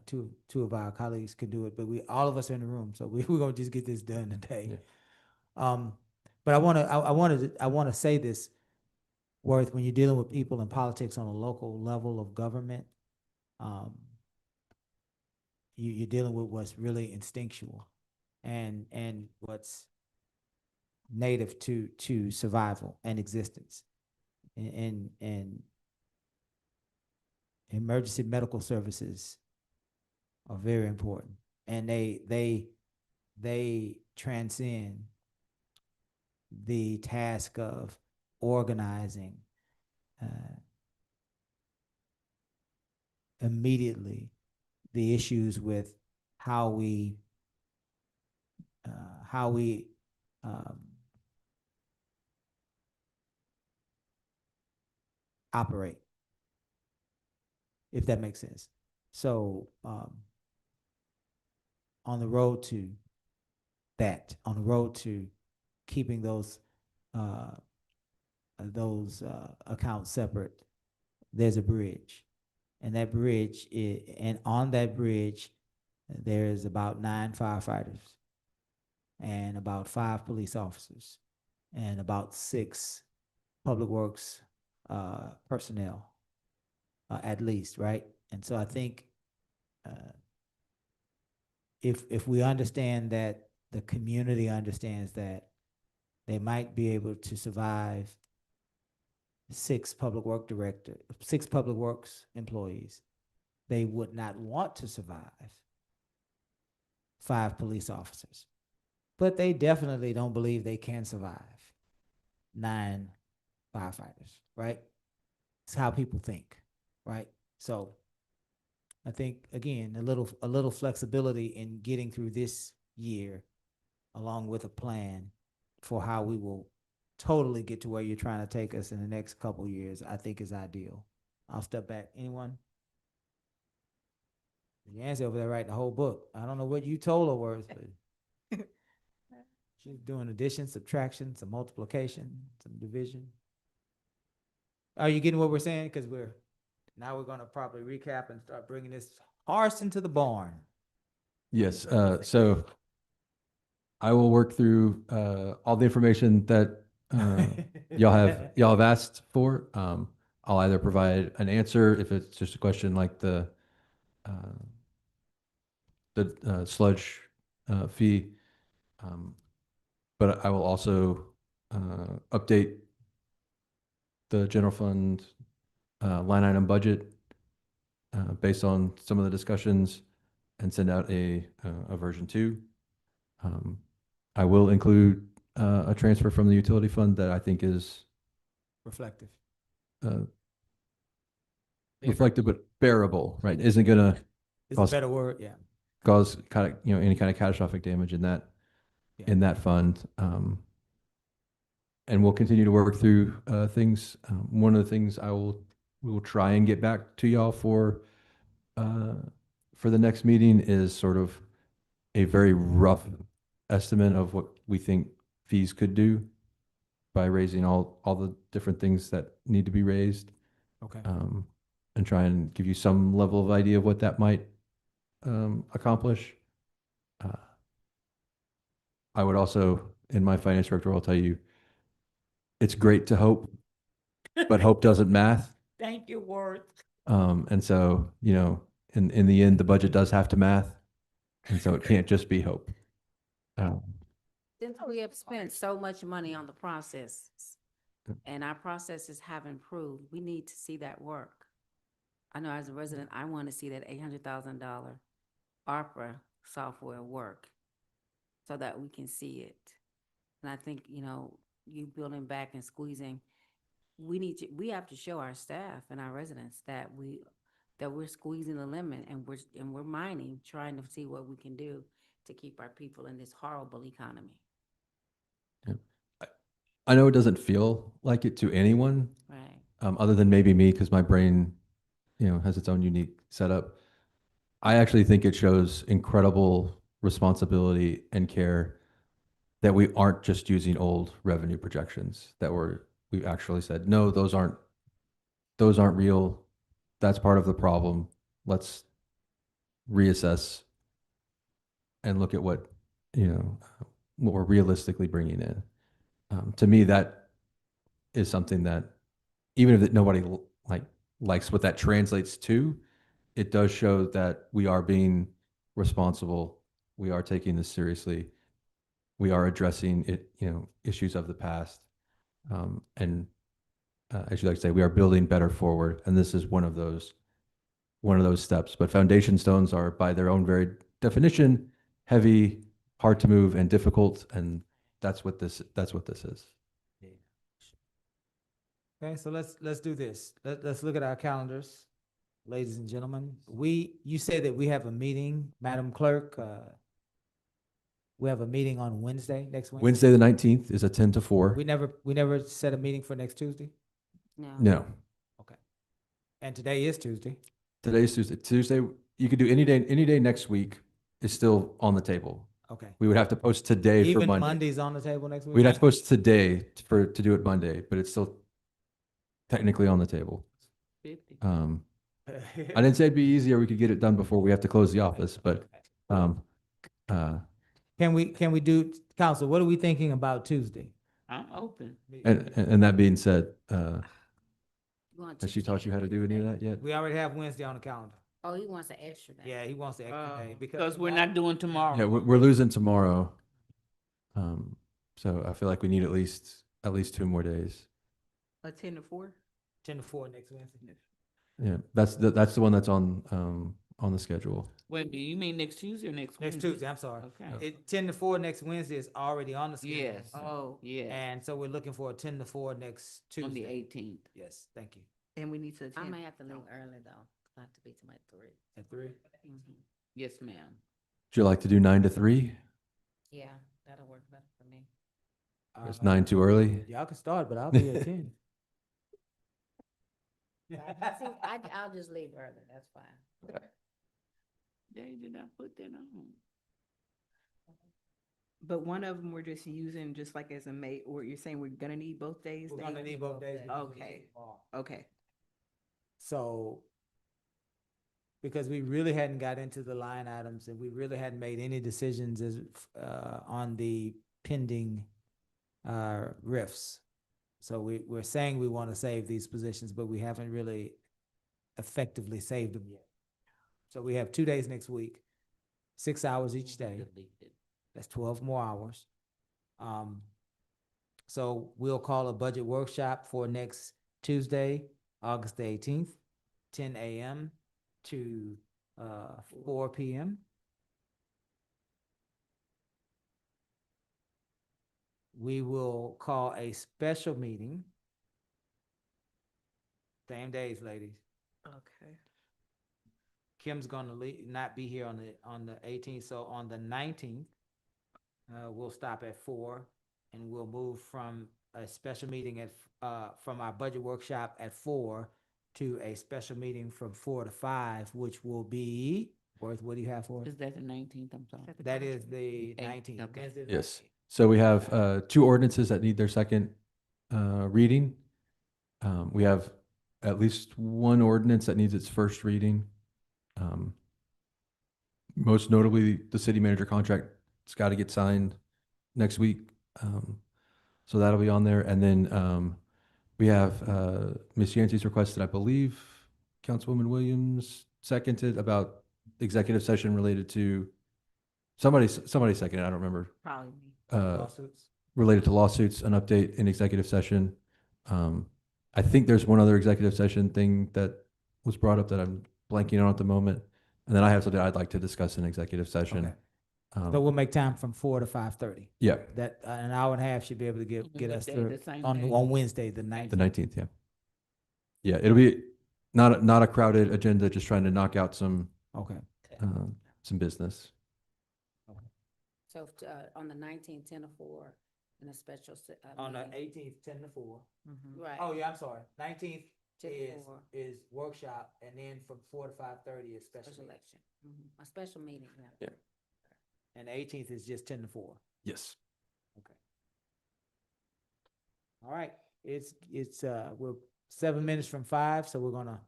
two of our colleagues can do it, but all of us are in the room, so we're gonna just get this done today. Yeah. But I wanna say this, Worth, when you're dealing with people in politics on a local level of government, you're dealing with what's really instinctual and what's native to survival and existence. And emergency medical services are very important, and they transcend the task of organizing immediately the issues with how we operate, if that makes sense. So on the road to keeping those accounts separate, there's a bridge. And that bridge and on that bridge, there's about 9 firefighters and about 5 police officers and about 6 public works personnel, at least, right? And so I think if we understand that, the community understands that, they might be able to survive 6 public works employees. They would not want to survive 5 police officers, but they definitely don't believe they can survive 9 firefighters, right? It's how people think, right? So I think, again, a little flexibility in getting through this year, along with a plan for how we will totally get to where you're trying to take us in the next couple of years, I think is ideal. I'll step back. Anyone? Yancy over there writing the whole book. I don't know what you told her, Worth, but she's doing addition, subtraction, some multiplication, some division. Are you getting what we're saying? Because we're going to probably recap and start bringing this horse into the barn. Yes. So I will work through all the information that y'all have asked for. I'll either provide an answer if it's just a question like the sludge fee, but I will also update the general fund line item budget based on some of the discussions and send out a version 2. I will include a transfer from the utility fund that I think is reflective. Reflective but bearable, right? Isn't gonna Is a Cause- better word, yeah. cause kind of, any kind of catastrophic damage in that, Yeah. in that fund. And we'll continue to work through, things. One of the things we will try and get back to y'all for the next meeting is sort of a very rough estimate of what we think fees could do by raising all the different things that need to be raised. Okay. And try and give you some level of idea of what that might accomplish. I would also, in my finance director, I'll tell you, it's great to hope, but hope doesn't math. Thank you, Worth. And so, in the end, the budget does have to math. And so it can't just be hope. Since we have spent so much money on the process and our processes have improved, we need to see that work. I know as a resident, I want to see that $800,000 ARPA software work so that we can see it. And I think, you building back and squeezing, we have to show our staff and our residents that we're squeezing the limit and we're mining, trying to see what we can do to keep our people in this horrible economy. I know it doesn't feel like it to anyone, Right. other than maybe me, because my brain, has its own unique setup. I actually think it shows incredible responsibility and care that we aren't just using old revenue projections, that we actually said, no, those aren't real. That's part of the problem. Let's reassess and look at what we're realistically bringing in. To me, that is something that even if nobody likes what that translates to, it does show that we are being responsible. We are taking this seriously. We are addressing it, issues of the past. And as you like to say, we are building better forward. And this is one of those steps. But foundation stones are, by their own very definition, heavy, hard to move, and difficult. And that's what this is. Okay, so let's do this. Let's look at our calendars, ladies and gentlemen. You said that we have a meeting, Madam Clerk. We have a meeting on Wednesday, next Wednesday. Wednesday the 19th is a 10 to 4. We never set a meeting for next Tuesday, No, and today is Tuesday. today's Tuesday. Tuesday, you could do any day next week is still on the table. Okay. We would have to post today for Even Monday. Monday's on the table next week? We'd have to post today to do it Monday, but it's still technically on the table. 50. I didn't say it'd be easier. We could get it done before we have to close the office, but Can we do, council, what are we thinking about Tuesday? I'm open. and that being said, You want has she taught you how to do any of that yet? We already have Wednesday on the calendar. Oh, he wants an extra day. Yeah, he wants the extra day Because we're not doing tomorrow. Yeah, we're losing tomorrow. So I feel like we need at least 2 more days. A 10 to 4? 10 to 4 next Wednesday. Yeah, that's the one that's on the schedule. Wait, you mean next Tuesday or next Next Wednesday? Tuesday, I'm sorry. Okay. 10 to 4 next Wednesday is already on the schedule. Yes. Oh, Yeah, And so we're looking for a 10 to 4 next on the Tuesday. 18th. Yes, thank you. and we need to I attend. may have to leave early though. I have to be to my 3. At 3? Yes, ma'am. Would you like to do 9 to 3? Yeah, that'll work better for me. Is 9 too early? Y'all can start, but I'll be at 10. I'll just leave early. That's fine. They did not put that on. But one of them we're just using just like as a mate, or you're saying we're gonna need both days? We're gonna need both days. because we Okay. need tomorrow. Okay. So, because we really hadn't got into the line items and we really hadn't made any decisions on the pending RIFs. So we're saying we want to save these positions, but we haven't really effectively saved them yet. So we have 2 days next week, 6 hours each day. That's 12 more hours. So we'll call a budget workshop for next Tuesday, August the 18th, 10 a.m. to 4 p.m. We will call a special meeting Same days, ladies. Okay. Kim's gonna not be here on the 18th, so on the 19th, we'll stop at 4, and we'll move from a special meeting from our budget workshop at 4 to a special meeting from 4 to 5, which will be, Worth, what do you have for us? Is that the 19th? I'm sorry. That is the 19th. Okay. Wednesday the Yes. 19th. So we have 2 ordinances that need their second reading. We have at least 1 ordinance that needs its first reading. Most notably, the city manager contract, it's got to get signed next week. So that'll be on there. And then we have Ms. Yancey's request that I believe Councilwoman Williams seconded about executive session related to somebody seconded, I don't remember. Probably me. Lawsuits? Related to lawsuits, an update in executive session. I think there's one other executive session thing that was brought up that I'm blanking on at the moment. And then I have something I'd like to discuss in executive session. Okay. So we'll make time from 4 to 5:30. Yeah, That, an hour and a half should be able to get What us day, through the same on day? Wednesday, the 19th. the 19th, yeah. Yeah, it'll be not a crowded agenda, just trying to knock out some Okay. business. So, on the 19th, 10 to 4, and a special, On the meeting. 18th, 10 to 4. Right. Oh, yeah, I'm sorry. 19th 10 to is 4, workshop, and then from 4 to 5:30 is special. special meeting. election. A special meeting, yeah. Yeah. And the 18th is just 10 to 4. Yes. All right, we're 7 minutes from 5, so we're gonna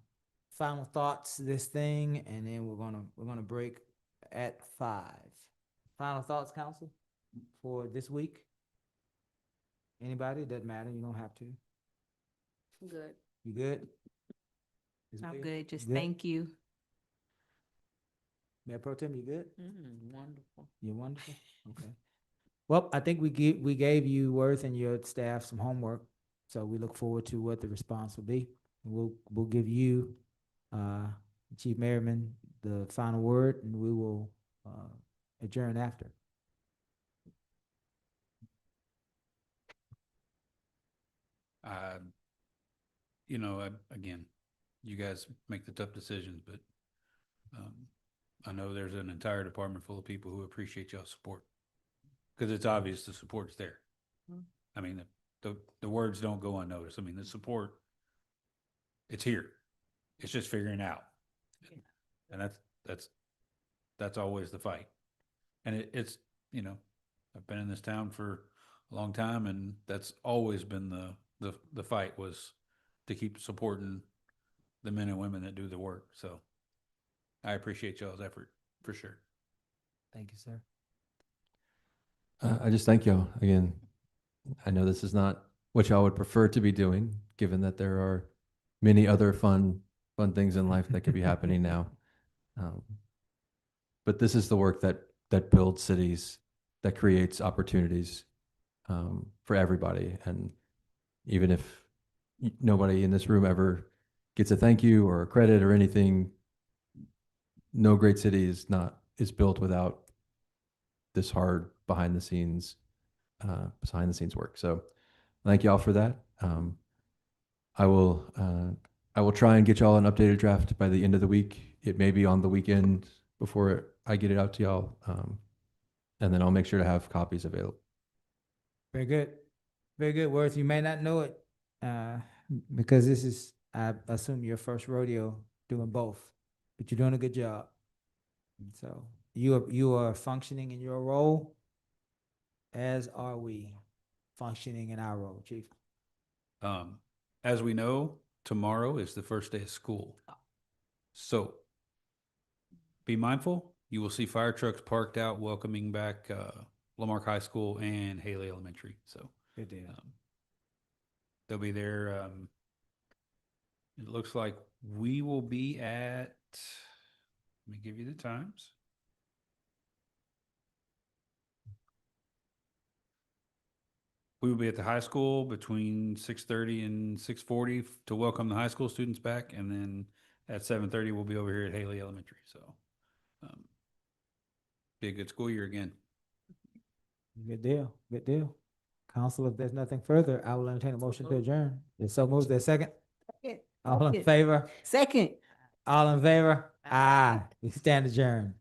final thoughts this thing, and then we're gonna break at 5. Final thoughts, council, for this week? Anybody? Doesn't matter, you don't have to. Good. You good? Ms. I'm Williams? good. Just Good? thank you. Mayor Pro Tem, you good? Wonderful. You're wonderful, okay. Well, I think we gave you, Worth, and your staff some homework, so we look forward to what the response will be. We'll give you, Chief Merriman, the final word, and we will, adjourn after. Again, you guys make the tough decisions, but I know there's an entire department full of people who appreciate y'all's support. Because it's obvious the support's there. I mean, the words don't go unnoticed. I mean, the support, it's here. It's just figuring out. And that's always the fight. And it's, I've been in this town for a long time, and that's always been the fight, was to keep supporting the men and women that do the work. So I appreciate y'all's effort for sure. Thank you, sir. I just thank y'all again. I know this is not what y'all would prefer to be doing, given that there are many other fun things in life that could be happening now. But this is the work that builds cities, that creates opportunities for everybody. And even if nobody in this room ever gets a thank you or a credit or anything, no great city is built without this hard behind the scenes work. So thank y'all for that. I will try and get y'all an updated draft by the end of the week. It may be on the weekend before I get it out to y'all. And then I'll make sure to have copies available. Very good. Very good, Worth. You may not know it, because this is, I assume, your first rodeo doing both, but you're doing a good job. And so you are functioning in your role, as are we functioning in our role, Chief. As we know, tomorrow is the first day of school. So be mindful. You will see fire trucks parked out welcoming back Marque High School and Haley Elementary. So Good deal. they'll be there. It looks like we will be at, let me give you the times. We will be at the high school between 6:30 and 6:40 to welcome the high school students back. And then at 7:30, we'll be over here at Haley Elementary. So be a good school year again. Good deal. Good deal. Council, if there's nothing further, I will entertain a motion to adjourn. If so moves, there's second. All in Second. favor? Second. All in favor? Aye. We stand adjourned.